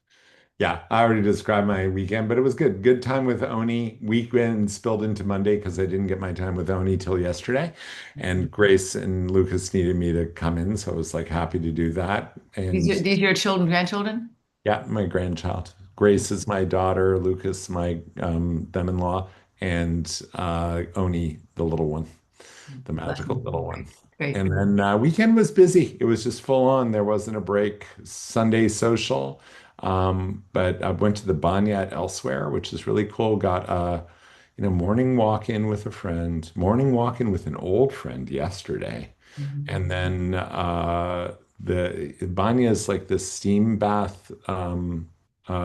S1: Yeah, I already described my weekend, but it was good. Good time with Oni. Weekend spilled into Monday because I didn't get my time with Oni till yesterday. And Grace and Lucas needed me to come in, so I was like happy to do that. And
S4: These are your children, grandchildren?
S1: yeah, my grandchild. Grace is my daughter, Lucas, my them-in-law, and Oni, the little one, the magical little one.
S4: Great.
S1: And then weekend was busy. It was just full on. There wasn't a break. Sunday social. But I went to the Banya elsewhere, which is really cool. Got a, morning walk in with a friend, morning walk in with an old friend yesterday.
S4: Mhm.
S1: And then the Banya is like this steam bath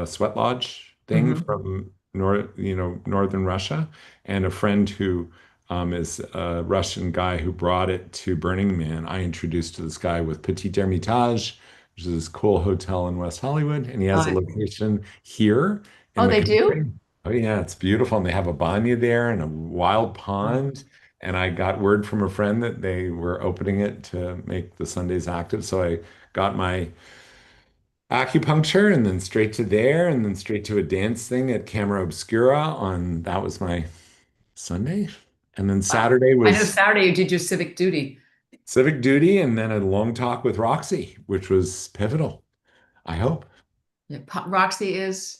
S1: sweat lodge thing
S4: Mhm.
S1: from northern Russia. And a friend who is a Russian guy who brought it to Burning Man. I introduced to this guy with Petit Hermitage, which is this cool hotel in West Hollywood, and he has a
S4: Uh,
S1: location here in
S4: oh,
S1: the
S4: they do?
S1: country. Oh yeah, it's beautiful, and they have a banya there and a wild pond. And I got word from a friend that they were opening it to make the Sundays active. So I got my acupuncture and then straight to there and then straight to a dance thing at Camera Obscura on that was my Sunday. And then
S4: Wow.
S1: Saturday
S4: I know
S1: was
S4: Saturday you did your civic duty.
S1: civic duty and then a long talk with Roxy, which was pivotal, I hope.
S4: Yeah, Roxy is.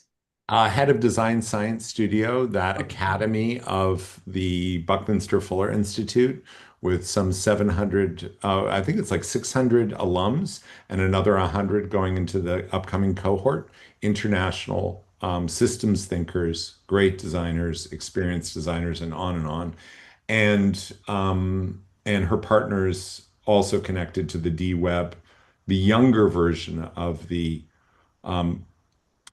S1: Head of Design Science Studio, that
S4: Okay.
S1: academy of the Buckminster Fuller Institute, with some 700, I think it's like 600 alums and another 100 going into the upcoming cohort. International systems thinkers, great designers, experienced designers, and on and on. And her partners also connected to the D Web, the younger version of the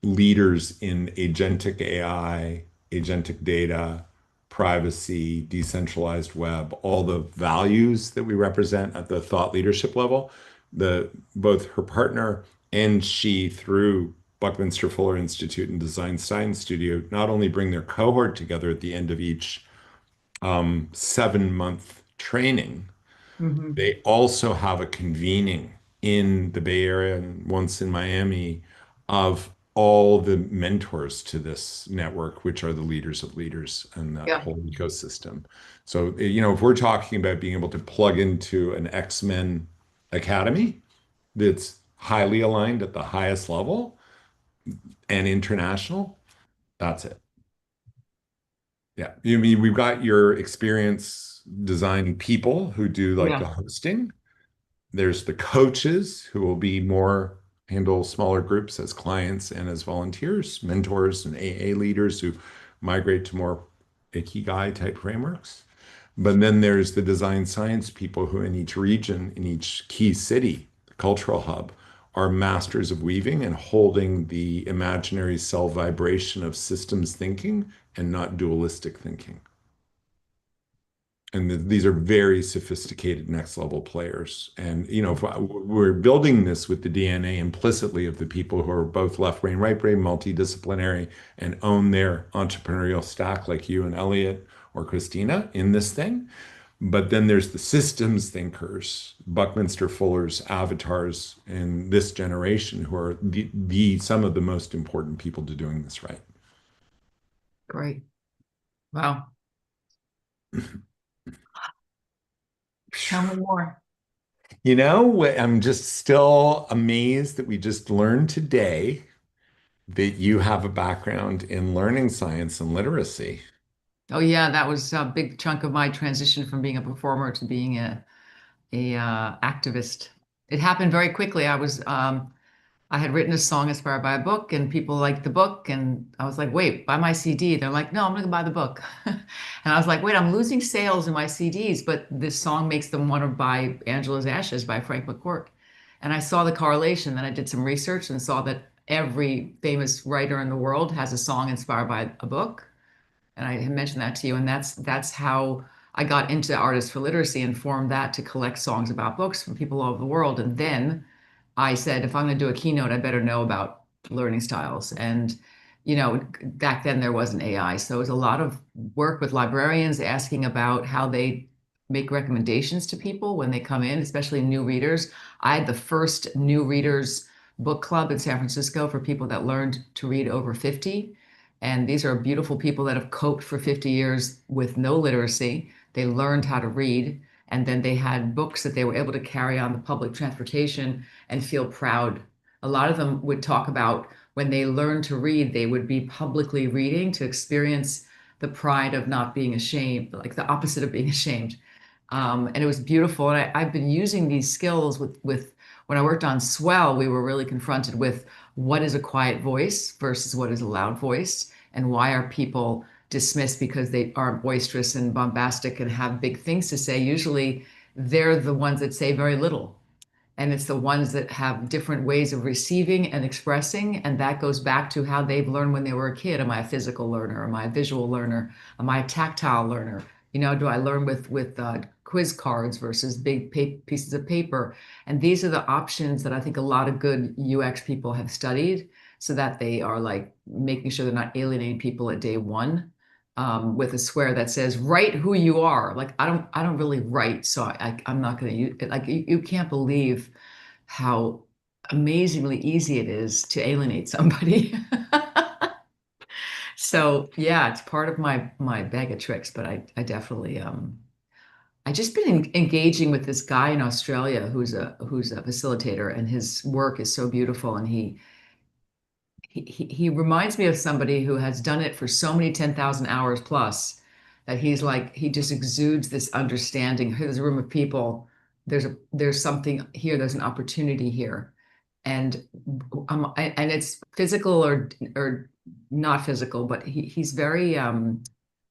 S1: leaders in agentic AI, agentic data, privacy, decentralized web, all the values that we represent at the thought leadership level. The both her partner and she, through Buckminster Fuller Institute and Design Science Studio, not only bring their cohort together at the end of each 7-month training,
S4: Mhm.
S1: they also have a convening in the Bay Area and once in Miami of all the mentors to this network, which are the leaders of leaders and that
S4: Yeah.
S1: whole ecosystem. So, if we're talking about being able to plug into an X-Men academy that's highly aligned at the highest level and international, that's it. Yeah. You mean we've got your experience designing people who do like the
S4: Yeah.
S1: hosting. There's the coaches who will be more handle smaller groups as clients and as volunteers, mentors and AA leaders who migrate to more Ikigai type frameworks. But then there's the design science people who in each region, in each key city, cultural hub, are masters of weaving and holding the imaginary cell vibration of systems thinking and not dualistic thinking. And these are very sophisticated next level players. And, if we're building this with the DNA implicitly of the people who are both left brain, right brain, multidisciplinary, and own their entrepreneurial stack, like you and Elliot or Christina in this thing. But then there's the systems thinkers, Buckminster Fuller's avatars in this generation, who are the some of the most important people to doing this right.
S4: Great. Wow. Tell me more.
S1: I'm just still amazed that we just learned today that you have a background in learning science and literacy.
S4: Oh yeah, that was a big chunk of my transition from being a performer to being a activist. It happened very quickly. I had written a song inspired by a book, and people liked the book, and I was like, "Wait, buy my CD." They're like, "No, I'm gonna buy the book," and I was like, "Wait, I'm losing sales in my CDs, but this song makes them want to buy Angela's Ashes by Frank McCourt." And I saw the correlation. Then I did some research and saw that every famous writer in the world has a song inspired by a book, and I had mentioned that to you, and that's how I got into Artists for Literacy and formed that to collect songs about books from people all over the world. And then I said, if I'm going to do a keynote, I better know about learning styles. And back then there wasn't AI, so it was a lot of work with librarians asking about how they make recommendations to people when they come in, especially new readers. I had the first new readers book club in San Francisco for people that learned to read over 50. And these are beautiful people that have coped for 50 years with no literacy. They learned how to read, and then they had books that they were able to carry on the public transportation and feel proud. A lot of them would talk about when they learned to read, they would be publicly reading to experience the pride of not being ashamed, like the opposite of being ashamed. And it was beautiful. And I've been using these skills with when I worked on Swell, we were really confronted with what is a quiet voice versus what is a loud voice, and why are people dismissed because they aren't boisterous and bombastic and have big things to say. Usually they're the ones that say very little. And it's the ones that have different ways of receiving and expressing. And that goes back to how they've learned when they were a kid. Am I a physical learner? Am I a visual learner? Am I a tactile learner? You know, do I learn with quiz cards versus big pieces of paper? And these are the options that I think a lot of good UX people have studied so that they are like making sure they're not alienating people at day one. With a swear that says write who you are. Like I don't really write, so I'm not going to use it. Like you can't believe how amazingly easy it is to alienate somebody. So yeah, it's part of my bag of tricks, but I definitely I just been engaging with this guy in Australia who's a facilitator, and his work is so beautiful, and he reminds me of somebody who has done it for so many 10,000 hours plus that he's like he just exudes this understanding. There's a room of people. There's something here. There's an opportunity here, and and it's physical or not physical, but he's very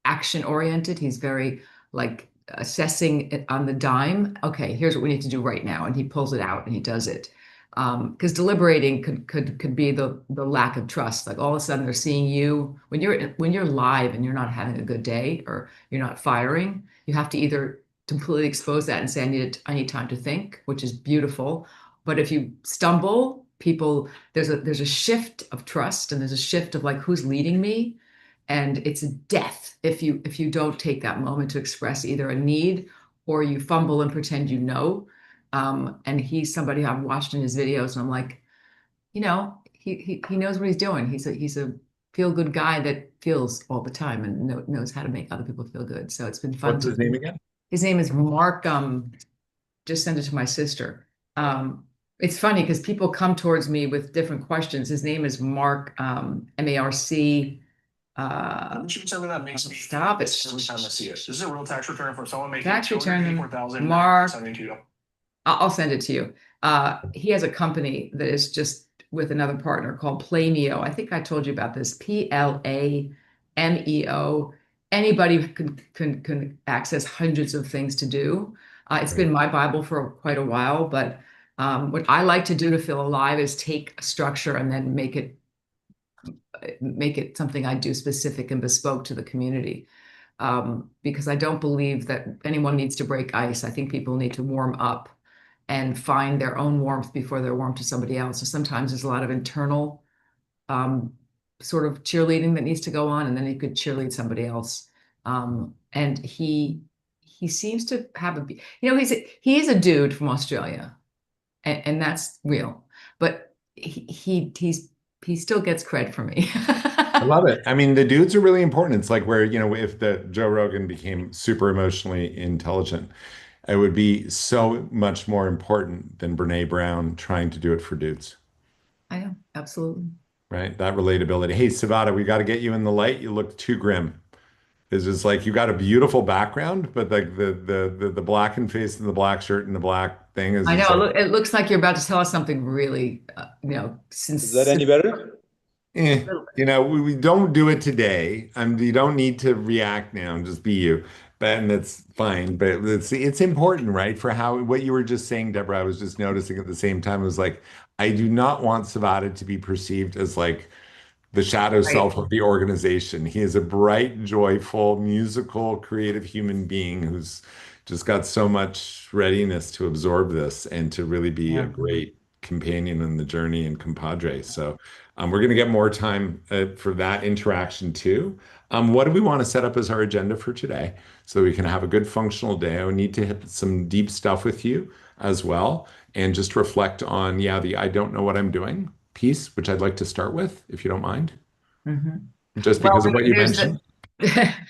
S4: action oriented. He's very like assessing it on the dime. Okay, here's what we need to do right now, and he pulls it out and he does it. Because deliberating could be the lack of trust. Like all of a sudden they're seeing you when you're live and you're not having a good day or you're not firing. You have to either completely expose that and say I need time to think, which is beautiful. But if you stumble, people there's a shift of trust and there's a shift of like who's leading me, and it's a death if you don't take that moment to express either a need or you fumble and pretend you know. And he's somebody I've watched in his videos, and I'm like, you know, he knows what he's doing. He's a feel good guy that feels all the time and knows how to make other people feel good. So it's been fun
S1: What's
S4: to.
S1: his name again?
S4: His name is Mark. Just send it to my sister. It's funny because people come towards me with different questions. His name is Mark, MARC.
S5: Shoot something that makes me
S4: Stop it.
S5: every time I see it. This is a real tax return for someone making
S4: Tax return,
S5: $284,072.
S4: Mark. I'll send it to you. He has a company that is just with another partner called Plameo. I think I told you about this. Plameo. Anybody can access hundreds of things to do. It's been my Bible for quite a while, but what I like to do to feel alive is take a structure and then make it something I do specific and bespoke to the community. Because I don't believe that anyone needs to break ice. I think people need to warm up and find their own warmth before they're warm to somebody else. So sometimes there's a lot of internal sort of cheerleading that needs to go on, and then you could cheerlead somebody else. And he seems to have he is a dude from Australia, and that's real. But he still gets cred for me.
S1: I love it. I mean, the dudes are really important. It's like where, if the Joe Rogan became super emotionally intelligent, it would be so much more important than Brene Brown trying to do it for dudes,
S4: I know, absolutely.
S1: right? That relatability. Hey, Savata, we got to get you in the light. You look too grim. It's just like you got a beautiful background, but like the blackened face and the black shirt and the black thing is
S4: I
S1: just
S4: know.
S1: like,
S4: It looks like you're about to tell us something really,
S3: Is that any better?
S1: we don't do it today. You don't need to react now. Just be you. But and that's fine. But it's important, right? For how what you were just saying, Deborah. I was just noticing at the same time. It was like I do not want Savata to be perceived as like the shadow
S4: Right.
S1: self of the organization. He is a bright, joyful, musical, creative human being who's just got so much readiness to absorb this and to really be a
S4: Yeah.
S1: great companion in the journey and compadre. So we're going to get more time for that interaction too. What do we want to set up as our agenda for today so we can have a good functional day? I need to hit some deep stuff with you as well and just reflect on, yeah, the I don't know what I'm doing piece, which I'd like to start with, if you don't mind,
S4: Mhm.
S1: just
S4: Well,
S1: because of what you
S4: there's
S1: mentioned.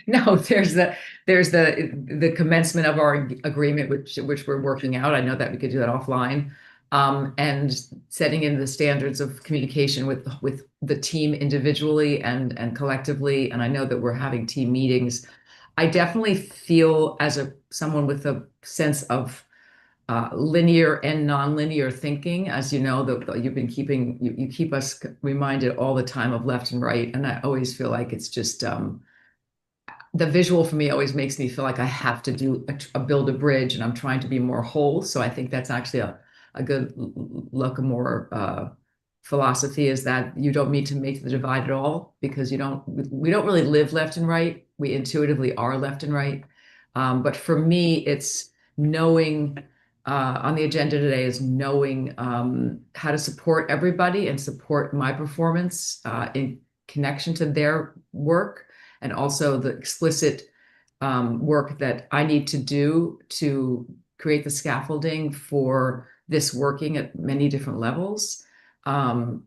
S4: no, there's the commencement of our agreement, which we're working out. I know that we could do that offline, and setting in the standards of communication with the team individually and collectively. And I know that we're having team meetings. I definitely feel as someone with a sense of linear and nonlinear thinking. As you know, you've been keeping you keep us reminded all the time of left and right, and I always feel like it's just the visual for me always makes me feel like I have to do a build a bridge, and I'm trying to be more whole. So I think that's actually a good look, a more philosophy is that you don't need to make the divide at all because we don't really live left and right. We intuitively are left and right. But for me, it's knowing on the agenda today is knowing how to support everybody and support my performance in connection to their work and also the explicit work that I need to do to create the scaffolding for this working at many different levels. Um,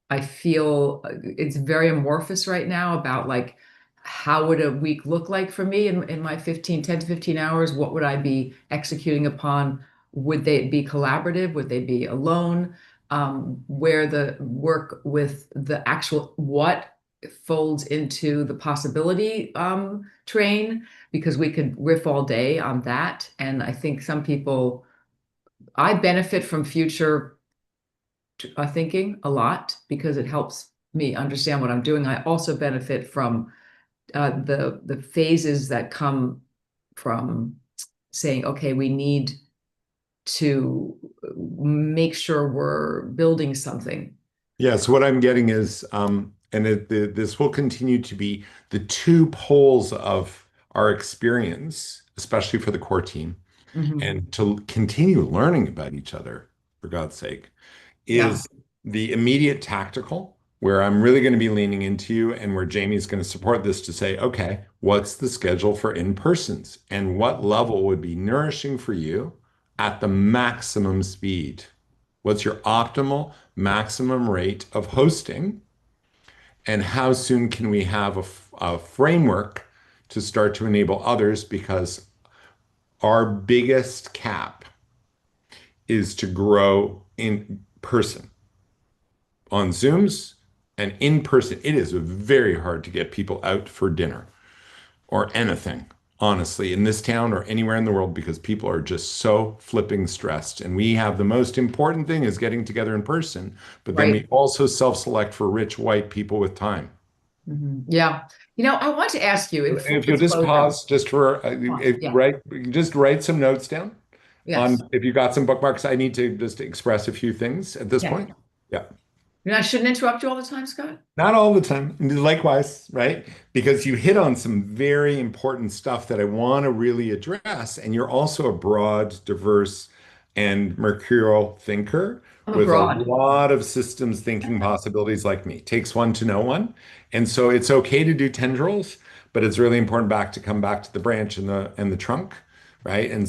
S4: I feel it's very amorphous right now about like how would a week look like for me in my 10 to 15 hours? What would I be executing upon? Would they be collaborative? Would they be alone? Where the work with the actual what folds into the possibility train, because we could riff all day on that. And I think some people, I benefit from future thinking a lot because it helps me understand what I'm doing. I also benefit from the phases that come from saying, okay, we need to make sure we're building something.
S1: Yeah, so what I'm getting is, this will continue to be the two poles of our experience, especially for the core team,
S4: Mhm.
S1: and to continue learning about each other, for God's sake,
S4: Yeah,
S1: is the immediate tactical, where I'm really going to be leaning into you and where Jamie's going to support this to say, okay, what's the schedule for in-persons and what level would be nourishing for you at the maximum speed? What's your optimal maximum rate of hosting? And how soon can we have a framework to start to enable others? Because our biggest cap is to grow in person on Zooms and in person. It is very hard to get people out for dinner or anything, honestly, in this town or anywhere in the world because people are just so flipping stressed. And we have the most important thing is getting together in person, but then we
S4: right.
S1: also self-select for rich white people with time.
S4: Yeah. I want to ask you in full
S1: If you'll just
S4: disclosure.
S1: pause just for
S4: Yeah.
S1: just write some notes down on
S4: Yes.
S1: if you got some bookmarks. I need to just express a few things at this
S4: Yeah.
S1: point. Yeah.
S4: I shouldn't interrupt you all the time, Scott.
S1: Not all the time. Likewise, right? Because you hit on some very important stuff that I want to really address. And you're also a broad, diverse, and mercurial thinker
S4: I'm
S1: with a
S4: abroad.
S1: lot of systems thinking possibilities like me. Takes one to know one. And so it's okay to do tendrils, but it's really important to come back to the branch and the trunk, right? And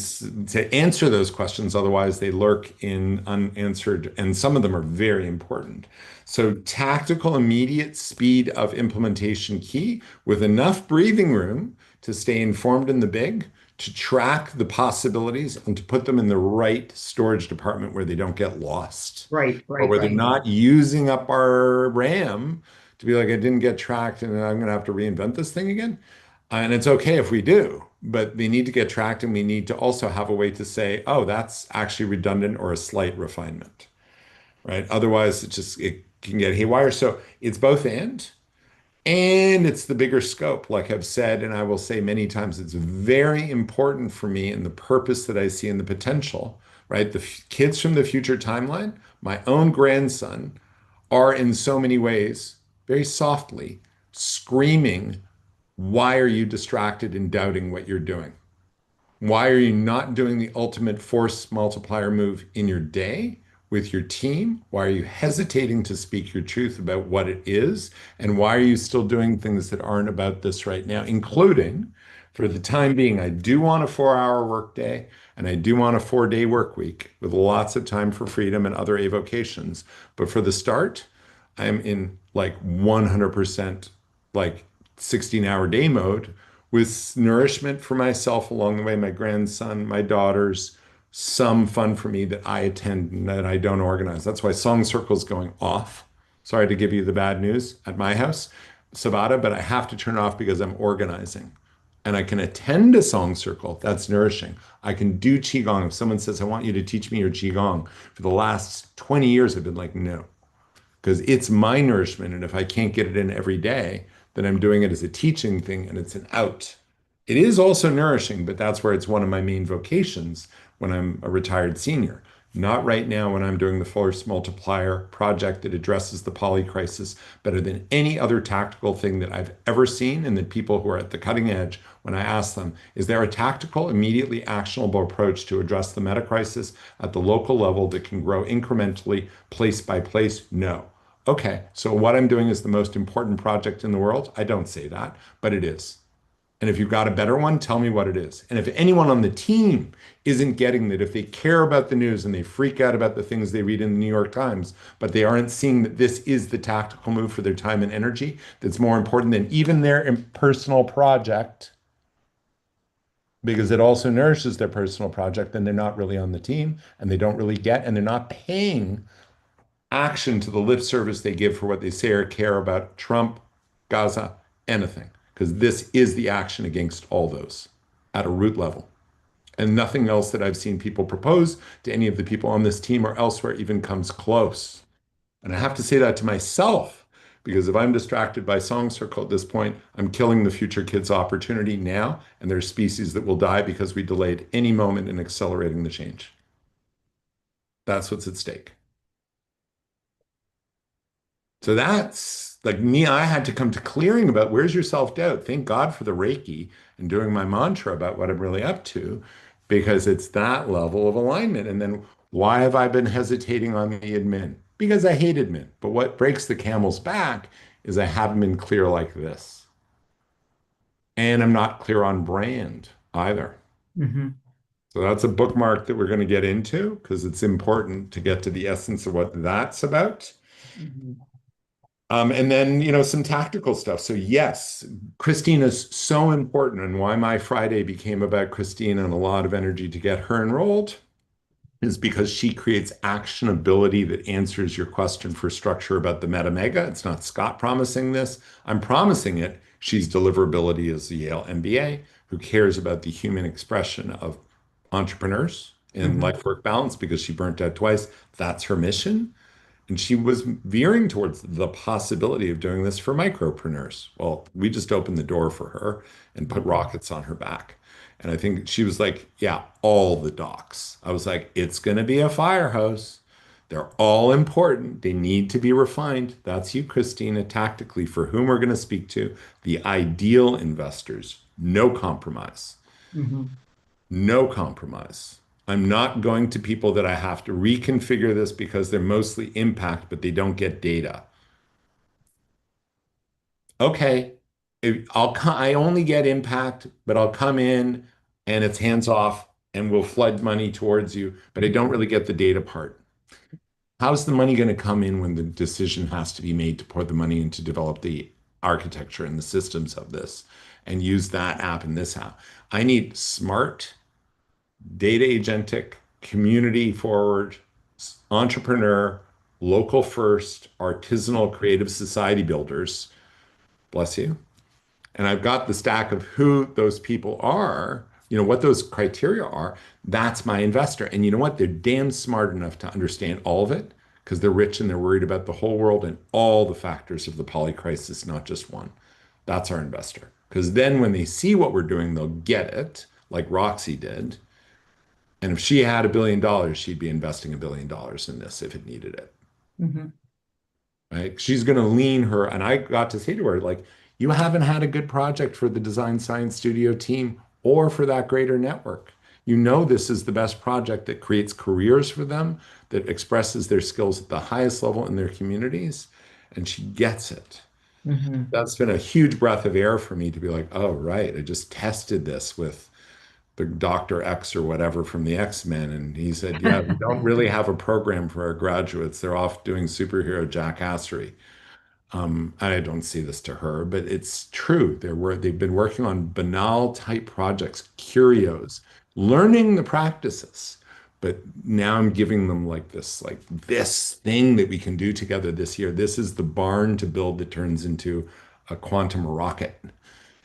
S1: to answer those questions, otherwise they lurk in unanswered, and some of them are very important. So tactical, immediate speed of implementation key with enough breathing room to stay informed in the big, to track the possibilities and to put them in the right storage department where they don't get lost
S4: Right,
S1: or
S4: right,
S1: where they're
S4: right.
S1: not using up our RAM to be like, I didn't get tracked and I'm going to have to reinvent this thing again. And it's okay if we do, but they need to get tracked and we need to also have a way to say, oh, that's actually redundant or a slight refinement, right? Otherwise, it can get haywire. So it's both and it's the bigger scope. Like I've said, and I will say many times, it's very important for me in the purpose that I see in the potential, right? The kids from the future timeline, my own grandson, are in so many ways very softly screaming, why are you distracted and doubting what you're doing? Why are you not doing the ultimate force multiplier move in your day with your team? Why are you hesitating to speak your truth about what it is? And why are you still doing things that aren't about this right now, including for the time being, I do want a 4-hour workday and I do want a 4-day work week with lots of time for freedom and other avocations. But for the start, I'm in like 100% like 16-hour day mode with nourishment for myself along the way, my grandson, my daughters, some fun for me that I attend and that I don't organize. That's why Song Circle's going off. Sorry to give you the bad news at my house, Sabata, but I have to turn off because I'm organizing. and I can attend a song circle, that's nourishing. I can do Qigong. If someone says, I want you to teach me your Qigong, for the last 20 years, I've been like, no, because it's my nourishment. And if I can't get it in every day, then I'm doing it as a teaching thing and it's an out. It is also nourishing, but that's where it's one of my main vocations when I'm a retired senior. Not right now when I'm doing the force multiplier project that addresses the poly crisis better than any other tactical thing that I've ever seen. And that people who are at the cutting edge, when I ask them, is there a tactical, immediately actionable approach to address the meta crisis at the local level that can grow incrementally, place by place? No. Okay, so what I'm doing is the most important project in the world. I don't say that, but it is. And if you've got a better one, tell me what it is. And if anyone on the team isn't getting that, if they care about the news and they freak out about the things they read in the New York Times, but they aren't seeing that this is the tactical move for their time and energy that's more important than even their personal project, because it also nourishes their personal project, then they're not really on the team and they don't really get, and they're not paying action to the lip service they give for what they say or care about Trump, Gaza, anything. Because this is the action against all those at a root level. And nothing else that I've seen people propose to any of the people on this team or elsewhere even comes close. And I have to say that to myself, because if I'm distracted by Song Circle at this point, I'm killing the future kids' opportunity now, and there's species that will die because we delayed any moment in accelerating the change. That's what's at stake. So that's like me. I had to come to clearing about where's your self-doubt. Thank God for the Reiki and doing my mantra about what I'm really up to, because it's that level of alignment. And then why have I been hesitating on the admin? Because I hate admin. But what breaks the camel's back is I haven't been clear like this. And I'm not clear on brand either.
S4: Mm-hmm.
S1: So that's a bookmark that we're going to get into because it's important to get to the essence of what that's about.
S4: Mm-hmm.
S1: And then, some tactical stuff. So yes, Christina's so important, and why my Friday became about Christina and a lot of energy to get her enrolled is because she creates actionability that answers your question for structure about the meta mega. It's not Scott promising this. I'm promising it. She's deliverability as the Yale MBA who cares about the human expression of entrepreneurs and
S4: Mm-hmm.
S1: life work balance because she burnt out twice. That's her mission. And she was veering towards the possibility of doing this for micropreneurs. Well, we just opened the door for her and put rockets on her back. And I think she was like, yeah, all the docs. I was like, it's going to be a fire hose. They're all important. They need to be refined. That's you, Christina, tactically for whom we're going to speak to, the ideal investors. No compromise.
S4: Mm-hmm.
S1: No compromise. I'm not going to people that I have to reconfigure this because they're mostly impact, but they don't get data. Okay, I only get impact, but I'll come in and it's hands off and we'll flood money towards you, but I don't really get the data part. How's the money going to come in when the decision has to be made to pour the money in to develop the architecture and the systems of this and use that app and this app? I need smart data agentic, community forward, entrepreneur, local first, artisanal creative society builders. Bless you. And I've got the stack of who those people are, what those criteria are. That's my investor. And you know what? They're damn smart enough to understand all of it because they're rich and they're worried about the whole world and all the factors of the poly crisis, not just one. That's our investor. Because then when they see what we're doing, they'll get it, like Roxy did. And if she had $1 billion, she'd be investing $1 billion in this if it needed it.
S4: Mm-hmm.
S1: Right? She's going to lean her. And I got to say to her, like, you haven't had a good project for the Design Science Studio team or for that greater network. You know, this is the best project that creates careers for them, that expresses their skills at the highest level in their communities. And she gets it.
S4: Mm-hmm.
S1: That's been a huge breath of air for me to be like, oh, right. I just tested this with the Dr. X or whatever from the X-Men. And he said, yeah, we don't really have a program for our graduates. They're off doing superhero jackassery. I don't see this to her, but it's true. They've been working on banal type projects, curios, learning the practices. But now I'm giving them this thing that we can do together this year. This is the barn to build that turns into a quantum rocket.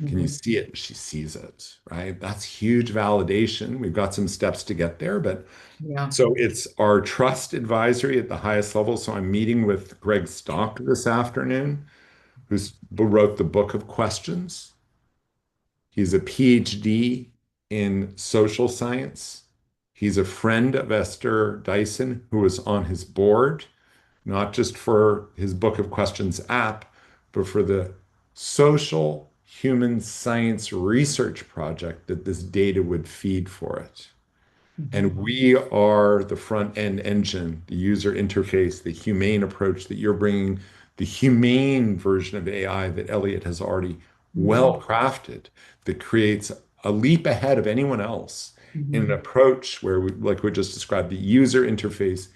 S1: Can you
S4: Mhm.
S1: see it? She sees it, right? That's huge validation. We've got some steps to get there, but
S4: Yeah.
S1: so it's our trust advisory at the highest level. So I'm meeting with Greg Stock this afternoon, who wrote the Book of Questions. He's a PhD in social science. He's a friend of Esther Dyson, who was on his board, not just for his Book of Questions app, but for the social human science research project that this data would feed for it. And
S4: Mhm.
S1: we are the front end engine, the user interface, the humane approach that you're bringing, the humane version of AI that Elliot has already
S4: Mhm.
S1: well crafted that creates a leap ahead of anyone else in an
S4: Mhm.
S1: approach where we, like we just described, the user interface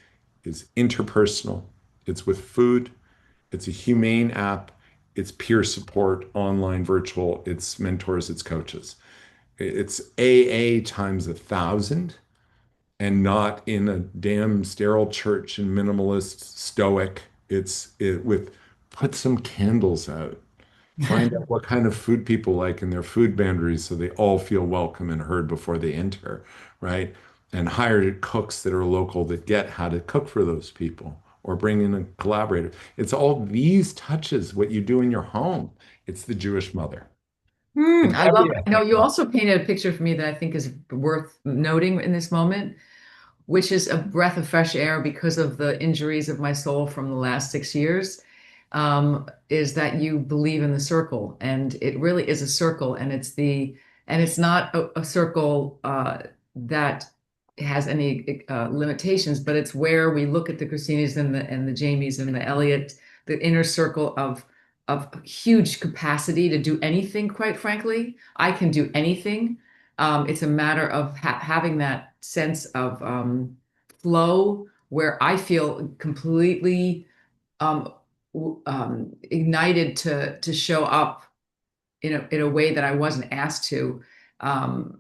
S1: is interpersonal. It's with food. It's a humane app. It's peer support, online, virtual. It's mentors. It's coaches. It's AA times 1,000 and not in a damn sterile church and minimalist stoic. It's it with put some candles out. Find out what kind of food people like in their food boundaries so they all feel welcome and heard before they enter, right? And hire cooks that are local that get how to cook for those people or bring in a collaborator. It's all these touches, what you do in your home. It's the Jewish mother. And
S4: I love, you know,
S1: everything.
S4: you also painted a picture for me that I think is worth noting in this moment, which is a breath of fresh air because of the injuries of my soul from the last 6 years, is that you believe in the circle. And it really is a circle. And it's not a circle that has any limitations, but it's where we look at the Christinas and the Jamies and the Elliot, the inner circle of huge capacity to do anything, quite frankly. I can do anything. It's a matter of having that sense of flow where I feel completely um, ignited to show up in a way that I wasn't asked to. And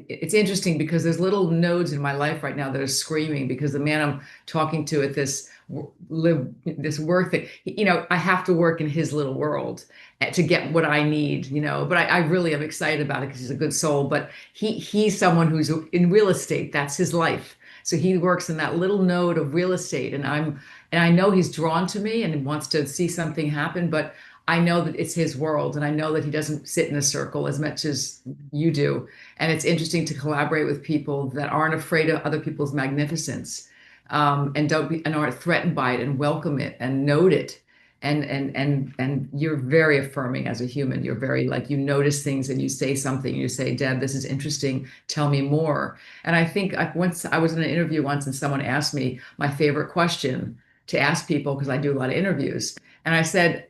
S4: it's interesting because there's little nodes in my life right now that are screaming because the man I'm talking to at this work thing, I have to work in his little world to get what I need, but I really am excited about it because he's a good soul. But he's someone who's in real estate. That's his life. So he works in that little node of real estate, and I know he's drawn to me and wants to see something happen, but I know that it's his world, and I know that he doesn't sit in a circle as much as you do. And it's interesting to collaborate with people that aren't afraid of other people's magnificence, and aren't threatened by it, and welcome it, and note it. And you're very affirming as a human. You're very like you notice things and you say something. You say, "Deb, this is interesting. Tell me more." And I think once I was in an interview once, and someone asked me my favorite question to ask people because I do a lot of interviews, and I said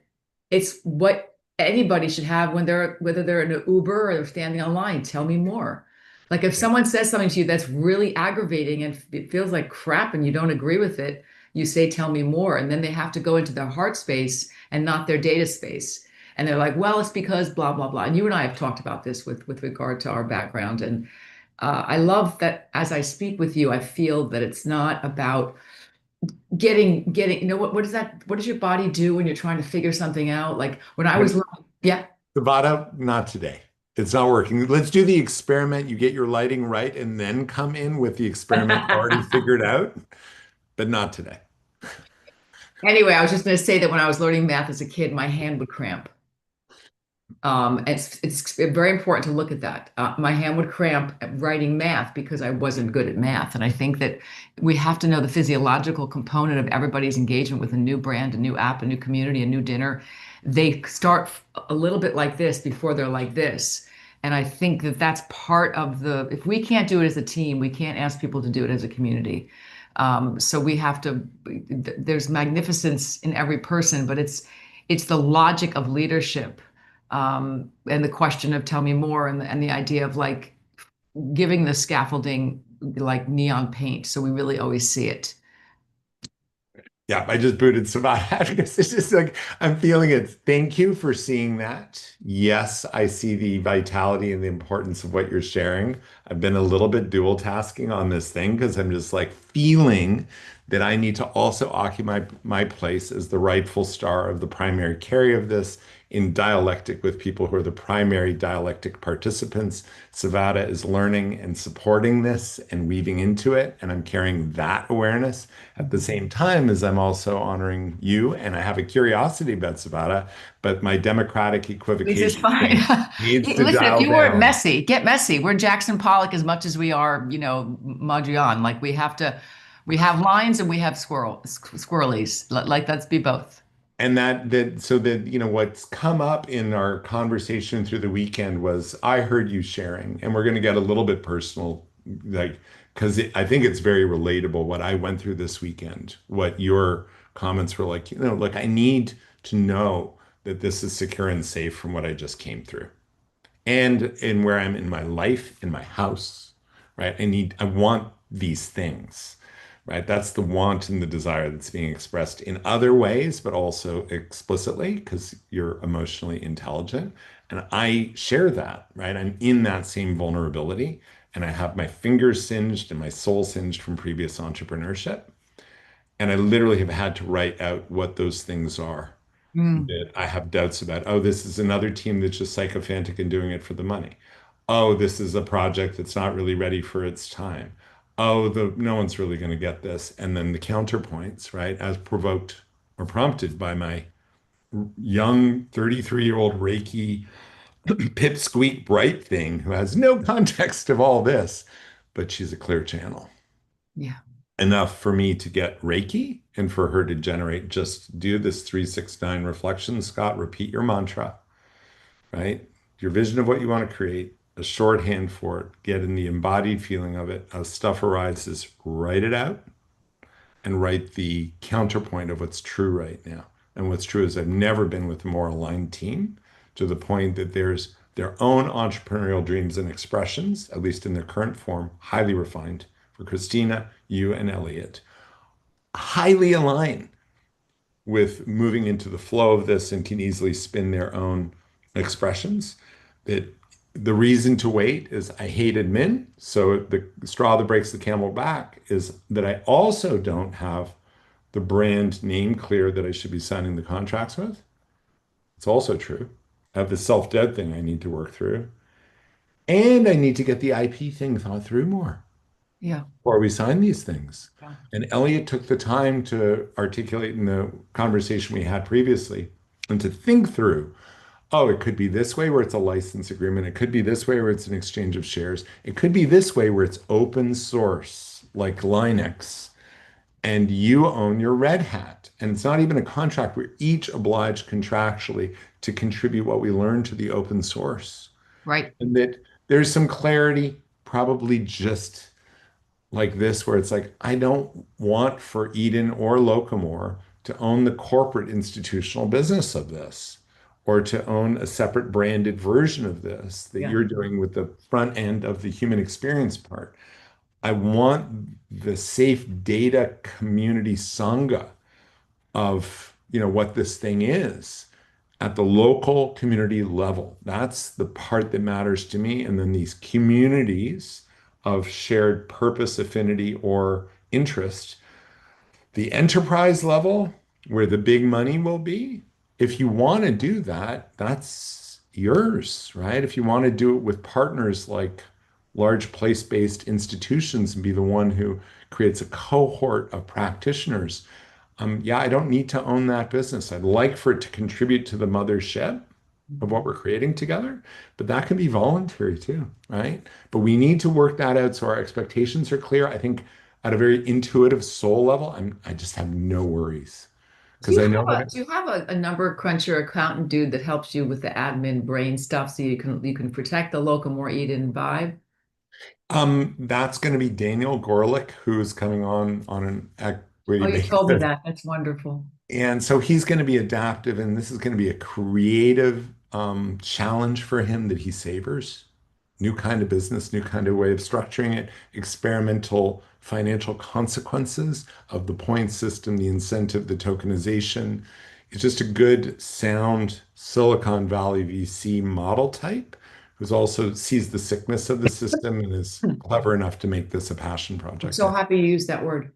S4: it's what anybody should have when whether they're in an Uber or they're standing online. Tell me more. Like if someone says something to you that's really aggravating and it feels like crap and you don't agree with it, you say, tell me more. And then they have to go into their heart space and not their data space. And they're like, well, it's because blah, blah, blah. And you and I have talked about this with regard to our background. And I love that as I speak with you, I feel that it's not about getting what does your body do when you're trying to figure something out, like when I was yeah.
S1: Tabata, not today. It's not working. Let's do the experiment. You get your lighting right and then come in with the experiment already figured out, but not today.
S4: Anyway, I was just going to say that when I was learning math as a kid, my hand would cramp. It's very important to look at that. My hand would cramp writing math because I wasn't good at math. And I think that we have to know the physiological component of everybody's engagement with a new brand, a new app, a new community, a new dinner. They start a little bit like this before they're like this. And I think that that's part of if we can't do it as a team, we can't ask people to do it as a community. So we have to, there's magnificence in every person, but it's the logic of leadership, and the question of tell me more, and the idea of like giving the scaffolding like neon paint so we really always see it.
S1: Yeah, I just booted Savannah because it's just like I'm feeling it. Thank you for seeing that. Yes, I see the vitality and the importance of what you're sharing. I've been a little bit dual tasking on this thing because I'm just like feeling that I need to also occupy my place as the rightful star of the primary carry of this in dialectic with people who are the primary dialectic participants. Savada is learning and supporting this and weaving into it, and I'm carrying that awareness at the same time as I'm also honoring you. And I have a curiosity about Savada, but my democratic
S4: This is
S1: equivocation
S4: fine.
S1: thing needs to
S4: Listen, if
S1: dial
S4: you weren't
S1: down.
S4: messy, get messy. We're Jackson Pollock as much as we are, Mondrian. Like we have lines and we have squirrelies. Like let's be both.
S1: And that what's come up in our conversation through the weekend was I heard you sharing, and we're going to get a little bit personal, like because I think it's very relatable what I went through this weekend, what your comments were like, like I need to know that this is secure and safe from what I just came through and in where I'm in my life, in my house, right? I want these things, right? That's the want and the desire that's being expressed in other ways, but also explicitly because you're emotionally intelligent. And I share that, right? I'm in that same vulnerability and I have my fingers singed and my soul singed from previous entrepreneurship. And I literally have had to write out what those things are
S4: Mm,
S1: that I have doubts about. Oh, this is another team that's just sycophantic and doing it for the money. Oh, this is a project that's not really ready for its time. Oh, no one's really going to get this. And then the counterpoints, right, as provoked or prompted by my young 33-year-old Reiki pipsqueak bright thing who has no context of all this, but she's a clear channel
S4: yeah.
S1: enough for me to get Reiki and for her to generate just do this 369 reflection, Scott, repeat your mantra, right? Your vision of what you want to create, a shorthand for it, get in the embodied feeling of it. As stuff arises, write it out and write the counterpoint of what's true right now. And what's true is I've never been with a more aligned team to the point that there's their own entrepreneurial dreams and expressions, at least in their current form, highly refined for Christina, you, and Elliot, highly align with moving into the flow of this and can easily spin their own expressions. That the reason to wait is I hate admin. So the straw that breaks the camel back is that I also don't have the brand name clear that I should be signing the contracts with. It's also true. I have the self-dead thing I need to work through. And I need to get the IP thing thought through more
S4: Yeah.
S1: before we sign these things.
S4: Yeah.
S1: And Elliot took the time to articulate in the conversation we had previously and to think through, oh, it could be this way where it's a license agreement. It could be this way where it's an exchange of shares. It could be this way where it's open source, like Linux, and you own your Red Hat. And it's not even a contract. We're each obliged contractually to contribute what we learn to the open source.
S4: Right.
S1: And that there's some clarity, probably just like this, where it's like, I don't want for Eden or Locomore to own the corporate institutional business of this or to own a separate branded version of this that
S4: Yeah.
S1: you're doing with the front end of the human experience part. I want the safe data community sangha of, what this thing is at the local community level. That's the part that matters to me. And then these communities of shared purpose, affinity, or interest, the enterprise level where the big money will be. If you want to do that, that's yours, right? If you want to do it with partners like large place-based institutions and be the one who creates a cohort of practitioners, yeah, I don't need to own that business. I'd like for it to contribute to the mothership of what we're creating together, but that can be voluntary too, right? But we need to work that out so our expectations are clear. I think at a very intuitive soul level, I just have no worries
S4: Do
S1: because
S4: you
S1: I
S4: have
S1: know that
S4: a number cruncher accountant dude that helps you with the admin brain stuff so you can protect the Locomore Eden vibe?
S1: that's going to be Daniel Gorlick, who's coming on an equity
S4: Oh, you told me
S1: basis.
S4: that. That's wonderful.
S1: And so he's going to be adaptive, and this is going to be a creative challenge for him that he savors. New kind of business, new kind of way of structuring it, experimental financial consequences of the point system, the incentive, the tokenization. It's just a good, sound Silicon Valley VC model type who's also sees the sickness of the system and is
S4: Hmm.
S1: clever enough to make this a passion
S4: I'm
S1: project.
S4: so happy you used that word.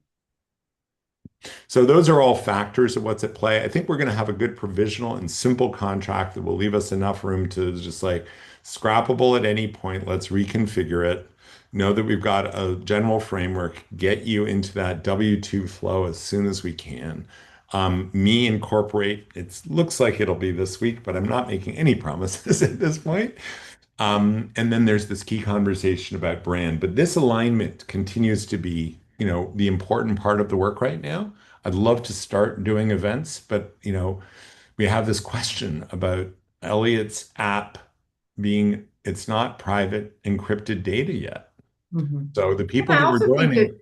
S1: So those are all factors of what's at play. I think we're going to have a good provisional and simple contract that will leave us enough room to just like scrappable at any point. Let's reconfigure it. Know that we've got a general framework, get you into that W-2 flow as soon as we can. Me incorporate, it looks like it'll be this week, but I'm not making any promises at this point. And then there's this key conversation about brand. But this alignment continues to be, the important part of the work right now. I'd love to start doing events, but we have this question about Elliot's app being, it's not private encrypted data yet.
S4: Mhm.
S1: So the people
S4: I
S1: that were
S4: also think that
S1: joining,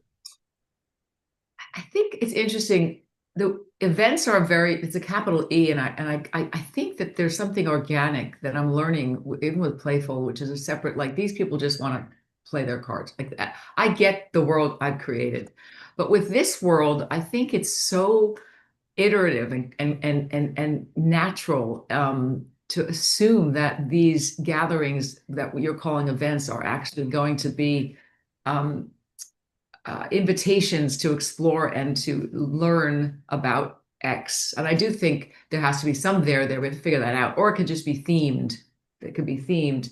S4: I think it's interesting. The events are it's a capital E, and I think that there's something organic that I'm learning, even with Playful, which is a separate, like these people just want to play their cards. Like that. I get the world I've created, but with this world, I think it's so iterative and natural to assume that these gatherings that you're calling events are actually going to be um, invitations to explore and to learn about X. And I do think there has to be some there. We have to figure that out. Or it could just be themed. It could be themed,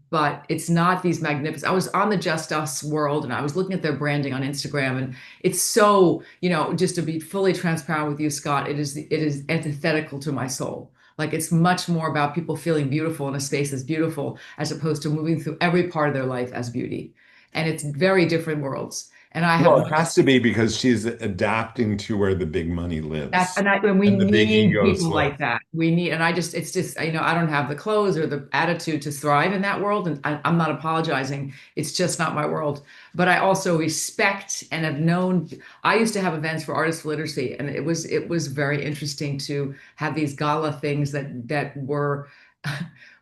S4: but it's not these magnificent. I was on the Just Us world and I was looking at their branding on Instagram, and it's so, just to be fully transparent with you, Scott, it is antithetical to my soul. Like it's much more about people feeling beautiful in a space that's beautiful as opposed to moving through every part of their life as beauty. And it's very different worlds. And I have
S1: well, it has to be because she's adapting to where the big money
S4: that,
S1: lives
S4: and we
S1: and the big
S4: need
S1: egos
S4: people
S1: live.
S4: like that. We need, and it's just, I don't have the clothes or the attitude to thrive in that world. And I'm not apologizing. It's just not my world. But I also respect and have known, I used to have events for artists literacy, and it was very interesting to have these gala things that were,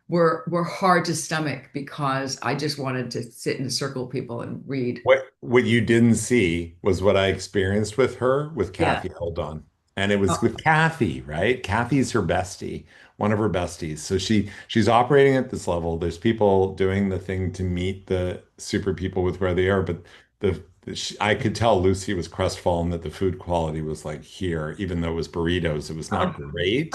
S4: were hard to stomach because I just wanted to sit in a circle of people and read.
S1: What you didn't see was what I experienced with her with
S4: Yeah.
S1: Kathy Eldon. And it was
S4: Oh,
S1: with Kathy, right? Kathy's her bestie, one of her besties. So she's operating at this level. There's people doing the thing to meet the super people with where they are, but I could tell Lucy was crestfallen that the food quality was like here, even though it was burritos, it was not
S4: oh.
S1: great.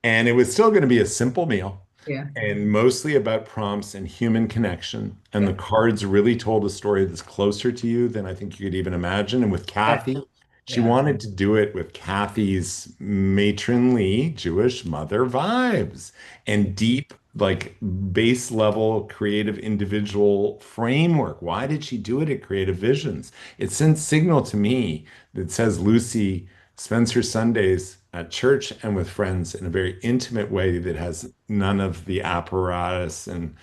S1: And it was still going to be a simple meal
S4: Yeah.
S1: and mostly about prompts and human connection. And the
S4: Yeah.
S1: cards really told a story that's closer to you than I think you could even imagine. And with
S4: Yeah.
S1: Kathy, she
S4: Yeah.
S1: wanted to do it with Kathy's matronly Jewish mother vibes and deep, like base level creative individual framework. Why did she do it at Creative Visions? It sends signal to me that says Lucy spends her Sundays at church and with friends in a very intimate way that has none of the apparatus and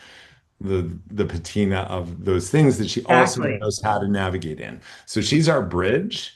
S1: the patina of those things that she also
S4: Exactly.
S1: knows how to navigate in. So she's our bridge,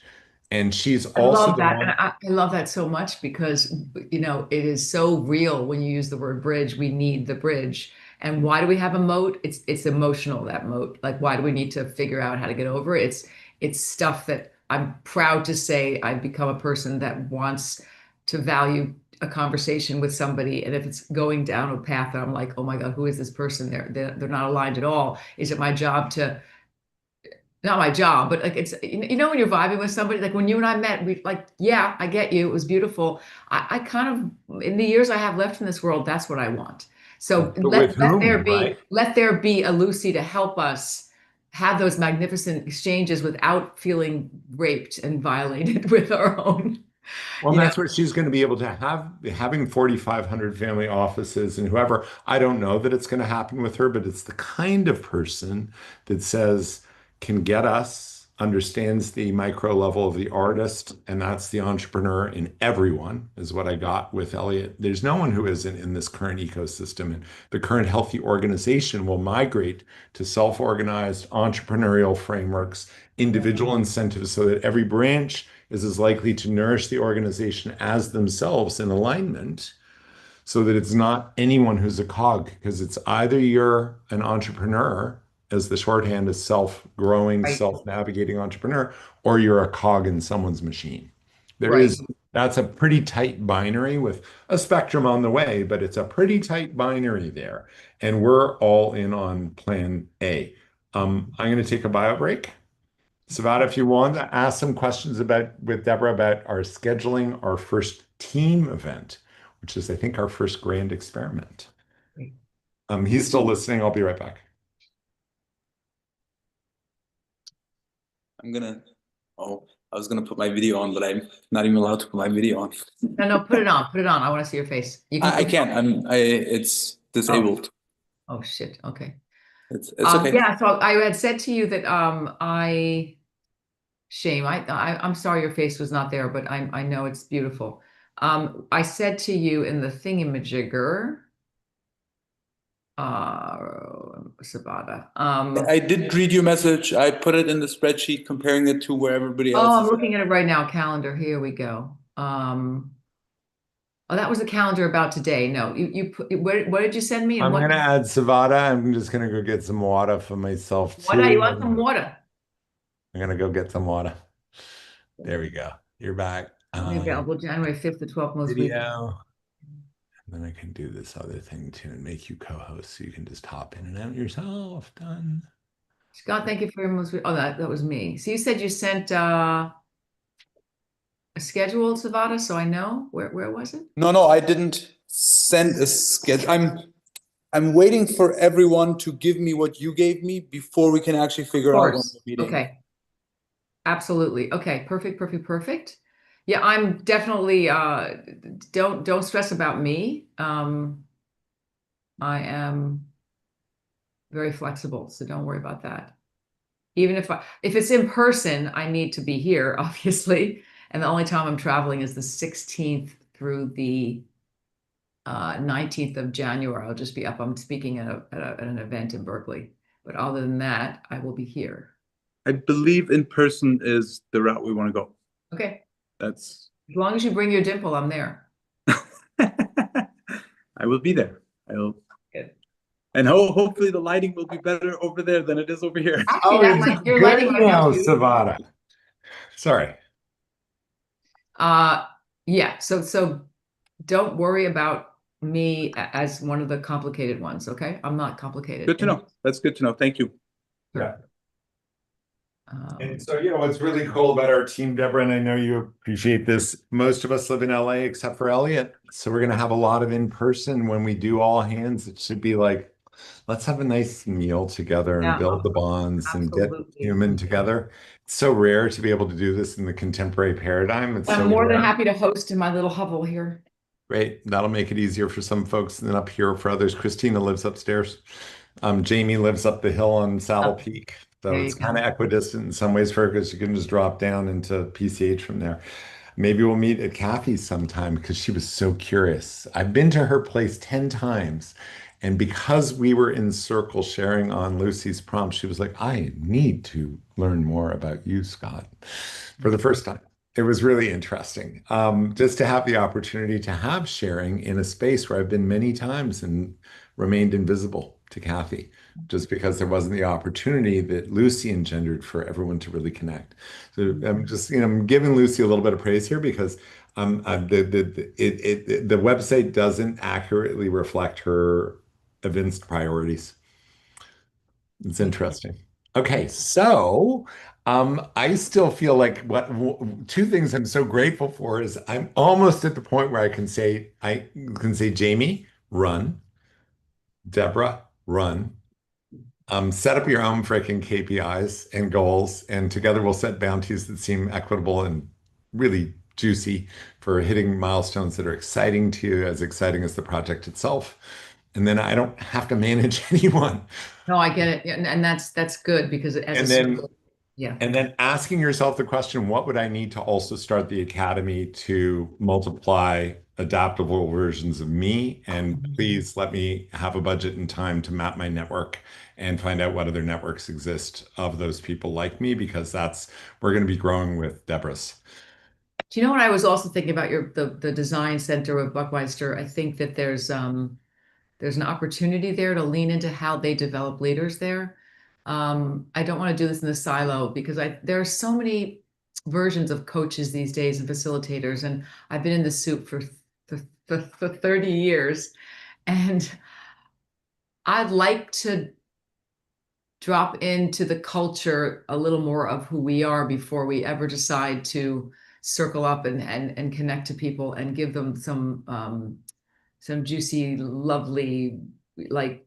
S1: and she's
S4: I
S1: also
S4: love
S1: the
S4: that. And
S1: one.
S4: I love that so much because, it is so real when you use the word bridge. We need the bridge. And why do we have a moat? It's emotional, that moat. Like, why do we need to figure out how to get over it? It's stuff that I'm proud to say I've become a person that wants to value a conversation with somebody. And if it's going down a path that I'm like, oh my God, who is this person? They're not aligned at all. Is it my job to not my job, but like it's when you're vibing with somebody, like when you and I met, we like, yeah, I get you. It was beautiful. I kind of in the years I have left in this world, that's what I want. So
S1: But with
S4: let there
S1: whom,
S4: be
S1: right?
S4: let there be a Lucy to help us have those magnificent exchanges without feeling raped and violated with our own,
S1: Well,
S4: you know.
S1: that's what she's going to be able to have, having 4,500 family offices and whoever. I don't know that it's going to happen with her, but it's the kind of person that says, can get us, understands the micro level of the artist, and that's the entrepreneur in everyone, is what I got with Elliot. There's no one who isn't in this current ecosystem. And the current healthy organization will migrate to self-organized entrepreneurial frameworks, individual incentives, so that every branch is as likely to nourish the organization as themselves in alignment so that it's not anyone who's a cog, because it's either you're an entrepreneur, as the shorthand is self-growing,
S4: Right,
S1: self-navigating entrepreneur, or you're a cog in someone's machine. There
S4: right.
S1: is, that's a pretty tight binary with a spectrum on the way, but it's a pretty tight binary there. And we're all in on plan A. I'm going to take a bio break. Savannah, if you want to ask some questions with Deborah about our scheduling our first team event, which is, I think, our first grand experiment. He's still listening. I'll be right back.
S3: Oh, I was gonna put my video on, but I'm not even allowed to put my video on.
S4: No, put it on. Put it on. I want to see your face. You can
S3: I can't. It's disabled.
S4: Oh shit. Okay.
S3: It's okay.
S4: Yeah, so I had said to you that shame. I'm sorry your face was not there, but I know it's beautiful. I said to you in the thingamajigger, Sabata.
S3: I did read your message. I put it in the spreadsheet comparing it to where everybody else
S4: Oh, I'm
S3: is.
S4: looking at it right now. Calendar. Here we go. Oh, that was the calendar about today. No, you put what did you send me? And
S1: I'm
S4: what
S1: gonna add Savada. I'm just gonna go get some water for myself
S4: water? You
S1: too.
S4: want some water?
S1: I'm gonna go get some water. There we go. You're back.
S4: Only available January 5th to 12th most weeks.
S1: Video. And then I can do this other thing too and make you co-host so you can just hop in and out yourself. Done.
S4: Scott, thank you for your most. Oh, that was me. So you said you sent a schedule, Savata, so I know where was it?
S3: No, I didn't send a schedule. I'm waiting for everyone to give me what you gave me before we can actually figure out when we're meeting.
S4: Okay. Absolutely. Okay. Perfect. Yeah, I'm definitely don't stress about me. I am very flexible, so don't worry about that. Even if it's in person, I need to be here, obviously. And the only time I'm traveling is the 16th through the 19th of January. I'll just be up. I'm speaking at an event in Berkeley. But other than that, I will be here.
S3: I believe in person is the route we want to go.
S4: Okay.
S3: That's
S4: As long as you bring your dimple, I'm there.
S3: I will be there.
S4: Good.
S3: And hopefully the lighting will be better over there than it is over here.
S4: Actually, your
S1: good
S4: lighting might
S1: now,
S4: be too.
S1: Savada. Sorry.
S4: Yeah. So don't worry about me as one of the complicated ones. Okay, I'm not complicated.
S3: Good to know. That's good to know. Thank you.
S1: Yeah. And so, what's really cool about our team, Deborah, and I know you appreciate this, most of us live in LA except for Elliot. So we're going to have a lot of in-person when we do all hands. It should be like, let's have a nice meal together and build the bonds and get human together. It's so rare to be able to do this in the contemporary paradigm.
S4: I'm more than happy to host in my little hovel here.
S1: Great. That'll make it easier for some folks than up here for others. Christina lives upstairs. Jamie lives up the hill on Saddle Peak. So it's kind of equidistant in some ways for her because you can just drop down into PCH from there. Maybe we'll meet at Kathy's sometime because she was so curious. I've been to her place 10 times. And because we were in circle sharing on Lucy's prompt, she was like, I need to learn more about you, Scott, for the first time. It was really interesting just to have the opportunity to have sharing in a space where I've been many times and remained invisible to Kathy, just because there wasn't the opportunity that Lucy engendered for everyone to really connect. So I'm just, I'm giving Lucy a little bit of praise here because the website doesn't accurately reflect her evinced priorities. It's interesting. Okay, so I still feel like two things I'm so grateful for is I'm almost at the point where I can say Jamie, run, Deborah, run. Set up your own freaking KPIs and goals, and together we'll set bounties that seem equitable and really juicy for hitting milestones that are exciting to you, as exciting as the project itself. And then I don't have to manage anyone.
S4: No, I get it. And that's good because
S1: And then asking yourself the question, what would I need to also start the academy to multiply adaptable versions of me? And please let me have a budget and time to map my network and find out what other networks exist of those people like me, because we're going to be growing with Deborah's.
S4: Do you know what I was also thinking about the design center of Buckmeister? I think that there's an opportunity there to lean into how they develop leaders there. I don't want to do this in the silo because there are so many versions of coaches these days and facilitators, and I've been in the soup for 30 years, and I'd like to drop into the culture a little more of who we are before we ever decide to circle up and connect to people and give them some juicy, lovely, like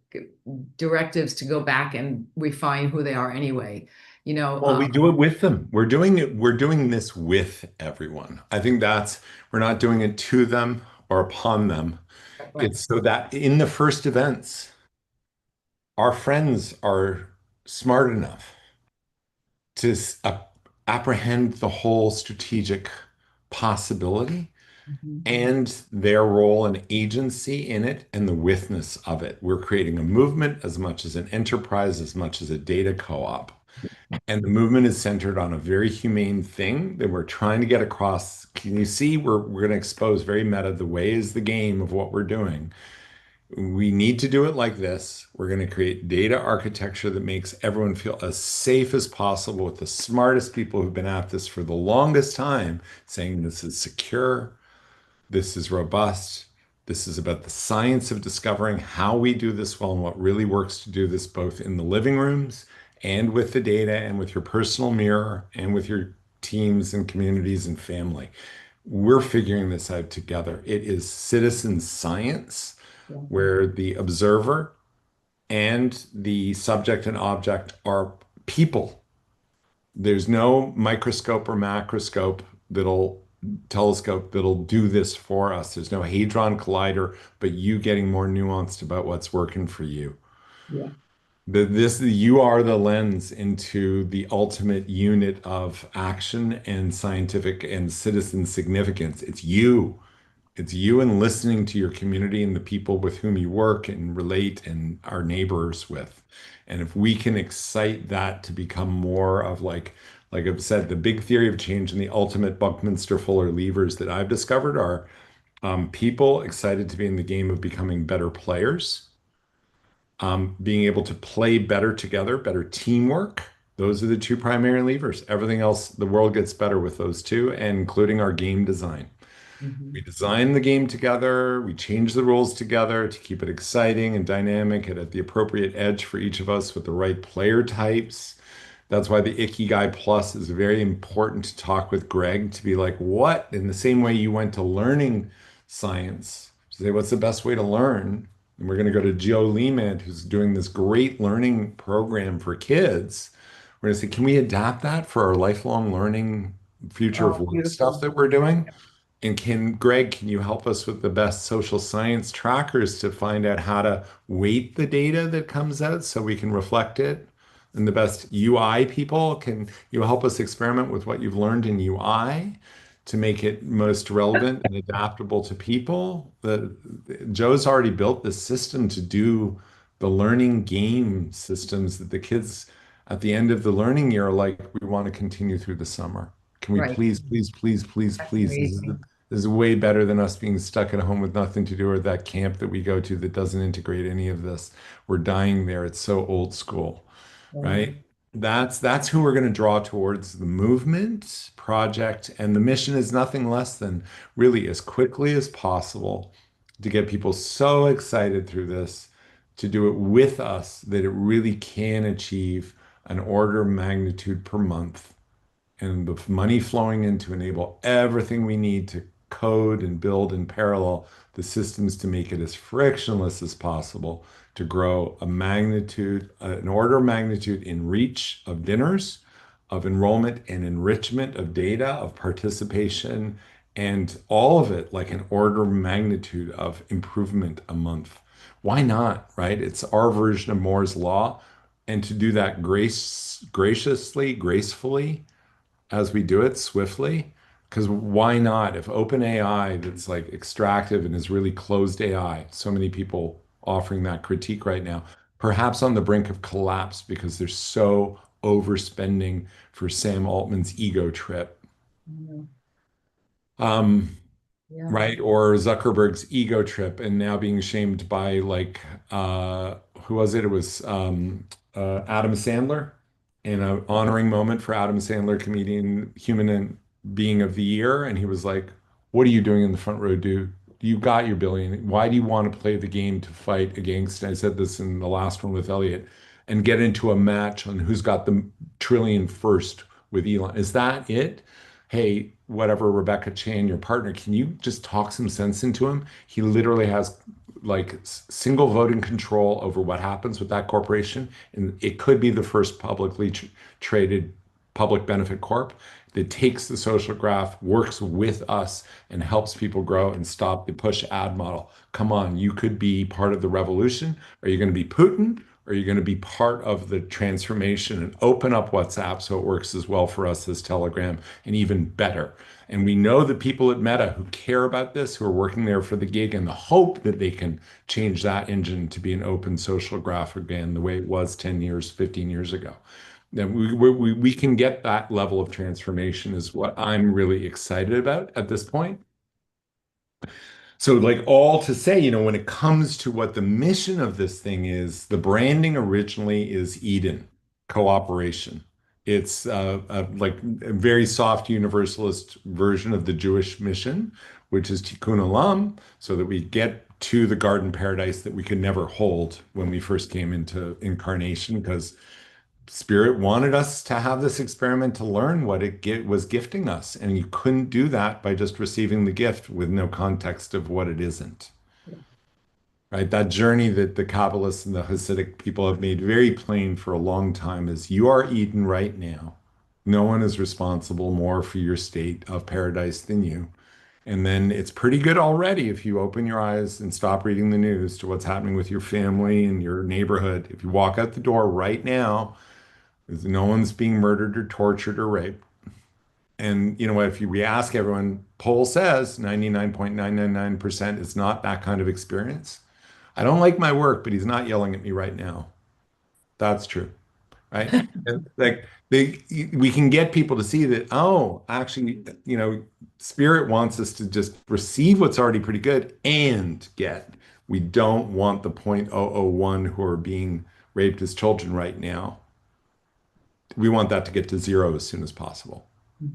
S4: directives to go back and refine who they are anyway. You know,
S1: Well, we do it with them. We're doing this with everyone. I think that's, we're not doing it to them or upon them.
S4: right.
S1: It's so that in the first events, our friends are smart enough to apprehend the whole strategic possibility
S4: Mhm.
S1: and their role and agency in it and the witness of it. We're creating a movement as much as an enterprise, as much as a data co-op. And the movement is centered on a very humane thing that we're trying to get across. Can you see? We're going to expose very meta the way is the game of what we're doing. We need to do it like this. We're going to create data architecture that makes everyone feel as safe as possible with the smartest people who've been at this for the longest time, saying this is secure, this is robust. This is about the science of discovering how we do this well and what really works to do this both in the living rooms and with the data and with your personal mirror and with your teams and communities and family. We're figuring this out together. It is citizen science
S4: Yeah.
S1: where the observer and the subject and object are people. There's no microscope or macroscope that'll telescope that'll do this for us. There's no hadron collider, but you getting more nuanced about what's working for you.
S4: Yeah.
S1: You are the lens into the ultimate unit of action and scientific and citizen significance. It's you. It's you and listening to your community and the people with whom you work and relate and are neighbors with. And if we can excite that to become more of like I've said, the big theory of change and the ultimate Buckminster Fuller levers that I've discovered are people excited to be in the game of becoming better players, being able to play better together, better teamwork. Those are the two primary levers. Everything else, the world gets better with those two, and including our game design. We
S4: Mhm.
S1: design the game together, we change the rules together to keep it exciting and dynamic and at the appropriate edge for each of us with the right player types. That's why the Ikigai Plus is very important to talk with Greg to be like, what? In the same way you went to learning science, to say, what's the best way to learn? And we're going to go to Joe Lehman, who's doing this great learning program for kids. We're going to say, can we adapt that for our lifelong learning future of
S4: Oh,
S1: work stuff
S4: beautiful.
S1: that we're doing? And Greg, can you help us with the best social science trackers to find out how to weight the data that comes out so we can reflect it? And the best UI people, can you help us experiment with what you've learned in UI to make it most relevant and adaptable to people? Joe's already built this system to do the learning game systems that the kids at the end of the learning year are like, we want to continue through the summer. Can we
S4: Right.
S1: please, please, please, please,
S4: That's
S1: please?
S4: amazing.
S1: This is way better than us being stuck at home with nothing to do or that camp that we go to that doesn't integrate any of this. We're dying there. It's so old school,
S4: Um,
S1: right? That's who we're going to draw towards the movement project. And the mission is nothing less than really as quickly as possible to get people so excited through this, to do it with us that it really can achieve an order of magnitude per month and the money flowing in to enable everything we need to code and build in parallel the systems to make it as frictionless as possible to grow a magnitude, an order of magnitude in reach of dinners, of enrollment and enrichment of data, of participation, and all of it like an order of magnitude of improvement a month. Why not, right? It's our version of Moore's law. And to do that graciously, gracefully, as we do it swiftly. Because why not? If OpenAI, that's like extractive and is really closed AI, so many people offering that critique right now, perhaps on the brink of collapse because they're so overspending for Sam Altman's ego trip.
S4: yeah.
S1: Um,
S4: Yeah.
S1: right? Or Zuckerberg's ego trip and now being shamed by like who was it? It was Adam Sandler in an honoring moment for Adam Sandler, comedian, human and being of the year. And he was like, what are you doing in the front row, dude? You got your billion. Why do you want to play the game to fight against? I said this in the last one with Elliot. and get into a match on who's got the trillion first with Elon. Is that it? Hey, whatever, Rebecca Chan, your partner, can you just talk some sense into him? He literally has like single voting control over what happens with that corporation. And it could be the first publicly traded public benefit corp that takes the social graph, works with us, and helps people grow and stop the push ad model. Come on, you could be part of the revolution. Are you going to be Putin? Or are you going to be part of the transformation and open up WhatsApp so it works as well for us as Telegram and even better? And we know the people at Meta who care about this, who are working there for the gig and the hope that they can change that engine to be an open social graph again, the way it was 10 years, 15 years ago. That we can get that level of transformation is what I'm really excited about at this point. So, like, all to say, when it comes to what the mission of this thing is, the branding originally is Eden, cooperation. It's like a very soft universalist version of the Jewish mission, which is Tikkun Olam, so that we get to the garden paradise that we could never hold when we first came into incarnation, because Spirit wanted us to have this experiment to learn what was gifting us. And you couldn't do that by just receiving the gift with no context of what it isn't. Right? That journey that the Kabbalists and the Hasidic people have made very plain for a long time is you are Eden right now. No one is responsible more for your state of paradise than you. And then it's pretty good already if you open your eyes and stop reading the news to what's happening with your family and your neighborhood. If you walk out the door right now, no one's being murdered or tortured or raped. And you know what? If we ask everyone, poll says 99.999% is not that kind of experience. I don't like my work, but he's not yelling at me right now. That's true, right? And like we can get people to see that, oh, actually, Spirit wants us to just receive what's already pretty good and get. We don't want the 0.001 who are being raped as children right now. We want that to get to zero as soon as possible.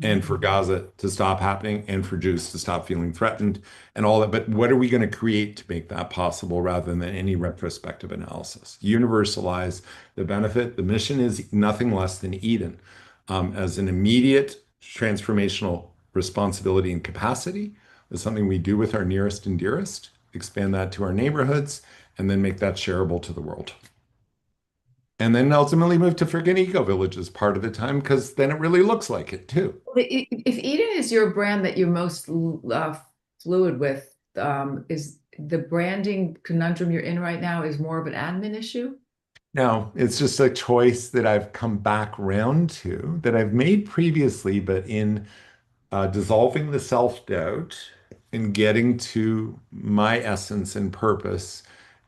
S1: And for Gaza to stop happening and for Jews to stop feeling threatened and all that. But what are we going to create to make that possible rather than any retrospective analysis? Universalize the benefit. The mission is nothing less than Eden as an immediate transformational responsibility and capacity is something we do with our nearest and dearest, expand that to our neighborhoods, and then make that shareable to the world. And then ultimately move to friggin' eco villages part of the time, because then it really looks like it too.
S4: If Eden is your brand that you're most fluid with, is the branding conundrum you're in right now is more of an admin issue?
S1: No, it's just a choice that I've come back round to that I've made previously, but in dissolving the self-doubt and getting to my essence and purpose.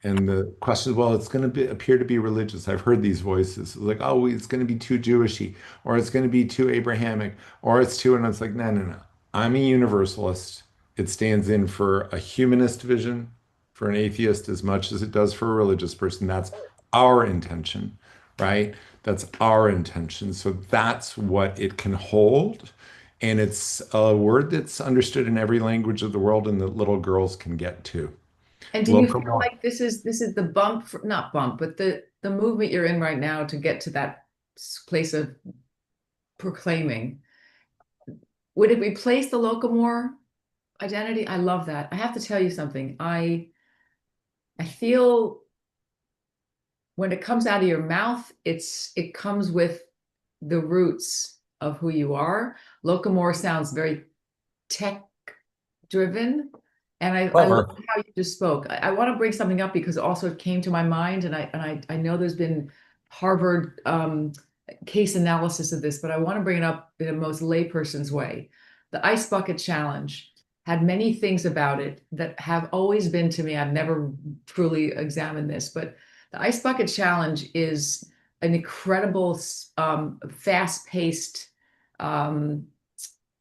S1: And the question is, well, it's going to appear to be religious. I've heard these voices like, oh, it's going to be too Jewishy, or it's going to be too Abrahamic, or it's too, and it's like, no, no, no. I'm a universalist. It stands in for a humanist vision, for an atheist as much as it does for a religious person. That's our intention, right? That's our intention. So that's what it can hold. And it's a word that's understood in every language of the world and that little girls can get to.
S4: And do you feel like this is the bump, not bump, but the movement you're in right now to get to that place of proclaiming? Would it replace the Locomore identity? I love that. I have to tell you something. I feel when it comes out of your mouth, it comes with the roots of who you are. Locomore sounds very tech driven. And I love how you just spoke. I want to bring something up because also it came to my mind, and I know there's been Harvard case analysis of this, but I want to bring it up in a most layperson's way. The Ice Bucket Challenge had many things about it that have always been to me. I've never truly examined this, but the Ice Bucket Challenge is an incredible, fast-paced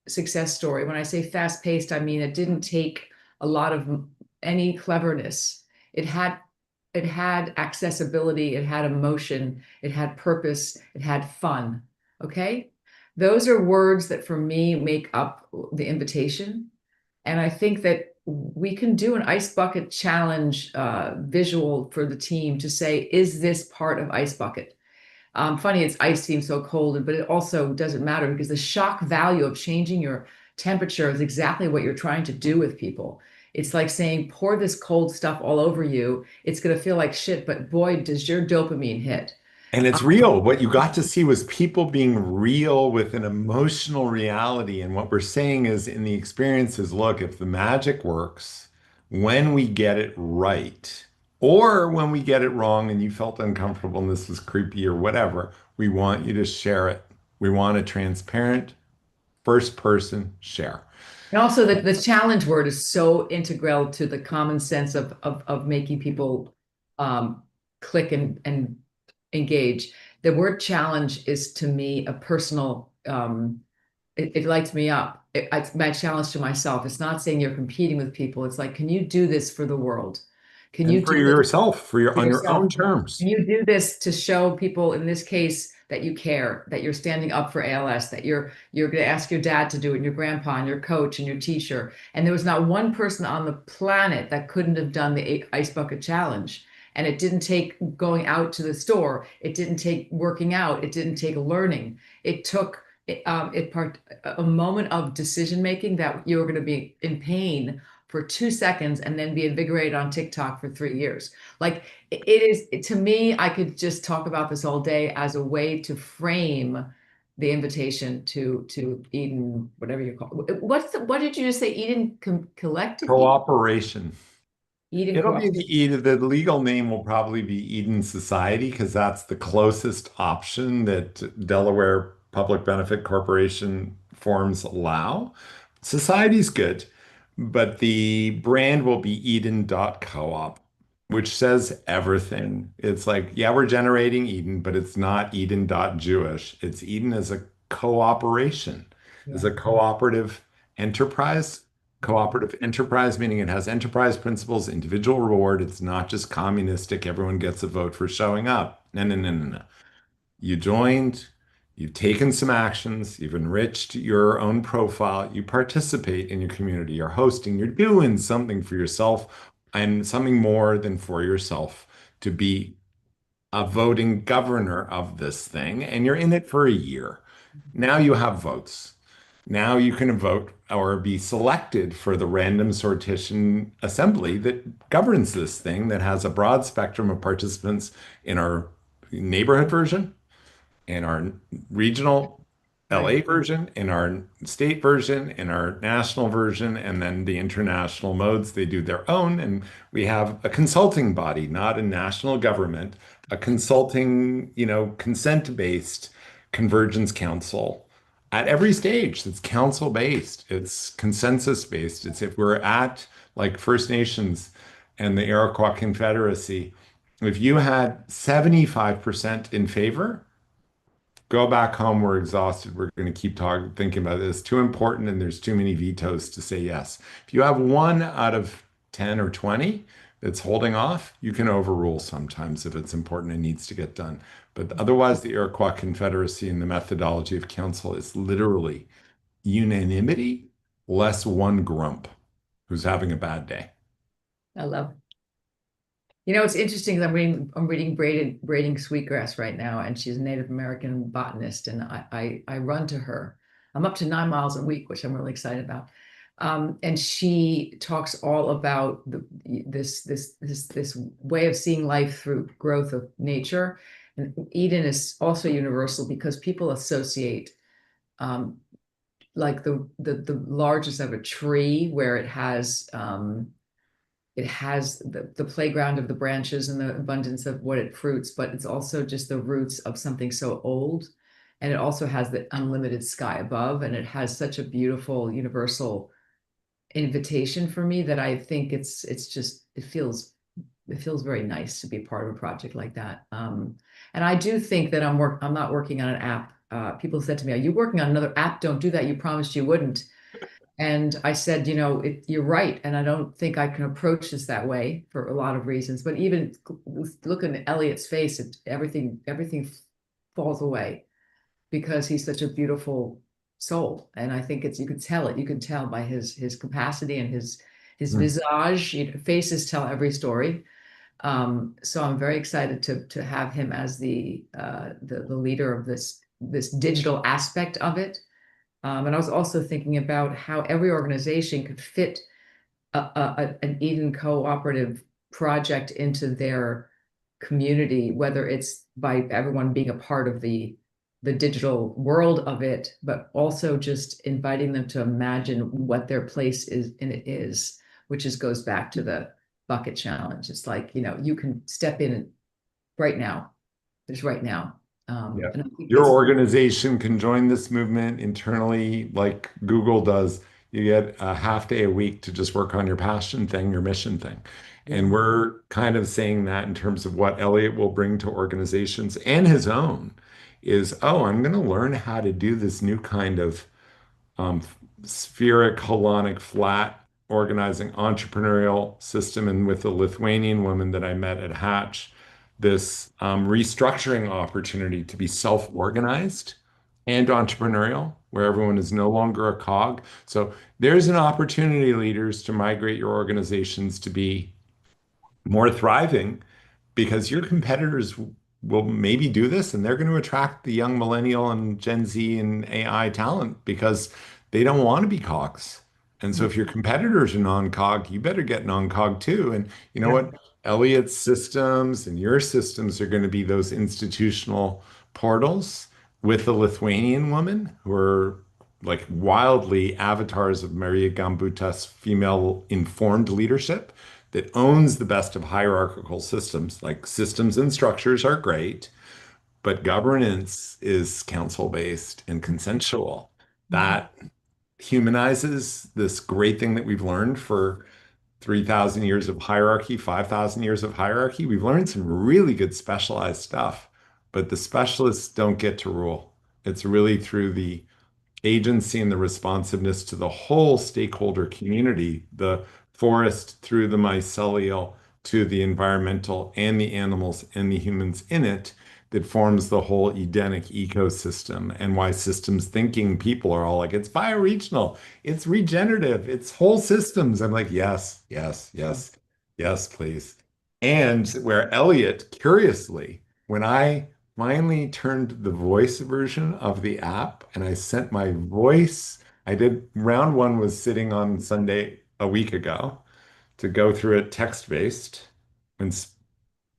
S4: success story. When I say fast-paced, I mean it didn't take a lot of any cleverness. It had accessibility, it had emotion, it had purpose, it had fun. Okay? Those are words that for me make up the invitation. And I think that we can do an ice bucket challenge visual for the team to say, is this part of ice bucket? Funny, it's ice seems so cold, but it also doesn't matter because the shock value of changing your temperature is exactly what you're trying to do with people. It's like saying, pour this cold stuff all over you. It's going to feel like shit, but boy, does your dopamine hit.
S1: And it's real. What you got to see was people being real with an emotional reality. And what we're saying is in the experience is, look, if the magic works, when we get it right, or when we get it wrong and you felt uncomfortable and this was creepy or whatever, we want you to share it. We want a transparent first person share.
S4: And also the challenge word is so integral to the common sense of making people click and engage. The word challenge is to me a personal it lights me up. It's my challenge to myself. It's not saying you're competing with people. It's like, can you do this for the world? Can you
S1: And for
S4: do this
S1: yourself, for your
S4: for
S1: on your
S4: yourself?
S1: own terms.
S4: And you do this to show people, in this case, that you care, that you're standing up for ALS, that you're going to ask your dad to do it, and your grandpa, and your coach, and your teacher. And there was not one person on the planet that couldn't have done the ice bucket challenge. And it didn't take going out to the store. It didn't take working out. It didn't take learning. It took a moment of decision making that you were going to be in pain for 2 seconds and then be invigorated on TikTok for 3 years. Like it is to me, I could just talk about this all day as a way to frame the invitation to Eden, whatever you call it. What did you just say? Eden Collective?
S1: Cooperation.
S4: Eden
S1: It'll be
S4: Cooperation.
S1: the Eden, the legal name will probably be Eden Society because that's the closest option that Delaware Public Benefit Corporation forms allow. Society's good, but the brand will be Eden.coop, which says everything. It's like, yeah, we're generating Eden, but it's not Eden.Jewish. It's Eden as a cooperation, as
S4: Yeah.
S1: a cooperative enterprise. Cooperative enterprise, meaning it has enterprise principles, individual reward. It's not just communistic. Everyone gets a vote for showing up. No, no, no, no, no. You joined, you've taken some actions, you've enriched your own profile, you participate in your community, you're hosting, you're doing something for yourself and something more than for yourself to be a voting governor of this thing. And you're in it for a year. Now you have votes. Now you can vote or be selected for the random sortition assembly that governs this thing that has a broad spectrum of participants in our neighborhood version, in our regional
S4: Right.
S1: LA version, in our state version, in our national version, and then the international modes, they do their own. And we have a consulting body, not a national government, a consulting, consent-based convergence council at every stage. It's council-based, it's consensus-based. It's if we're at like First Nations and the Iroquois Confederacy, if you had 75% in favor, go back home. We're exhausted. We're going to keep talking, thinking about this. It's too important, and there's too many vetoes to say yes. If you have 1 out of 10 or 20 that's holding off, you can overrule sometimes if it's important and needs to get done. But otherwise, the Iroquois Confederacy and the methodology of council is literally unanimity less one grump who's having a bad day.
S4: I love. It's interesting because I'm reading Braiding Sweetgrass right now, and she's a Native American botanist, and I run to her. I'm up to 9 miles a week, which I'm really excited about. And she talks all about this way of seeing life through growth of nature. And Eden is also universal because people associate like the largest of a tree where it has the playground of the branches and the abundance of what it fruits, but it's also just the roots of something so old. And it also has the unlimited sky above, and it has such a beautiful universal invitation for me that I think it feels very nice to be part of a project like that. And I do think that I'm not working on an app. People said to me, "Are you working on another app? Don't do that. You promised you wouldn't." And I said, you're right. And I don't think I can approach this that way for a lot of reasons. But even looking at Elliot's face, everything falls away because he's such a beautiful soul. And I think you can tell it. You can tell by his capacity and his
S1: Mm.
S4: visage, faces tell every story. So I'm very excited to have him as the leader of this digital aspect of it. And I was also thinking about how every organization could fit an Eden cooperative project into their community, whether it's by everyone being a part of the digital world of it, but also just inviting them to imagine what their place is in it is, which is goes back to the bucket challenge. It's like, you can step in right now. There's right now.
S1: Yeah.
S4: And I think
S1: Your
S4: it's
S1: organization can join this movement internally, like Google does. You get a half day a week to just work on your passion thing, your mission thing.
S4: yeah.
S1: And we're kind of saying that in terms of what Elliot will bring to organizations and his own is, oh, I'm going to learn how to do this new kind of um, spheric, holonic, flat organizing entrepreneurial system. And with the Lithuanian woman that I met at Hatch, this restructuring opportunity to be self-organized and entrepreneurial, where everyone is no longer a cog. So there's an opportunity, leaders, to migrate your organizations to be more thriving because your competitors will maybe do this and they're going to attract the young millennial and Gen Z and AI talent because they don't want to be cogs. And so if your competitors are non-cog, you better get non-cog too. And you know
S4: Yeah.
S1: what? Elliot's systems and your systems are going to be those institutional portals with the Lithuanian woman who are like wildly avatars of Maria Gambuta's female informed leadership that owns the best of hierarchical systems. Like systems and structures are great, but governance is council-based and consensual.
S4: Mhm.
S1: That humanizes this great thing that we've learned for 3,000 years of hierarchy, 5,000 years of hierarchy. We've learned some really good specialized stuff, but the specialists don't get to rule. It's really through the agency and the responsiveness to the whole stakeholder community, the forest through the mycelial to the environmental and the animals and the humans in it, that forms the whole Edenic ecosystem, and why systems thinking people are all like, it's bioregional, it's regenerative, it's whole systems. I'm like, yes, yes, yes, yes, please. And where Elliot, curiously, when I finally turned the voice version of the app and I sent my voice. I did round one was sitting on Sunday a week ago to go through it text based and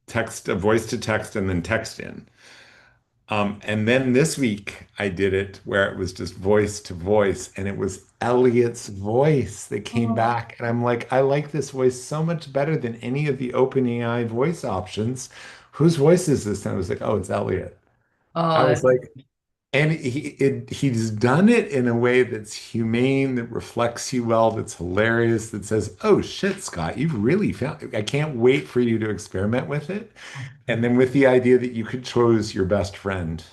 S1: text a voice to text and then text in. And then this week I did it where it was just voice to voice and it was Elliot's voice that came
S4: Oh,
S1: back. And I'm like, I like this voice so much better than any of the OpenAI voice options. Whose voice is this? And I was like, oh, it's Elliot. I was
S4: that's
S1: like, and he's done it in a way that's humane, that reflects you well, that's hilarious, that says, "Oh shit, Scott, you've really found. I can't wait for you to experiment with it." And then with the idea that you could choose your best friend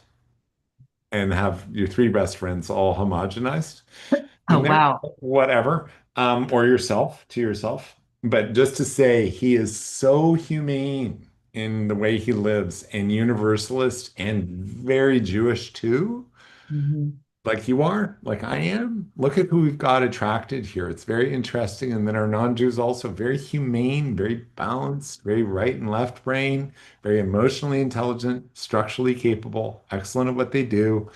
S1: and have your three best friends all homogenized
S4: oh
S1: in there,
S4: wow.
S1: whatever, or yourself to yourself. But just to say, he is so humane in the way he lives and universalist and very Jewish too
S4: Mhm.
S1: like you are, like I am. Look at who we've got attracted here. It's very interesting. And then our non-Jews also very humane, very balanced, very right and left brain, very emotionally intelligent, structurally capable, excellent at what they do.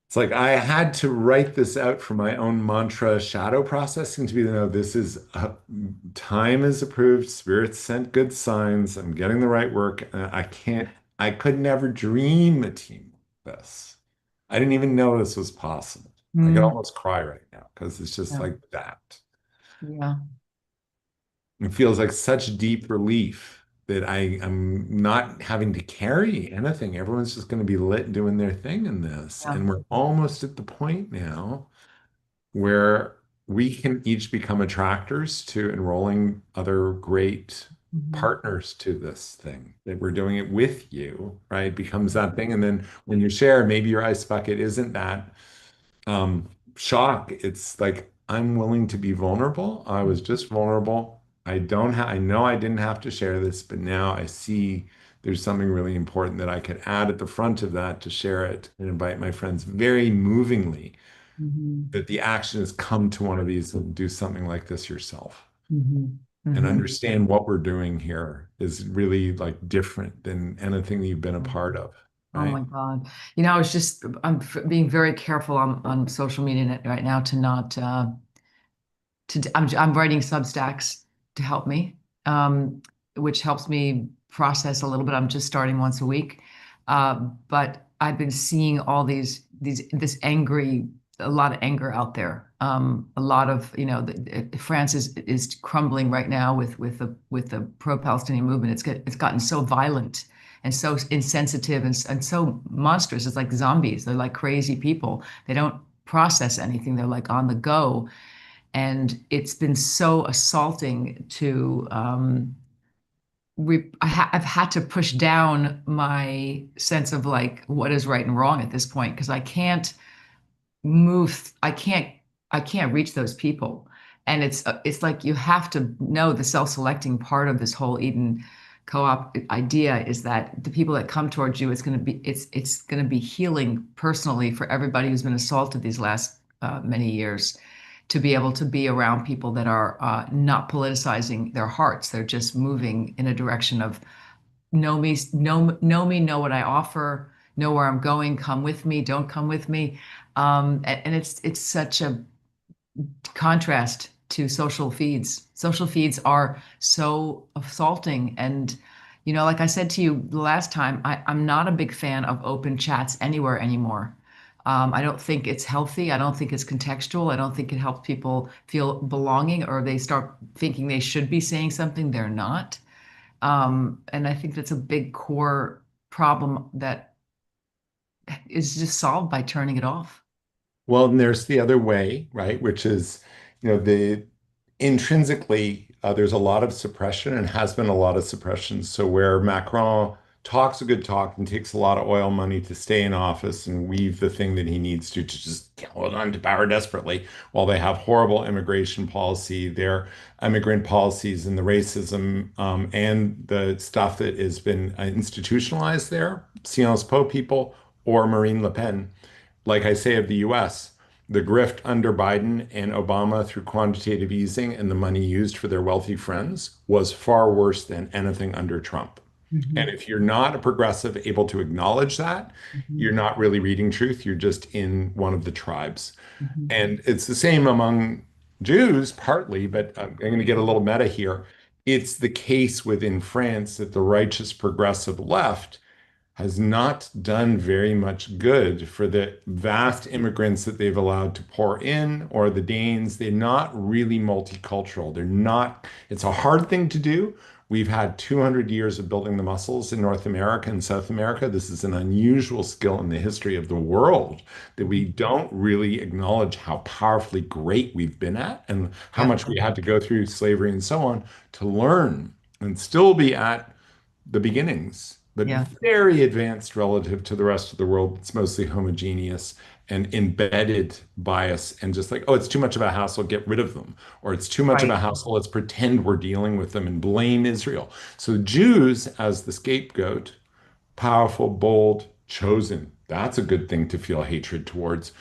S1: It's like I had to write this out for my own mantra shadow processing to be no, this is time is approved, spirit sent good signs. I'm getting the right work. I can't, I could never dream a team like this. I didn't even know this was possible. I could
S4: Mm,
S1: almost cry right now because it's just
S4: yeah.
S1: like that.
S4: Yeah.
S1: It feels like such deep relief that I'm not having to carry anything. Everyone's just going to be lit doing their thing in this.
S4: Yeah.
S1: And we're almost at the point now where we can each become attractors to enrolling other great
S4: Mhm.
S1: partners to this thing, that we're doing it with you, right? It becomes that thing. And then when you share, maybe your ice bucket isn't that shock. It's like, I'm willing to be vulnerable. I was just vulnerable. I know I didn't have to share this, but now I see there's something really important that I could add at the front of that to share it and invite my friends very movingly
S4: Mhm.
S1: that the action is come to one of these and do something like this yourself.
S4: Mhm.
S1: and
S4: Mhm.
S1: understand what we're doing here is really like different than anything that you've been a part of,
S4: Oh my
S1: right?
S4: God. You know, being very careful on social media right now to not I'm writing Substacks to help me, which helps me process a little bit. I'm just starting once a week, but I've been seeing all this angry, a lot of anger out there. A lot of France is crumbling right now with the pro-Palestinian movement. It's gotten so violent and so insensitive and so monstrous. It's like zombies. They're like crazy people. They don't process anything. They're like on the go, and it's been so assaulting to I've had to push down my sense of like what is right and wrong at this point because move I can't I can't reach those people, and it's like you have to know the self-selecting part of this whole Eden co-op idea is that the people that come towards you, it's going to be healing personally for everybody who's been assaulted these last many years, to be able to be around people that are not politicizing their hearts. They're just moving in a direction of know me, know what I offer, know where I'm going, come with me, don't come with me. And it's such a contrast to social feeds. Social feeds are so assaulting. And, like I said to you the last time, I'm not a big fan of open chats anywhere anymore. I don't think it's healthy. I don't think it's contextual. I don't think it helps people feel belonging, or they start thinking they should be saying something they're not. And I think that's a big core problem that is just solved by turning it off.
S1: Well, and there's the other way, right? Which is, the intrinsically, there's a lot of suppression and has been a lot of suppression. So where Macron talks a good talk and takes a lot of oil money to stay in office and weave the thing that he needs to just hold on to power desperately, while they have horrible immigration policy, their immigrant policies and the racism and the stuff that has been institutionalized there, Sciences Po people or Marine Le Pen, like I say of the US, the grift under Biden and Obama through quantitative easing and the money used for their wealthy friends was far worse than anything under Trump. And
S4: Mhm.
S1: if you're not a progressive able to acknowledge that, you're
S4: Mhm.
S1: not really reading truth. You're just in one of the tribes.
S4: Mhm.
S1: And it's the same among Jews, partly, but I'm going to get a little meta here. It's the case within France that the righteous progressive left has not done very much good for the vast immigrants that they've allowed to pour in, or the Danes. They're not really multicultural. They're not, it's a hard thing to do. We've had 200 years of building the muscles in North America and South America. This is an unusual skill in the history of the world that we don't really acknowledge how powerfully great we've been at, and how
S4: Yeah.
S1: much we had to go through slavery and so on to learn and still be at the beginnings, but
S4: Yeah.
S1: very advanced relative to the rest of the world. It's mostly homogeneous and embedded bias, and just like, oh, it's too much of a hassle, get rid of them. Or it's too much of a
S4: Right.
S1: hassle, let's pretend we're dealing with them and blame Israel. So Jews as the scapegoat, powerful, bold, chosen. That's a good thing to feel hatred towards.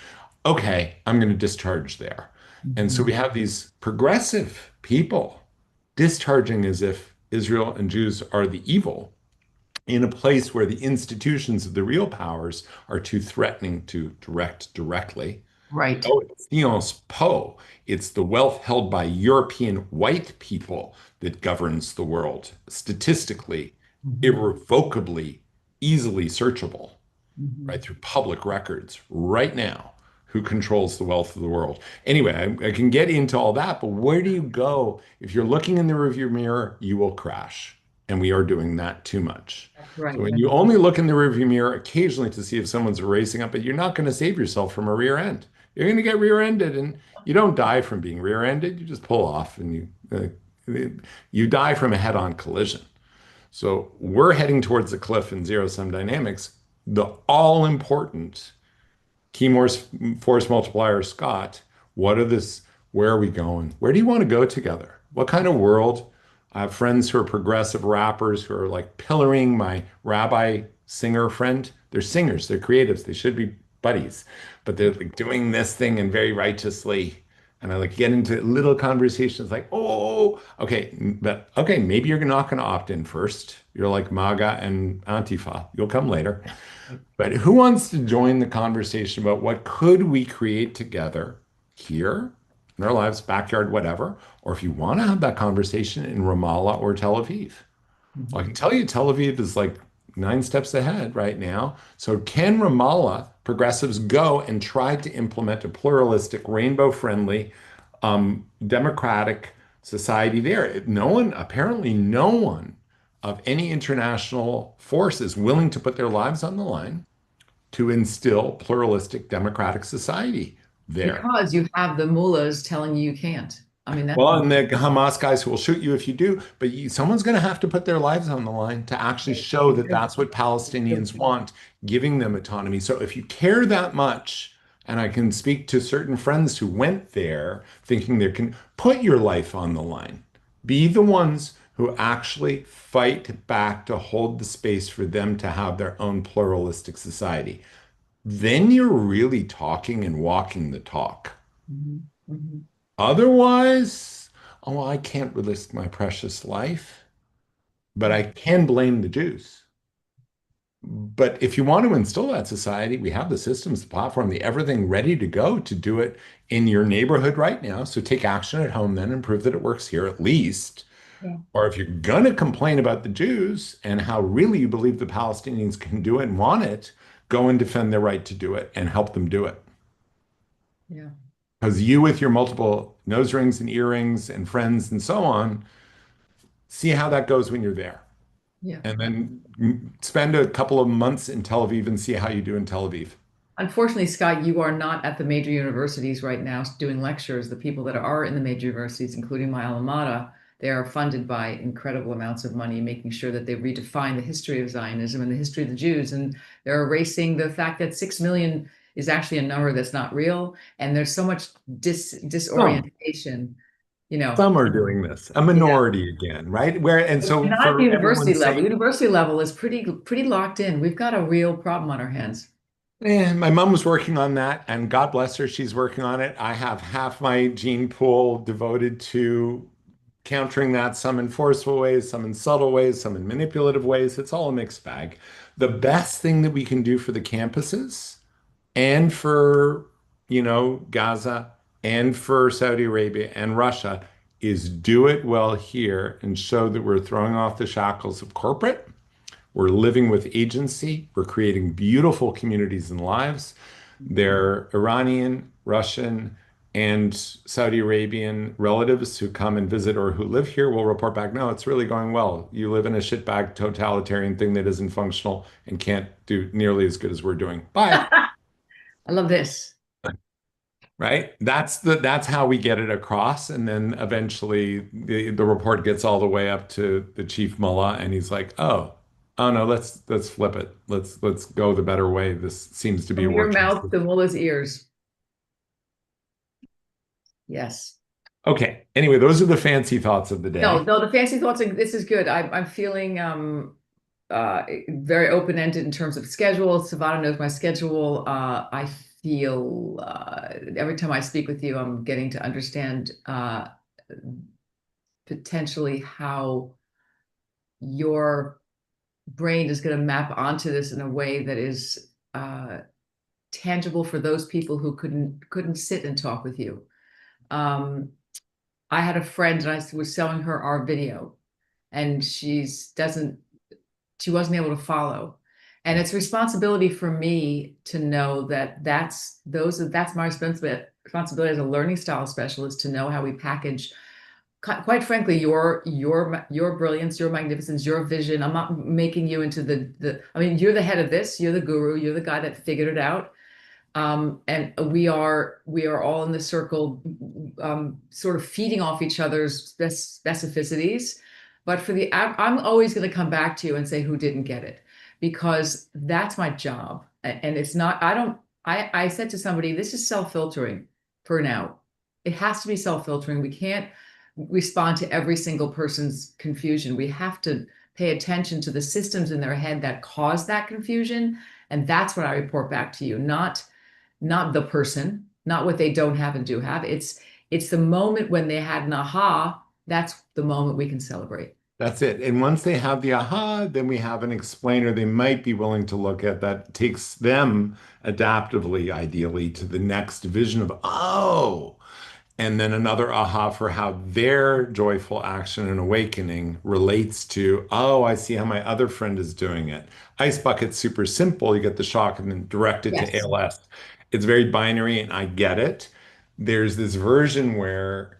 S1: Okay, I'm going to discharge there. And so we
S4: Mhm.
S1: have these progressive people discharging as if Israel and Jews are the evil, in a place where the institutions of the real powers are too threatening to direct directly.
S4: Right.
S1: Oh, it's Sciences Po. It's the wealth held by European white people that governs the world, statistically,
S4: Mhm.
S1: irrevocably, easily searchable, right,
S4: Mhm.
S1: through public records right now. Who controls the wealth of the world? Anyway, I can get into all that, but where do you go? If you're looking in the rearview mirror, you will crash. And we are doing that too much.
S4: That's
S1: So
S4: right.
S1: when you only look in the rearview mirror occasionally to see if someone's racing up, but you're not going to save yourself from a rear end. You're going to get rear-ended, and you don't die from being rear-ended. You just pull off, and you die from a head-on collision. So we're heading towards the cliff in zero-sum dynamics. The all-important key force multiplier, Scott, what are this? Where are we going? Where do you want to go together? What kind of world? I have friends who are progressive rappers who are like pillaring my rabbi singer friend. They're singers, they're creatives, they should be buddies, but they're like doing this thing and very righteously. And I like get into little conversations like, oh, okay, but okay, maybe you're not going to opt in first. You're like MAGA and Antifa. You'll come later. But who wants to join the conversation about what could we create together here in our lives, backyard, whatever? Or if you want to have that conversation in Ramallah or Tel Aviv. Well, I can tell you Tel Aviv is like 9 steps ahead right now. So can Ramallah progressives go and try to implement a pluralistic, rainbow-friendly, democratic society there? No one, apparently no one of any international force is willing to put their lives on the line to instill pluralistic democratic society there.
S4: Because you have the mullahs telling you you can't. I mean, that's
S1: Well, and the Hamas guys who will shoot you if you do, but someone's going to have to put their lives on the line to actually show that that's what Palestinians want, giving them autonomy. So if you care that much, and I can speak to certain friends who went there thinking they can put your life on the line, be the ones who actually fight back to hold the space for them to have their own pluralistic society. Then you're really talking and walking the talk.
S4: Mhm, mhm.
S1: Otherwise, oh, I can't risk my precious life, but I can blame the Jews. But if you want to instill that society, we have the systems, the platform, the everything ready to go to do it in your neighborhood right now. So take action at home then and prove that it works here at least.
S4: Yeah.
S1: Or if you're going to complain about the Jews and how really you believe the Palestinians can do it and want it, go and defend their right to do it and help them do it.
S4: Yeah.
S1: Because you, with your multiple nose rings and earrings and friends and so on, see how that goes when you're there.
S4: Yeah.
S1: And then spend a couple of months in Tel Aviv and see how you do in Tel Aviv.
S4: Unfortunately, Scott, you are not at the major universities right now doing lectures. The people that are in the major universities, including my alma mater, they are funded by incredible amounts of money, making sure that they redefine the history of Zionism and the history of the Jews. And they're erasing the fact that 6 million is actually a number that's not real. And there's so much
S1: Some,
S4: disorientation, you know.
S1: some are doing this, a
S4: Yeah.
S1: minority again, right? And
S4: But
S1: so
S4: not at the
S1: for
S4: university
S1: everyone's
S4: level.
S1: sake,
S4: University level is pretty locked in. We've got a real problem on our hands.
S1: my mom was working on that, and God bless her, she's working on it. I have half my gene pool devoted to countering that, some in forceful ways, some in subtle ways, some in manipulative ways. It's all a mixed bag. The best thing that we can do for the campuses and for, Gaza and for Saudi Arabia and Russia is do it well here and show that we're throwing off the shackles of corporate. We're living with agency. We're creating beautiful communities and lives. Their Iranian, Russian, and Saudi Arabian relatives who come and visit or who live here will report back, no, it's really going well. You live in a shitbag totalitarian thing that isn't functional and can't do nearly as good as we're doing. Bye.
S4: I love this.
S1: Right? That's how we get it across. And then eventually the report gets all the way up to the chief mullah and he's like, oh no, let's flip it. Let's go the better way. This seems to be
S4: From your
S1: working.
S4: mouth to mullah's ears. Yes.
S1: Okay. Anyway, those are the fancy thoughts of the
S4: No,
S1: day.
S4: no, the fancy thoughts this is good. I'm feeling very open-ended in terms of schedule. Savannah knows my schedule. I feel every time I speak with you, I'm getting to understand potentially how your brain is going to map onto this in a way that is tangible for those people who couldn't sit and talk with you. I had a friend and I was showing her our video, and she wasn't able to follow. And it's responsibility for me to know that that's my responsibility as a learning style specialist to know how we package, quite frankly, your brilliance, your magnificence, your vision. I'm not making you into I mean, you're the head of this, you're the guru, you're the guy that figured it out. And we are all in the circle, sort of feeding off each other's specificities. But I'm always going to come back to you and say who didn't get it, because that's my job. And it's not, I said to somebody, this is self-filtering for now. It has to be self-filtering. We can't respond to every single person's confusion. We have to pay attention to the systems in their head that cause that confusion. And that's what I report back to you, not the person, not what they don't have and do have. It's the moment when they had an aha, that's the moment we can celebrate.
S1: That's it. And once they have the aha, then we have an explainer they might be willing to look at that takes them adaptively, ideally, to the next vision of, oh, and then another aha for how their joyful action and awakening relates to, oh, I see how my other friend is doing it. Ice bucket's super simple. You get the shock and then direct it to
S4: Yes.
S1: ALS. It's very binary, and I get it. There's this version where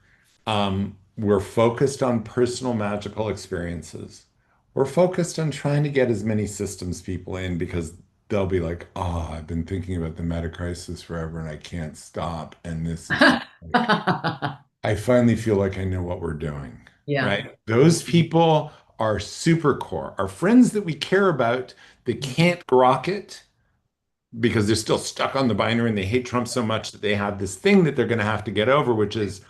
S1: we're focused on personal magical experiences. We're focused on trying to get as many systems people in because they'll be like, oh, I've been thinking about the meta crisis forever and I can't stop. And this is like, I finally feel like I know what we're doing,
S4: Yeah.
S1: right? Those people are super core. Our friends that we care about that can't grok it because they're still stuck on the binary and they hate Trump so much that they have this thing that they're going to have to get over, which is,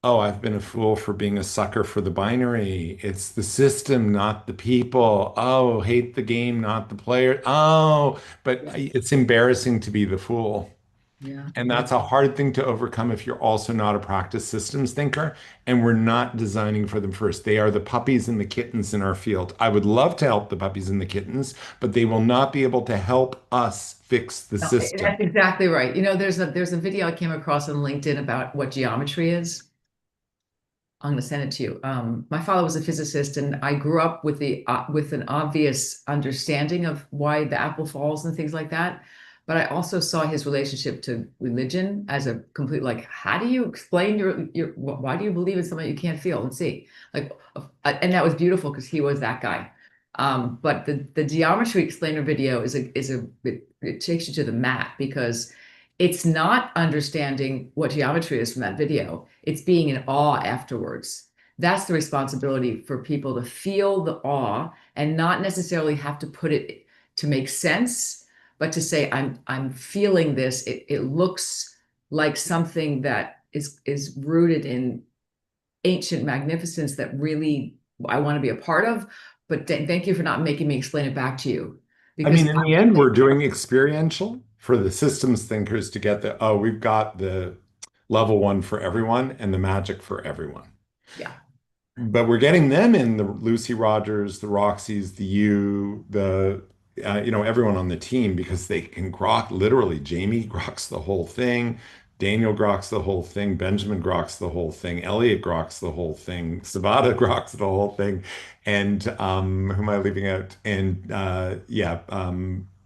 S1: oh, I've been a fool for being a sucker for the binary. It's the system, not the people. Oh, hate the game, not the player. Oh, but
S4: Yeah.
S1: it's embarrassing to be the fool.
S4: Yeah.
S1: And that's a hard thing to overcome if you're also not a practice systems thinker. And we're not designing for them first. They are the puppies and the kittens in our field. I would love to help the puppies and the kittens, but they will not be able to help us fix the
S4: No,
S1: system.
S4: that's exactly right. There's a video I came across on LinkedIn about what geometry is. I'm going to send it to you. My father was a physicist, and I grew up with the with an obvious understanding of why the apple falls and things like that. But I also saw his relationship to religion as a complete like, how do you explain your why do you believe in something you can't feel and see? Like, and that was beautiful because he was that guy. But the geometry explainer video it takes you to the mat because it's not understanding what geometry is from that video. It's being in awe afterwards. That's the responsibility for people to feel the awe and not necessarily have to put it to make sense, but to say, I'm feeling this. It looks like something that is rooted in ancient magnificence that really I want to be a part of. But thank you for not making me explain it back to you
S1: I
S4: because
S1: mean, in the end, we're doing experiential for the systems thinkers to get the, oh, we've got the level one for everyone and the magic for everyone.
S4: yeah.
S1: But we're getting them in the Lucy Rogers, the Roxys, the you, everyone on the team because they can grok literally. Jamie groks the whole thing. Daniel groks the whole thing. Benjamin groks the whole thing. Elliot groks the whole thing. Sabata groks the whole thing. And who am I leaving out? And yeah,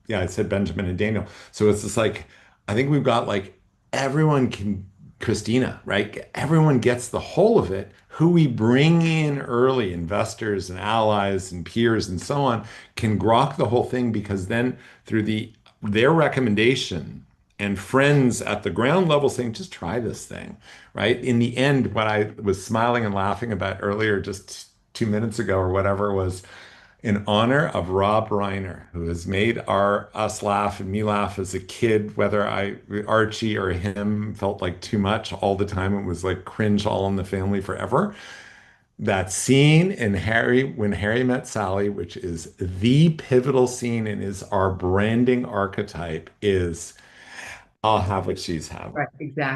S1: I said Benjamin and Daniel. So it's just like, I think we've got like everyone can Christina, right? Everyone gets the whole of it. Who we bring in early, investors and allies and peers and so on, can grok the whole thing because then through their recommendation and friends at the ground level saying, just try this thing, right? In the end, what I was smiling and laughing about earlier, just 2 minutes ago or whatever, was in honor of Rob Reiner, who has made us laugh and me laugh as a kid, whether Archie or him felt like too much all the time. It was like cringe all in the family forever. That scene in Harry when Harry met Sally, which is the pivotal scene and is our branding archetype, is I'll have what she's having.
S4: Right,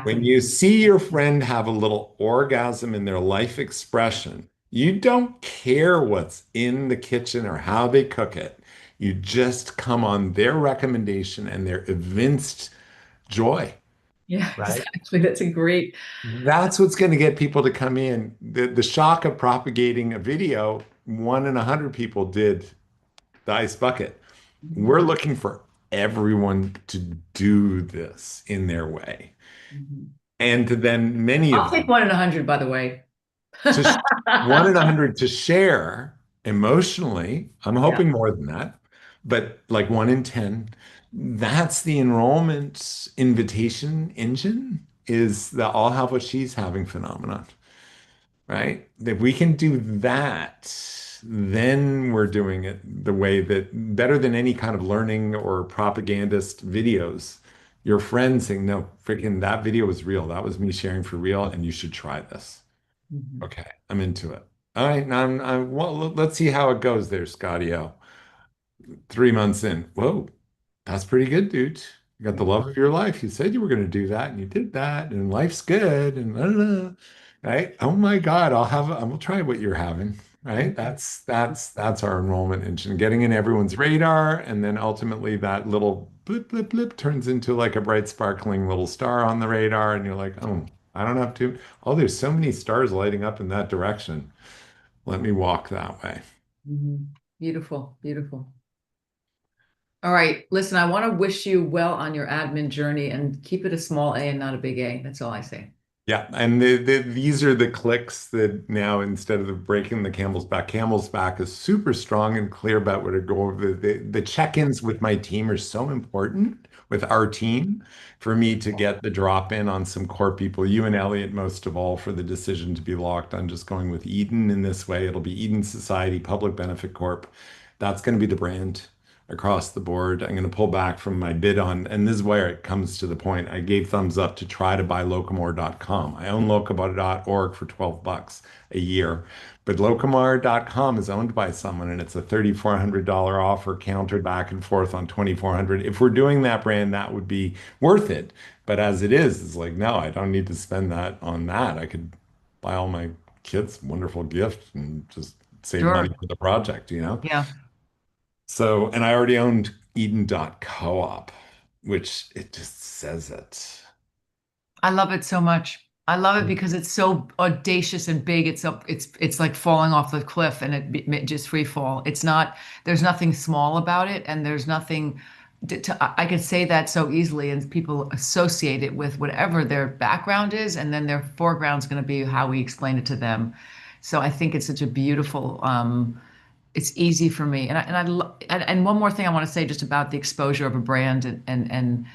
S1: When
S4: exactly.
S1: you see your friend have a little orgasm in their life expression, you don't care what's in the kitchen or how they cook it. You just come on their recommendation and their evinced joy,
S4: Yeah,
S1: right?
S4: exactly. That's a great.
S1: That's what's going to get people to come in. The shock of propagating a video, 1 in 100 people did the ice bucket.
S4: Mhm,
S1: We're looking for everyone to do this in their way.
S4: mhm.
S1: And to then many
S4: I'll
S1: of
S4: take
S1: them
S4: 1 in 100, by the way.
S1: to 1 in 100 to share emotionally. I'm
S4: Yeah.
S1: hoping more than that, but like 1 in 10. That's the enrollment invitation engine is the I'll have what she's having phenomenon, right? If we can do that, then we're doing it the way that better than any kind of learning or propagandist videos. Your friend saying, no, freaking that video was real. That was me sharing for real, and you should try this.
S4: Mhm.
S1: Okay, I'm into it. All right, now well, let's see how it goes there, Scotty O. 3 months in. Whoa, that's pretty good, dude. You got the love of your life. You said you were going to do that and you did that and life's good and blah, blah, blah. Right? Oh my God, I will try what you're having. Right? That's our enrollment engine, getting in everyone's radar, and then ultimately that little blip, blip, blip turns into like a bright, sparkling little star on the radar, and you're like, oh, I don't have to. Oh, there's so many stars lighting up in that direction. Let me walk that way.
S4: Mhm. Beautiful, beautiful. All right, listen, I want to wish you well on your admin journey and keep it a small A and not a big A. That's all I say.
S1: Yeah, and these are the clicks that now instead of the breaking the camel's back is super strong and clear about where to go. The check-ins with my team are so important with our team for me to get the drop in on some core people. You and Elliot, most of all, for the decision to be locked on just going with Eden in this way. It'll be Eden Society Public Benefit Corp. That's going to be the brand across the board. I'm going to pull back from my bid on, and this is where it comes to the point. I gave thumbs up to try to buy locomore.com. I own locomore.org for 12 bucks a year, but locomore.com is owned by someone and it's a $3,400 offer countered back and forth on 2,400. If we're doing that brand, that would be worth it. But as it is, it's like, no, I don't need to spend that on that. I could buy all my kids a wonderful gift and just save money
S4: Sure.
S1: for the project, you know?
S4: Yeah.
S1: So, and I already owned Eden.coop, which it just says it.
S4: I love it so much. I love it because it's so audacious and big. It's like falling off the cliff and it just free fall. It's not, there's nothing small about it and there's nothing I could say that so easily and people associate it with whatever their background is and then their foreground's going to be how we explain it to them. So I think it's such a beautiful it's easy for me. And one more thing I want to say just about the exposure of a brand and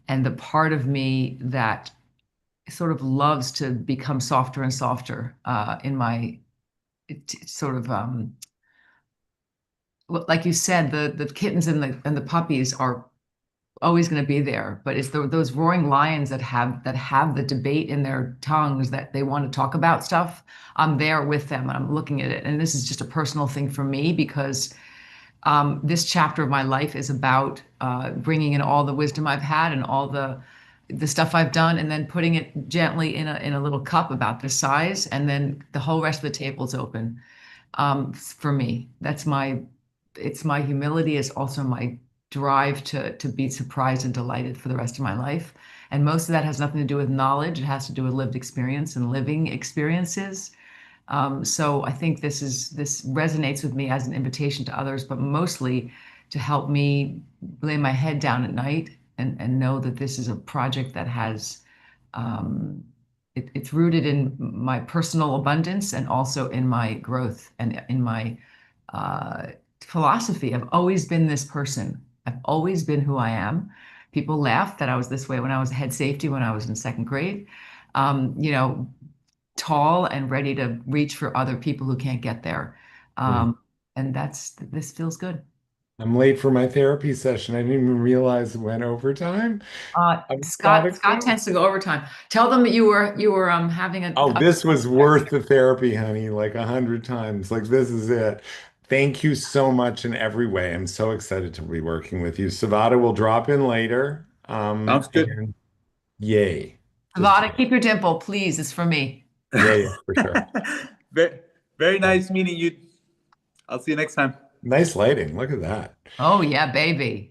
S4: the part of me that sort of loves to become softer and softer in my sort of like you said, the kittens and the puppies are always going to be there, but it's those roaring lions that have the debate in their tongues that they want to talk about stuff. I'm there with them and I'm looking at it, and this is just a personal thing for me because this chapter of my life is about bringing in all the wisdom I've had and all the stuff I've done, and then putting it gently in a little cup about this size, and then the whole rest of the table's open. For me, it's my humility. It's also my drive to be surprised and delighted for the rest of my life. And most of that has nothing to do with knowledge. It has to do with lived experience and living experiences. So I think this resonates with me as an invitation to others, but mostly to help me lay my head down at night and know that this is a project that has it's rooted in my personal abundance and also in my growth and in my uh, philosophy. I've always been this person. I've always been who I am. People laughed that I was this way when I was head safety when I was in second grade. You know, tall and ready to reach for other people who can't get there.
S1: Mm.
S4: And this feels good.
S1: I'm late for my therapy session. I didn't even realize it went overtime. I've gotta
S4: Scott
S1: go.
S4: tends to go overtime. Tell them that you were having
S1: Oh, this was worth the therapy, honey, like 100 times. Like this is it. Thank you so much in every way. I'm so excited to be working with you. Savada will drop in later.
S3: Sounds good.
S1: And yay. Just
S4: Vada, keep your dimple, please. It's for me.
S1: yay for sure.
S3: Very, very nice meeting you. I'll see you next time.
S1: Nice lighting. Look at that.
S4: Oh yeah, baby.